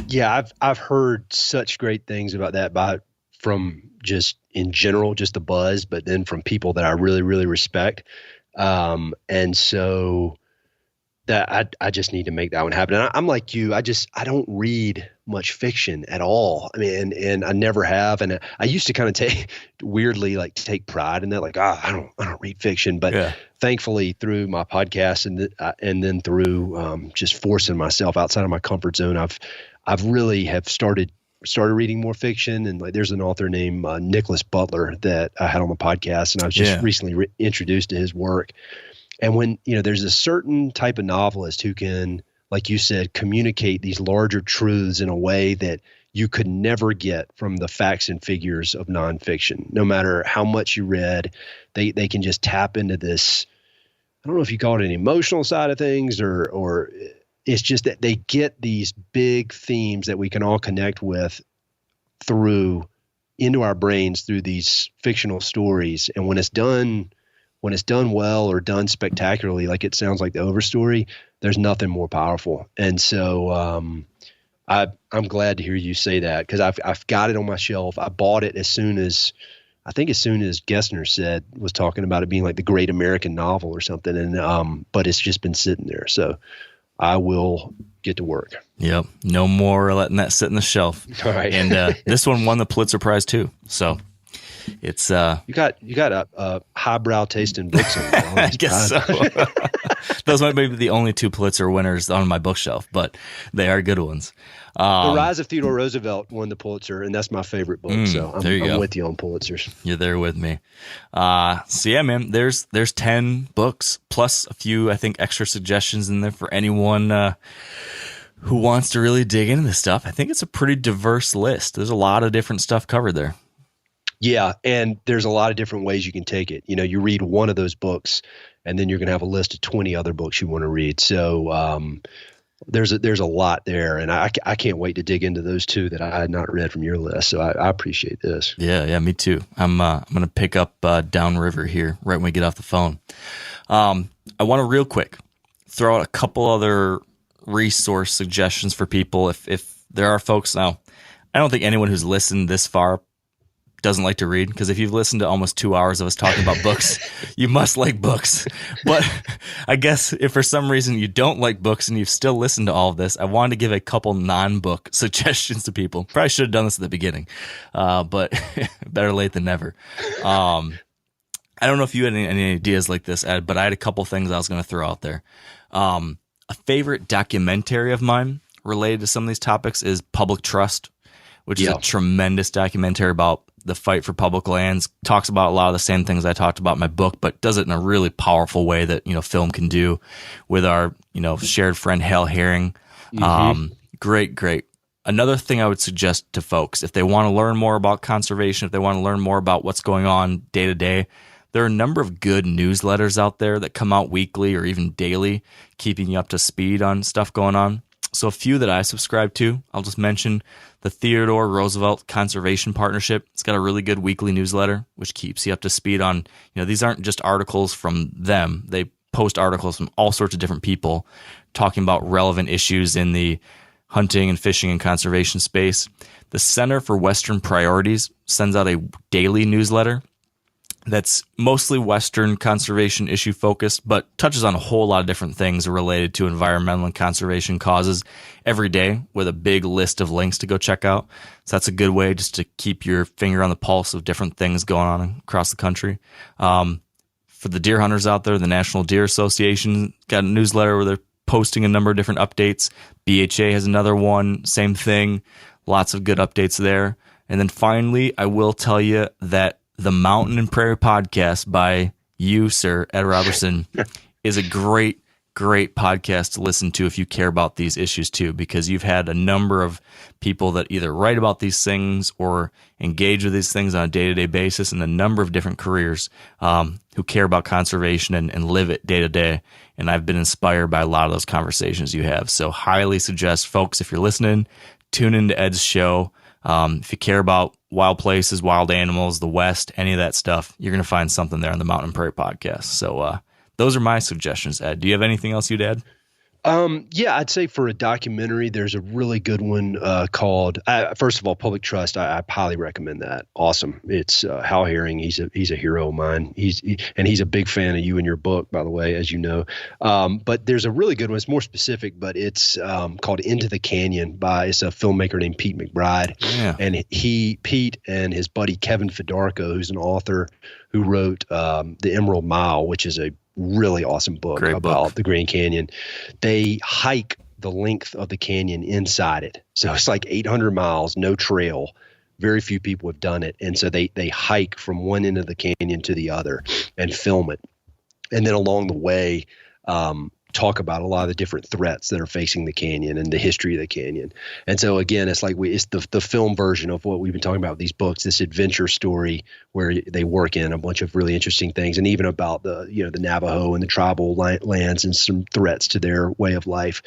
Yeah, I've heard such great things about that from just in general, just the buzz, but then from people that I really, really respect. And so that I just need to make that one happen. And I'm like you. I don't read much fiction at all. I mean, and I never have. And I used to kind of take pride in that. Like, I don't read fiction. But thankfully, through my podcast and then through just forcing myself outside of my comfort zone, I've really have started reading more fiction. And like, there's an author named Nicholas Butler that I had on the podcast, and I was just recently introduced to his work. And when, there's a certain type of novelist who can, like you said, communicate these larger truths in a way that you could never get from the facts and figures of nonfiction. No matter how much you read, they can just tap into this. I don't know if you call it an emotional side of things or it's just that they get these big themes that we can all connect with into our brains through these fictional stories. And when it's done well or done spectacularly, like it sounds like the Overstory, there's nothing more powerful. And so I'm glad to hear you say that, because I've got it on my shelf. I bought it as soon as Gessner was talking about it being like the great American novel or something. And but it's just been sitting there. So I will get to work. Yep. No more letting that sit on the shelf. All right. And this one won the Pulitzer Prize too. So it's you got a highbrow taste in books. I guess so. Those might be the only two Pulitzer winners on my bookshelf, but they are good ones. The Rise of Theodore Roosevelt won the Pulitzer, and that's my favorite book. So I'm with you on Pulitzers. You're there with me. So yeah, man, there's 10 books plus a few, I think, extra suggestions in there for anyone who wants to really dig into this stuff. I think it's a pretty diverse list. There's a lot of different stuff covered there. Yeah, and there's a lot of different ways you can take it. You read one of those books, and then you're going to have a list of 20 other books you want to read. So there's a lot there, and I can't wait to dig into those two that I had not read from your list. So I appreciate this. Yeah, me too. I'm going to pick up Downriver here right when we get off the phone. I want to real quick throw out a couple other resource suggestions for people. If there are folks now, I don't think anyone who's listened this far doesn't like to read, because if you've listened to almost 2 hours of us talking about books, you must like books. But I guess if for some reason you don't like books and you've still listened to all of this, I wanted to give a couple non-book suggestions to people. Probably should have done this at the beginning, but better late than never. I don't know if you had any ideas like this, Ed, but I had a couple things I was going to throw out there. A favorite documentary of mine related to some of these topics is Public Trust, which is a tremendous documentary about the fight for public lands. Talks about a lot of the same things I talked about in my book, but does it in a really powerful way that, film can do with our, shared friend Hal Herring. Great. Another thing I would suggest to folks, if they want to learn more about conservation, if they want to learn more about what's going on day to day, there are a number of good newsletters out there that come out weekly or even daily, keeping you up to speed on stuff going on. So a few that I subscribe to, I'll just mention the Theodore Roosevelt Conservation Partnership. It's got a really good weekly newsletter, which keeps you up to speed on, these aren't just articles from them. They post articles from all sorts of different people talking about relevant issues in the hunting and fishing and conservation space. The Center for Western Priorities sends out a daily newsletter that's mostly Western conservation issue focused, but touches on a whole lot of different things related to environmental and conservation causes every day, with a big list of links to go check out. So that's a good way just to keep your finger on the pulse of different things going on across the country. For the deer hunters out there, the National Deer Association got a newsletter where they're posting a number of different updates. BHA has another one, same thing. Lots of good updates there. And then finally, I will tell you that the Mountain Prairie Podcast by you, sir, Ed Roberson, is a great podcast to listen to if you care about these issues too, because you've had a number of people that either write about these things or engage with these things on a day-to-day basis in a number of different careers who care about conservation and live it day to day. And I've been inspired by a lot of those conversations you have. So highly suggest folks, if you're listening, tune into Ed's show. If you care about wild places, wild animals, the West, any of that stuff, you're going to find something there on the Mountain Prairie Podcast. So those are my suggestions, Ed. Do you have anything else you'd add? Yeah, I'd say for a documentary, there's a really good one called, first of all, Public Trust. I highly recommend that. Awesome. It's Hal Herring. He's a hero of mine. He's a big fan of you and your book, by the way, as you know. But there's a really good one. It's more specific, but it's called Into the Canyon it's a filmmaker named Pete McBride. Yeah. And Pete and his buddy Kevin Fedarko, who's an author who wrote The Emerald Mile, which is a really awesome book about the Grand Canyon. They hike the length of the canyon inside it. So it's like 800 miles, no trail. Very few people have done it. And so they hike from one end of the canyon to the other and film it. And then along the way, talk about a lot of the different threats that are facing the canyon and the history of the canyon. And so again, it's like it's the film version of what we've been talking about with these books, this adventure story where they work in a bunch of really interesting things, and even about the Navajo and the tribal lands and some threats to their way of life.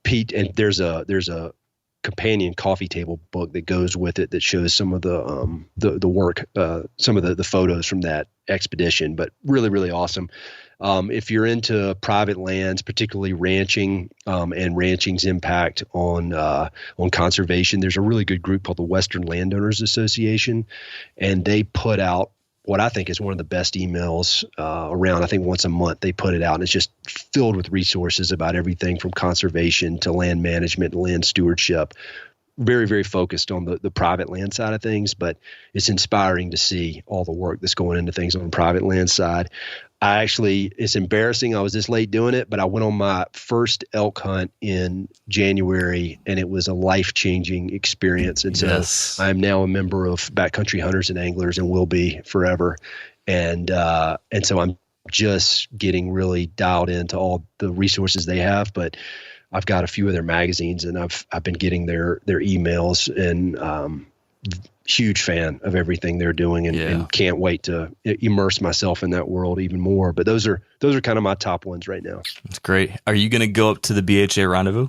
Pete, and there's a companion coffee table book that goes with it that shows some of the work, some of the photos from that expedition, but really, really awesome. If you're into private lands, particularly ranching, and ranching's impact on conservation, there's a really good group called the Western Landowners Association, and they put out what I think is one of the best emails around. I think once a month they put it out, and it's just filled with resources about everything from conservation to land management and land stewardship. Very, very focused on the private land side of things, but it's inspiring to see all the work that's going into things on the private land side. It's embarrassing I was this late doing it, but I went on my first elk hunt in January, and it was a life-changing experience. And so I am now a member of Backcountry Hunters and Anglers and will be forever. And so I'm just getting really dialed into all the resources they have, but I've got a few of their magazines, and I've been getting their emails, and huge fan of everything they're doing, and can't wait to immerse myself in that world even more. But those are kind of my top ones right now. That's great. Are you going to go up to the BHA rendezvous?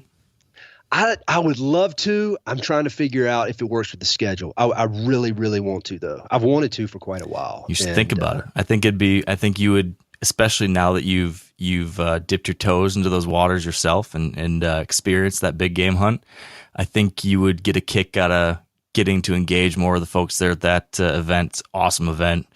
I would love to. I'm trying to figure out if it works with the schedule. I really, really want to, though. I've wanted to for quite a while. You should think about it. I think you would, especially now that you've dipped your toes into those waters yourself and experienced that big game hunt. I think you would get a kick out of getting to engage more of the folks there at that event. Awesome event,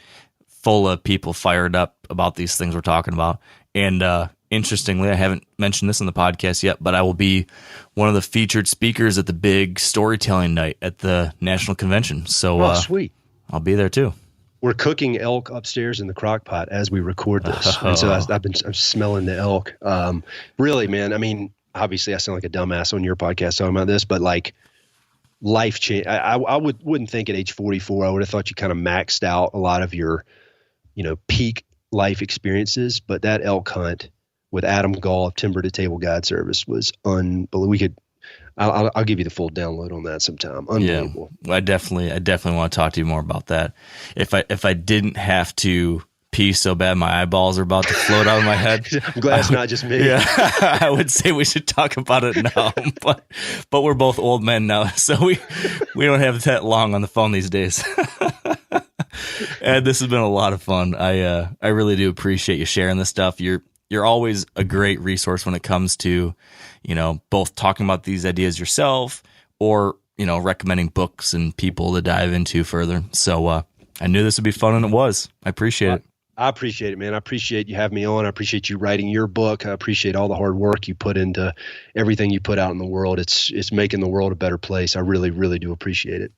full of people fired up about these things we're talking about. And interestingly, I haven't mentioned this on the podcast yet, but I will be one of the featured speakers at the big storytelling night at the National Convention. So sweet. I'll be there too. We're cooking elk upstairs in the crock pot as we record this. And so I'm smelling the elk. Really, man, I mean, obviously I sound like a dumbass on your podcast talking about this, but like life change. I wouldn't think at age 44, I would have thought you kind of maxed out a lot of your, peak life experiences. But that elk hunt with Adam Gall of Timber to Table Guide Service was unbelievable. I'll give you the full download on that sometime. Unbelievable. Yeah, I definitely want to talk to you more about that. If I didn't have to pee so bad my eyeballs are about to float out of my head. I'm glad it's not just me. Yeah, I would say we should talk about it now, but we're both old men now, so we don't have that long on the phone these days. And this has been a lot of fun. I really do appreciate you sharing this stuff. You're always a great resource when it comes to, both talking about these ideas yourself or, recommending books and people to dive into further. So I knew this would be fun, and it was. I appreciate it. I appreciate it, man. I appreciate you having me on. I appreciate you writing your book. I appreciate all the hard work you put into everything you put out in the world. It's making the world a better place. I really, really do appreciate it.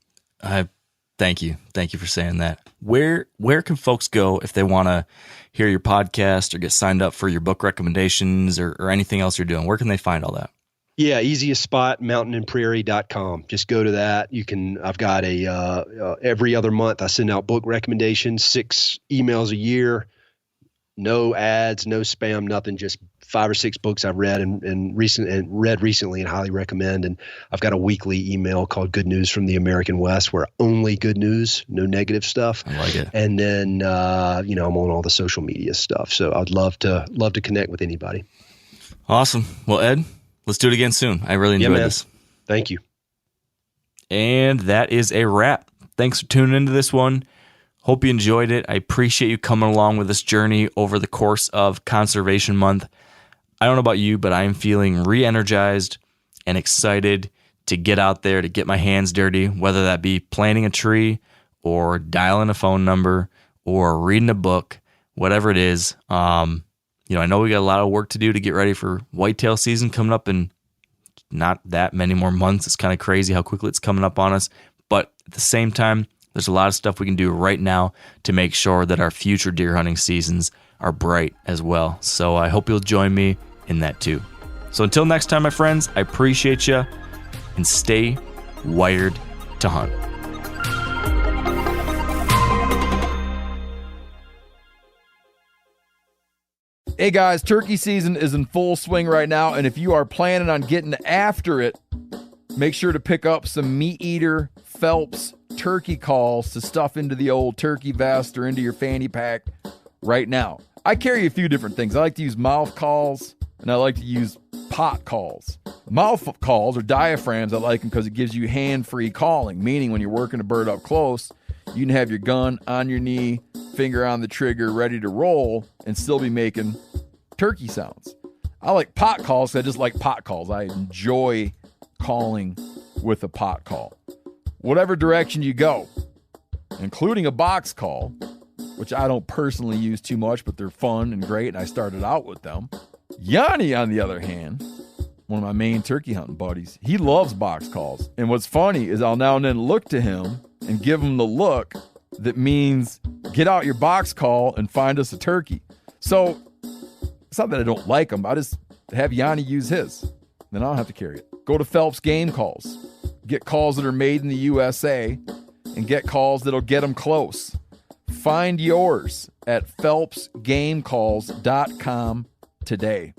Thank you. Thank you for saying that. Where can folks go if they want to hear your podcast or get signed up for your book recommendations or anything else you're doing? Where can they find all that? Yeah, easiest spot, mountainandprairie.com. Just go to that. I've got every other month I send out book recommendations, 6 emails a year, no ads, no spam, nothing, just 5 or 6 books I've read and read recently and highly recommend. And I've got a weekly email called Good News from the American West, where only good news, no negative stuff. I like it. And then, I'm on all the social media stuff. So I'd love to connect with anybody. Awesome. Well, Ed, let's do it again soon. I really enjoyed this. Thank you. And that is a wrap. Thanks for tuning into this one. Hope you enjoyed it. I appreciate you coming along with this journey over the course of Conservation Month. I don't know about you, but I am feeling re-energized and excited to get out there, to get my hands dirty, whether that be planting a tree or dialing a phone number or reading a book, whatever it is. I know we got a lot of work to do to get ready for whitetail season coming up in not that many more months. It's kind of crazy how quickly it's coming up on us. But at the same time, there's a lot of stuff we can do right now to make sure that our future deer hunting seasons are bright as well. So I hope you'll join me in that too. So until next time, my friends, I appreciate you, and stay wired to hunt. Hey guys, turkey season is in full swing right now, and if you are planning on getting after it, make sure to pick up some Meat Eater Phelps turkey calls to stuff into the old turkey vest or into your fanny pack right now. I carry a few different things. I like to use mouth calls, and I like to use pot calls. Mouth calls or diaphragms, I like them because it gives you hand-free calling, meaning when you're working a bird up close, you can have your gun on your knee, finger on the trigger, ready to roll, and still be making turkey sounds. I like pot calls because I just like pot calls. I enjoy calling with a pot call. Whatever direction you go, including a box call, which I don't personally use too much, but they're fun and great, and I started out with them. Yanni, on the other hand, one of my main turkey hunting buddies, he loves box calls. And what's funny is I'll now and then look to him and give him the look that means get out your box call and find us a turkey. So it's not that I don't like them. I just have Yanni use his. Then I don't have to carry it. Go to Phelps Game Calls. Get calls that are made in the USA and get calls that'll get them close. Find yours at phelpsgamecalls.com today.